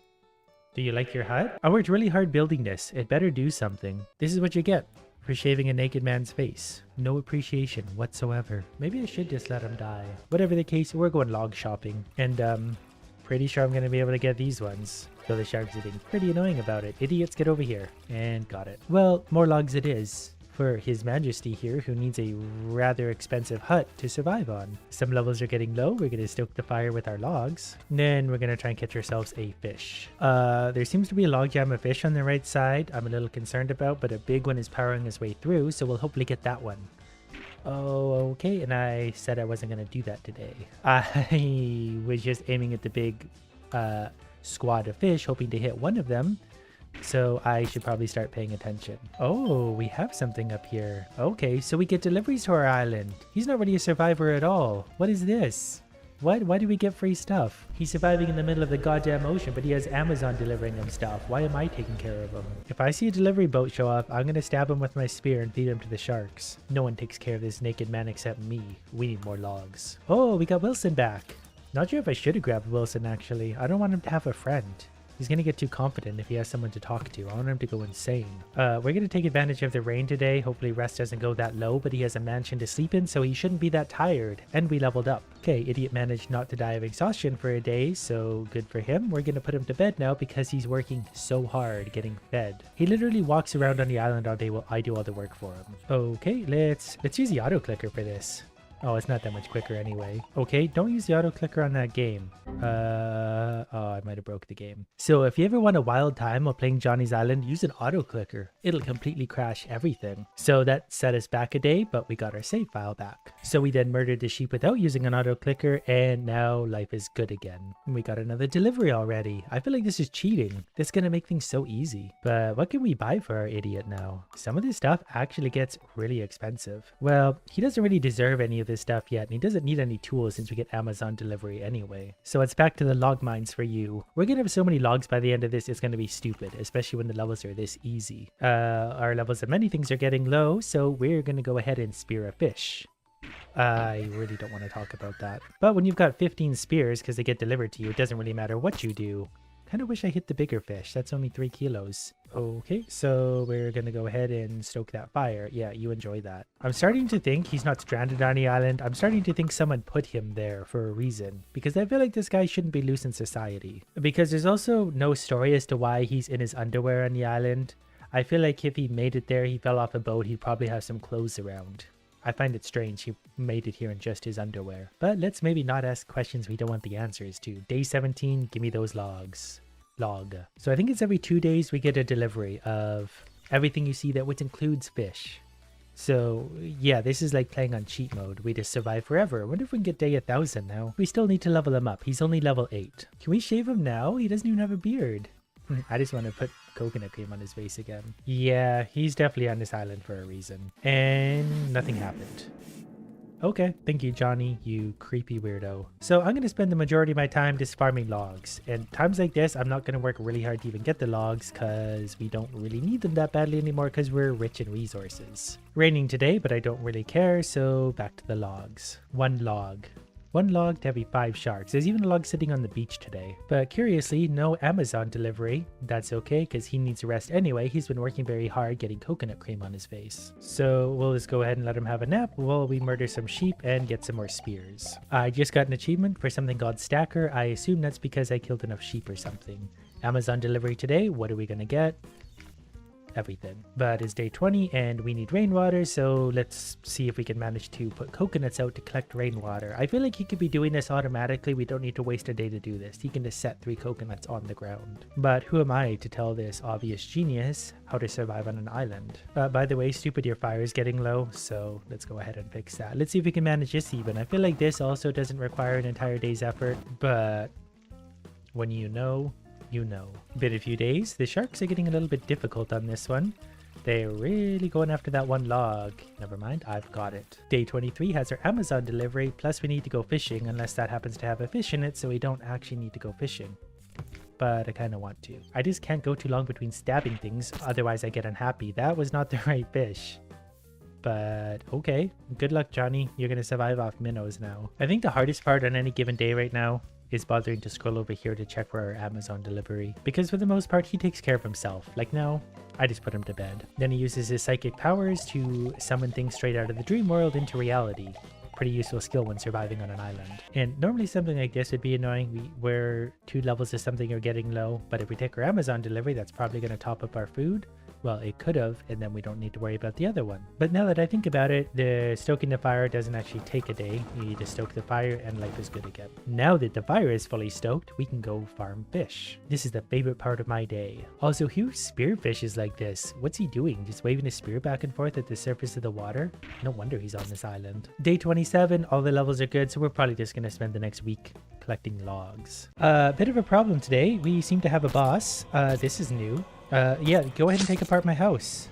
Do you like your hut? I worked really hard building this. It better do something. This is what you get for shaving a naked man's face. No appreciation whatsoever. Maybe I should just let him die. Whatever the case, we're going log shopping. And pretty sure I'm going to be able to get these ones. Though the sharks are being pretty annoying about it. Idiots, get over here. And got it. Well, more logs it is. For His Majesty here, who needs a rather expensive hut to survive on. Some levels are getting low. We're going to stoke the fire with our logs. And then we're going to try and catch ourselves a fish. There seems to be a log jam of fish on the right side. I'm a little concerned about, but a big one is powering his way through, so we'll hopefully get that one. Oh, okay, and I said I wasn't going to do that today. I was just aiming at the big squad of fish, hoping to hit one of them. So I should probably start paying attention. Oh, we have something up here. Okay, so we get deliveries to our island. He's not really a survivor at all. What is this? What? Why do we get free stuff? He's surviving in the middle of the goddamn ocean, but he has Amazon delivering him stuff. Why am I taking care of him? If I see a delivery boat show up, I'm gonna stab him with my spear and feed him to the sharks. No one takes care of this naked man except me. We need more logs. Oh, we got Wilson back. Not sure if I should have grabbed Wilson, actually. I don't want him to have a friend. He's going to get too confident if he has someone to talk to. I want him to go insane. We're going to take advantage of the rain today. Hopefully rest doesn't go that low, but he has a mansion to sleep in, so he shouldn't be that tired. And we leveled up. Okay, idiot managed not to die of exhaustion for a day, so good for him. We're going to put him to bed now because he's working so hard getting fed. He literally walks around on the island all day while I do all the work for him. Okay, let's use the auto clicker for this. Oh, it's not that much quicker anyway. Okay, don't use the auto clicker on that game. Oh, I might have broke the game. So if you ever want a wild time while playing Johnny's Island, use an auto clicker. It'll completely crash everything. So that set us back a day, but we got our save file back. So we then murdered the sheep without using an auto clicker, and now life is good again. We got another delivery already. I feel like this is cheating. This is gonna make things so easy. But what can we buy for our idiot now? Some of this stuff actually gets really expensive. Well, he doesn't really deserve any of this stuff yet, and he doesn't need any tools since we get Amazon delivery anyway. So it's back to the log mines for you. We're gonna have so many logs by the end of this, it's gonna be stupid, especially when the levels are this easy. Our levels of many things are getting low, so we're gonna go ahead and spear a fish. I really don't want to talk about that. But when you've got 15 spears because they get delivered to you, it doesn't really matter what you do. Kind of wish I hit the bigger fish. That's only 3 kilos. Okay, so we're gonna go ahead and stoke that fire. Yeah, you enjoy that. I'm starting to think he's not stranded on the island. I'm starting to think someone put him there for a reason. Because I feel like this guy shouldn't be loose in society. Because there's also no story as to why he's in his underwear on the island. I feel like if he made it there, he fell off a boat, he'd probably have some clothes around. I find it strange he made it here in just his underwear. But let's maybe not ask questions we don't want the answers to. Day 17, give me those logs. Log. So I think it's every 2 days we get a delivery of everything you see that which includes fish. So yeah, this is like playing on cheat mode. We just survive forever. I wonder if we can get day 1000 now. We still need to level him up. He's only level 8. Can we shave him now? He doesn't even have a beard. I just want to put coconut cream on his face again. Yeah, he's definitely on this island for a reason. And nothing happened. Okay, thank you, Johnny, you creepy weirdo. So I'm going to spend the majority of my time just farming logs. And times like this, I'm not going to work really hard to even get the logs because we don't really need them that badly anymore because we're rich in resources. Raining today, but I don't really care, so back to the logs. 1 log. 1 log to every 5 sharks. There's even a log sitting on the beach today. But curiously, no Amazon delivery. That's okay, because he needs a rest anyway. He's been working very hard getting coconut cream on his face. So we'll just go ahead and let him have a nap while we murder some sheep and get some more spears. I just got an achievement for something called Stacker. I assume that's because I killed enough sheep or something. Amazon delivery today. What are we gonna get? Everything. But it's day 20 and we need rainwater, so let's see if we can manage to put coconuts out to collect rainwater. I feel like he could be doing this automatically. We don't need to waste a day to do this. He can just set 3 coconuts on the ground. But who am I to tell this obvious genius how to survive on an island? By the way, stupid, your fire is getting low, so let's go ahead and fix that. Let's see if we can manage this even. I feel like this also doesn't require an entire day's effort, but when you know, you know. Been a few days. The sharks are getting a little bit difficult on this one. They're really going after that 1 log. Never mind, I've got it. Day 23 has our Amazon delivery, plus we need to go fishing unless that happens to have a fish in it, so we don't actually need to go fishing. But I kind of want to. I just can't go too long between stabbing things, otherwise I get unhappy. That was not the right fish. But okay, good luck, Johnny. You're gonna survive off minnows now. I think the hardest part on any given day right now is bothering to scroll over here to check for our Amazon delivery. Because for the most part, he takes care of himself. Like now, I just put him to bed. Then he uses his psychic powers to summon things straight out of the dream world into reality. Pretty useful skill when surviving on an island. And normally something like this would be annoying where 2 levels of something are getting low, but if we take our Amazon delivery, that's probably going to top up our food. Well, it could have, and then we don't need to worry about the other one. But now that I think about it, the stoking the fire doesn't actually take a day. You need to stoke the fire and life is good again. Now that the fire is fully stoked, we can go farm fish. This is the favorite part of my day. Also, who spearfishes like this? What's he doing? Just waving his spear back and forth at the surface of the water? No wonder he's on this island. Day 27, all the levels are good, so we're probably just gonna spend the next week collecting logs. Bit of a problem today. We seem to have a boss. This is new. Yeah, go ahead and take apart my house.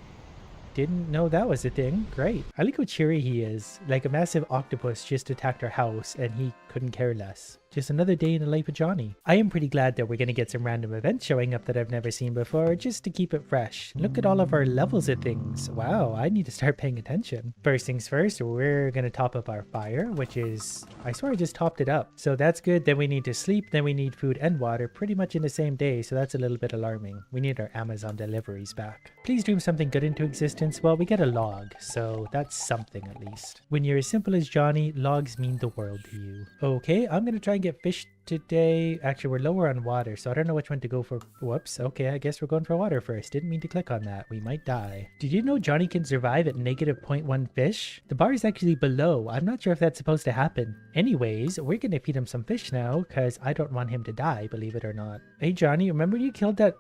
Didn't know that was a thing. Great. I like how cheery he is. Like a massive octopus just attacked our house and he couldn't care less. Just another day in the life of Johnny. I am pretty glad that we're going to get some random events showing up that I've never seen before, just to keep it fresh. Look at all of our levels of things. Wow, I need to start paying attention. First things first, we're going to top up our fire, which is, I swear I just topped it up. So that's good. Then we need to sleep. Then we need food and water pretty much in the same day. So that's a little bit alarming. We need our Amazon deliveries back. Please dream something good into existence. Well, we get a log, so that's something at least. When you're as simple as Johnny, logs mean the world to you. Okay, I'm going to try and get fish today. Actually, we're lower on water, so I don't know which one to go for. Whoops. Okay, I guess we're going for water first. Didn't mean to click on that. We might die. Did you know Johnny can survive at negative 0.1 fish? The bar is actually below. I'm not sure if that's supposed to happen. Anyways, we're going to feed him some fish now because I don't want him to die, believe it or not. Hey, Johnny, remember you killed that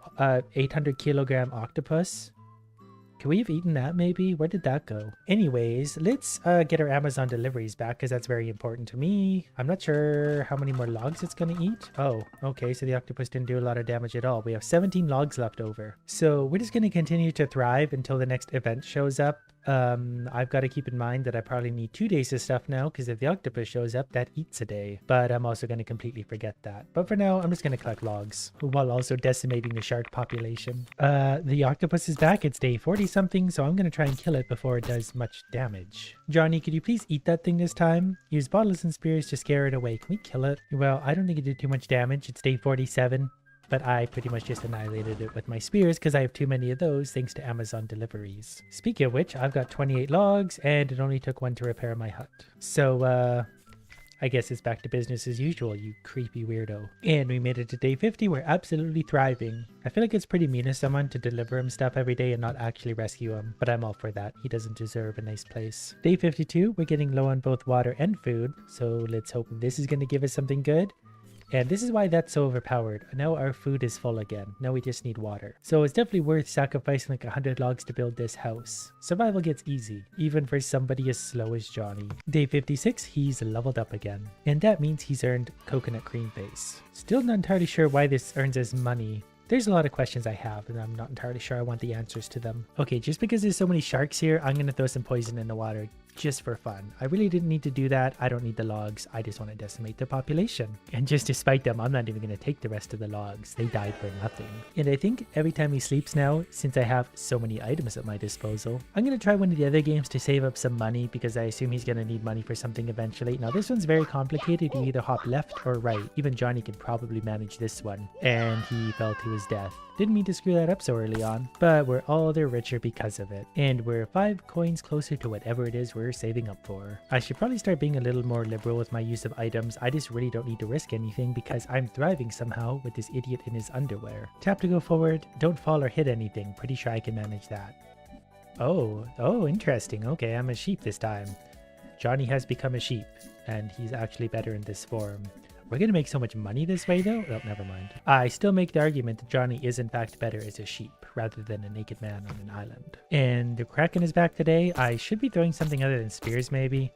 800 kilogram octopus? Could we have eaten that maybe? Where did that go? Anyways, let's get our Amazon deliveries back because that's very important to me. I'm not sure how many more logs it's going to eat. Oh, okay. So the octopus didn't do a lot of damage at all. We have 17 logs left over. So we're just going to continue to thrive until the next event shows up. I've got to keep in mind that I probably need 2 days of stuff now because if the octopus shows up, that eats a day. But I'm also going to completely forget that. But for now, I'm just going to collect logs while also decimating the shark population. The octopus is back. It's day 40 something, so I'm going to try and kill it before it does much damage. Johnny, could you please eat that thing this time? Use bottles and spears to scare it away. Can we kill it? Well, I don't think it did too much damage. It's day 47. But I pretty much just annihilated it with my spears because I have too many of those thanks to Amazon deliveries. Speaking of which, I've got 28 logs and it only took 1 to repair my hut. So, I guess it's back to business as usual, you creepy weirdo. And we made it to day 50. We're absolutely thriving. I feel like it's pretty mean of someone to deliver him stuff every day and not actually rescue him, but I'm all for that. He doesn't deserve a nice place. Day 52, we're getting low on both water and food, so let's hope this is going to give us something good. And this is why that's so overpowered. Now our food is full again. Now we just need water. So it's definitely worth sacrificing like 100 logs to build this house. Survival gets easy, even for somebody as slow as Johnny. Day 56, he's leveled up again. And that means he's earned coconut cream face. Still not entirely sure why this earns us money. There's a lot of questions I have, and I'm not entirely sure I want the answers to them. Okay, just because there's so many sharks here, I'm going to throw some poison in the water just for fun. I really didn't need to do that. I don't need the logs. I just want to decimate their population. And just to spite them, I'm not even going to take the rest of the logs. They died for nothing. And I think every time he sleeps now, since I have so many items at my disposal, I'm going to try one of the other games to save up some money because I assume he's going to need money for something eventually. Now this one's very complicated. You either hop left or right. Even Johnny can probably manage this one. And he fell to his death. Didn't mean to screw that up so early on, but we're all the richer because of it. And we're 5 coins closer to whatever it is we're saving up for. I should probably start being a little more liberal with my use of items. I just really don't need to risk anything because I'm thriving somehow with this idiot in his underwear. Tap to go forward. Don't fall or hit anything. Pretty sure I can manage that. Oh, interesting. Okay, I'm a sheep this time. Johnny has become a sheep, and he's actually better in this form. We're going to make so much money this way though? Oh, never mind. I still make the argument that Johnny is in fact better as a sheep rather than a naked man on an island. And the Kraken is back today. I should be throwing something other than spears maybe.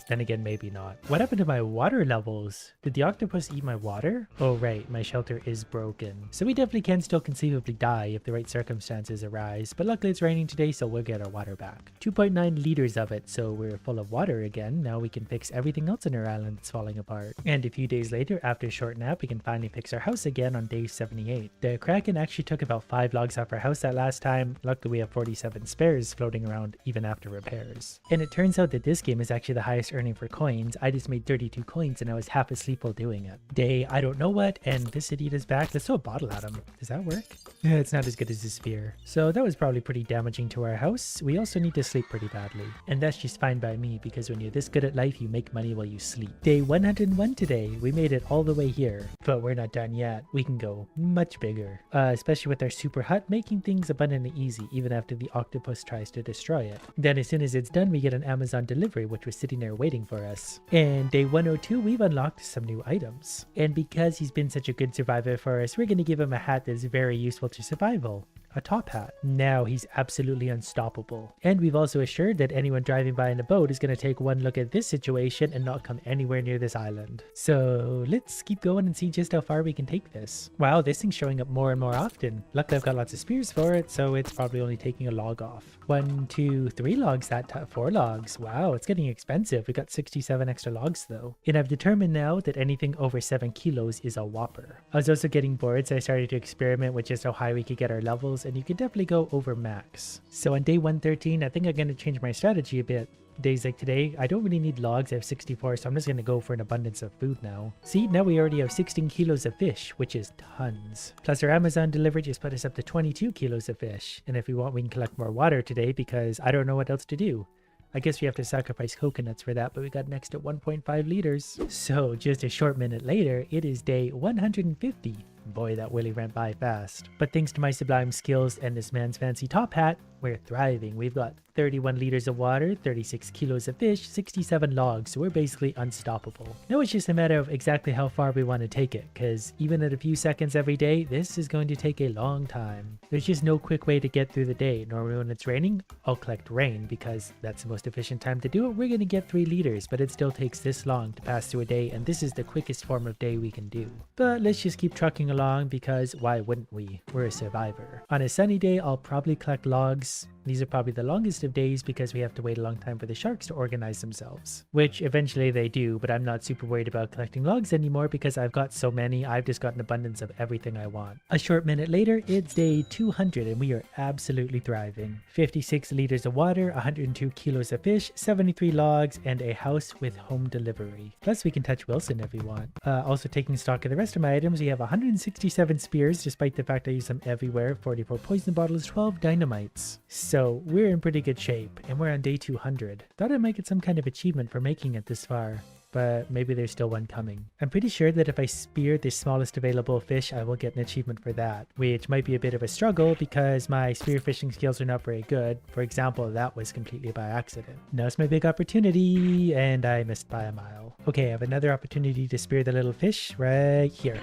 Then again, maybe not. What happened to my water levels? Did the octopus eat my water? Oh right, my shelter is broken. So we definitely can still conceivably die if the right circumstances arise, but luckily it's raining today so we'll get our water back. 2.9 liters of it, so we're full of water again. Now we can fix everything else in our island that's falling apart. And a few days later, after a short nap, we can finally fix our house again on day 78. The Kraken actually took about 5 logs off our house that last time. Luckily we have 47 spares floating around even after repairs. And it turns out that this game is actually the highest earning for coins. I just made 32 coins and I was half asleep while doing it. Day I don't know what, and this idiot is back. Let's throw a bottle at him. Does that work? Yeah, it's not as good as the spear. So that was probably pretty damaging to our house. We also need to sleep pretty badly. And that's just fine by me because when you're this good at life, you make money while you sleep. Day 101 today. We made it all the way here. But we're not done yet. We can go much bigger. Especially with our super hut, making things abundantly easy even after the octopus tries to destroy it. Then as soon as it's done, we get an Amazon delivery which was sitting there waiting for us. And day 102, we've unlocked some new items. And because he's been such a good survivor for us, we're going to give him a hat that's very useful to survival. a top hat. Now he's absolutely unstoppable. And we've also assured that anyone driving by in a boat is going to take one look at this situation and not come anywhere near this island. So let's keep going and see just how far we can take this. Wow, this thing's showing up more and more often. Luckily I've got lots of spears for it, so it's probably only taking a log off. 1, 2, 3 logs that time. 4 logs. Wow, it's getting expensive. We got 67 extra logs though. And I've determined now that anything over 7 kilos is a whopper. I was also getting bored, so I started to experiment with just how high we could get our levels, and you could definitely go over max. So on day 113, I think I'm going to change my strategy a bit. Days like today, I don't really need logs, I have 64, so I'm just going to go for an abundance of food now. See, now we already have 16 kilos of fish, which is tons. Plus our Amazon delivery just put us up to 22 kilos of fish. And if we want, we can collect more water today because I don't know what else to do. I guess we have to sacrifice coconuts for that, but we got next to 1.5 liters. So just a short minute later, it is day 150. Boy, that really went by fast. But thanks to my sublime skills and this man's fancy top hat, we're thriving. We've got 31 liters of water, 36 kilos of fish, 67 logs, so we're basically unstoppable. Now it's just a matter of exactly how far we want to take it, because even at a few seconds every day, this is going to take a long time. There's just no quick way to get through the day. Normally when it's raining, I'll collect rain because that's the most efficient time to do it. We're going to get 3 liters, but it still takes this long to pass through a day, and this is the quickest form of day we can do. But let's just keep trucking along because why wouldn't we? We're a survivor. On a sunny day, I'll probably collect logs. These are probably the longest of days because we have to wait a long time for the sharks to organize themselves, which eventually they do, but I'm not super worried about collecting logs anymore because I've got so many. I've just got an abundance of everything I want. A short minute later, it's day 200 and we are absolutely thriving. 56 liters of water, 102 kilos of fish, 73 logs, and a house with home delivery. Plus we can touch Wilson if we want. Also taking stock of the rest of my items, we have 167 spears despite the fact I use them everywhere, 44 poison bottles, 12 dynamites. So we're in pretty good shape, and we're on day 200. Thought I might get some kind of achievement for making it this far, but maybe there's still one coming. I'm pretty sure that if I spear the smallest available fish, I will get an achievement for that, which might be a bit of a struggle because my spear fishing skills are not very good. For example, that was completely by accident. Now's my big opportunity, and I missed by a mile. Okay, I have another opportunity to spear the little fish right here.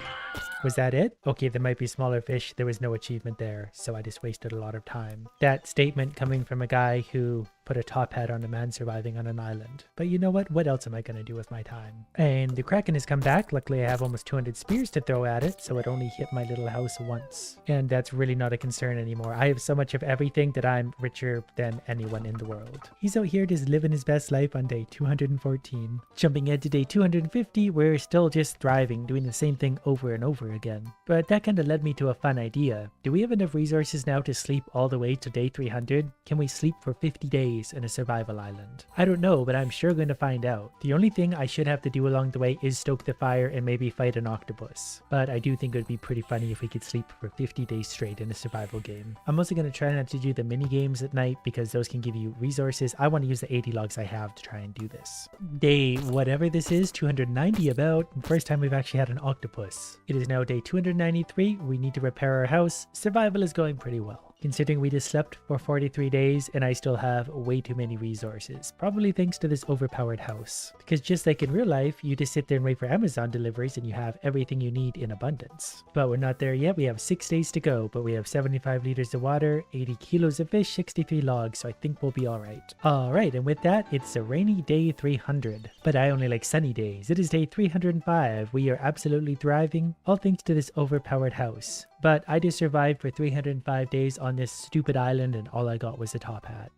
Was that it? Okay, there might be smaller fish. There was no achievement there, so I just wasted a lot of time. That statement coming from a guy who put a top hat on a man surviving on an island. But you know what? What else am I going to do with my time? And the Kraken has come back. Luckily, I have almost 200 spears to throw at it, so it only hit my little house once. And that's really not a concern anymore. I have so much of everything that I'm richer than anyone in the world. He's out here just living his best life on day 214. Jumping ahead to day 250, we're still just thriving, doing the same thing over and over again. But that kind of led me to a fun idea. Do we have enough resources now to sleep all the way to day 300? Can we sleep for 50 days in a survival island? I don't know, but I'm sure going to find out. The only thing I should have to do along the way is stoke the fire and maybe fight an octopus. But I do think it would be pretty funny if we could sleep for 50 days straight in a survival game. I'm also going to try not to do the mini games at night because those can give you resources. I want to use the 80 logs I have to try and do this. Day whatever this is, 290 about. First time we've actually had an octopus. It is now day 293. We need to repair our house. Survival is going pretty well, considering we just slept for 43 days and I still have way too many resources, probably thanks to this overpowered house. Because just like in real life, you just sit there and wait for Amazon deliveries and you have everything you need in abundance. But we're not there yet. We have 6 days to go, but we have 75 liters of water, 80 kilos of fish, 63 logs, so I think we'll be alright. Alright, and with that, it's a rainy day 300. But I only like sunny days. It is day 305. We are absolutely thriving, all thanks to this overpowered house. But I just survived for 305 days on this stupid island and all I got was a top hat.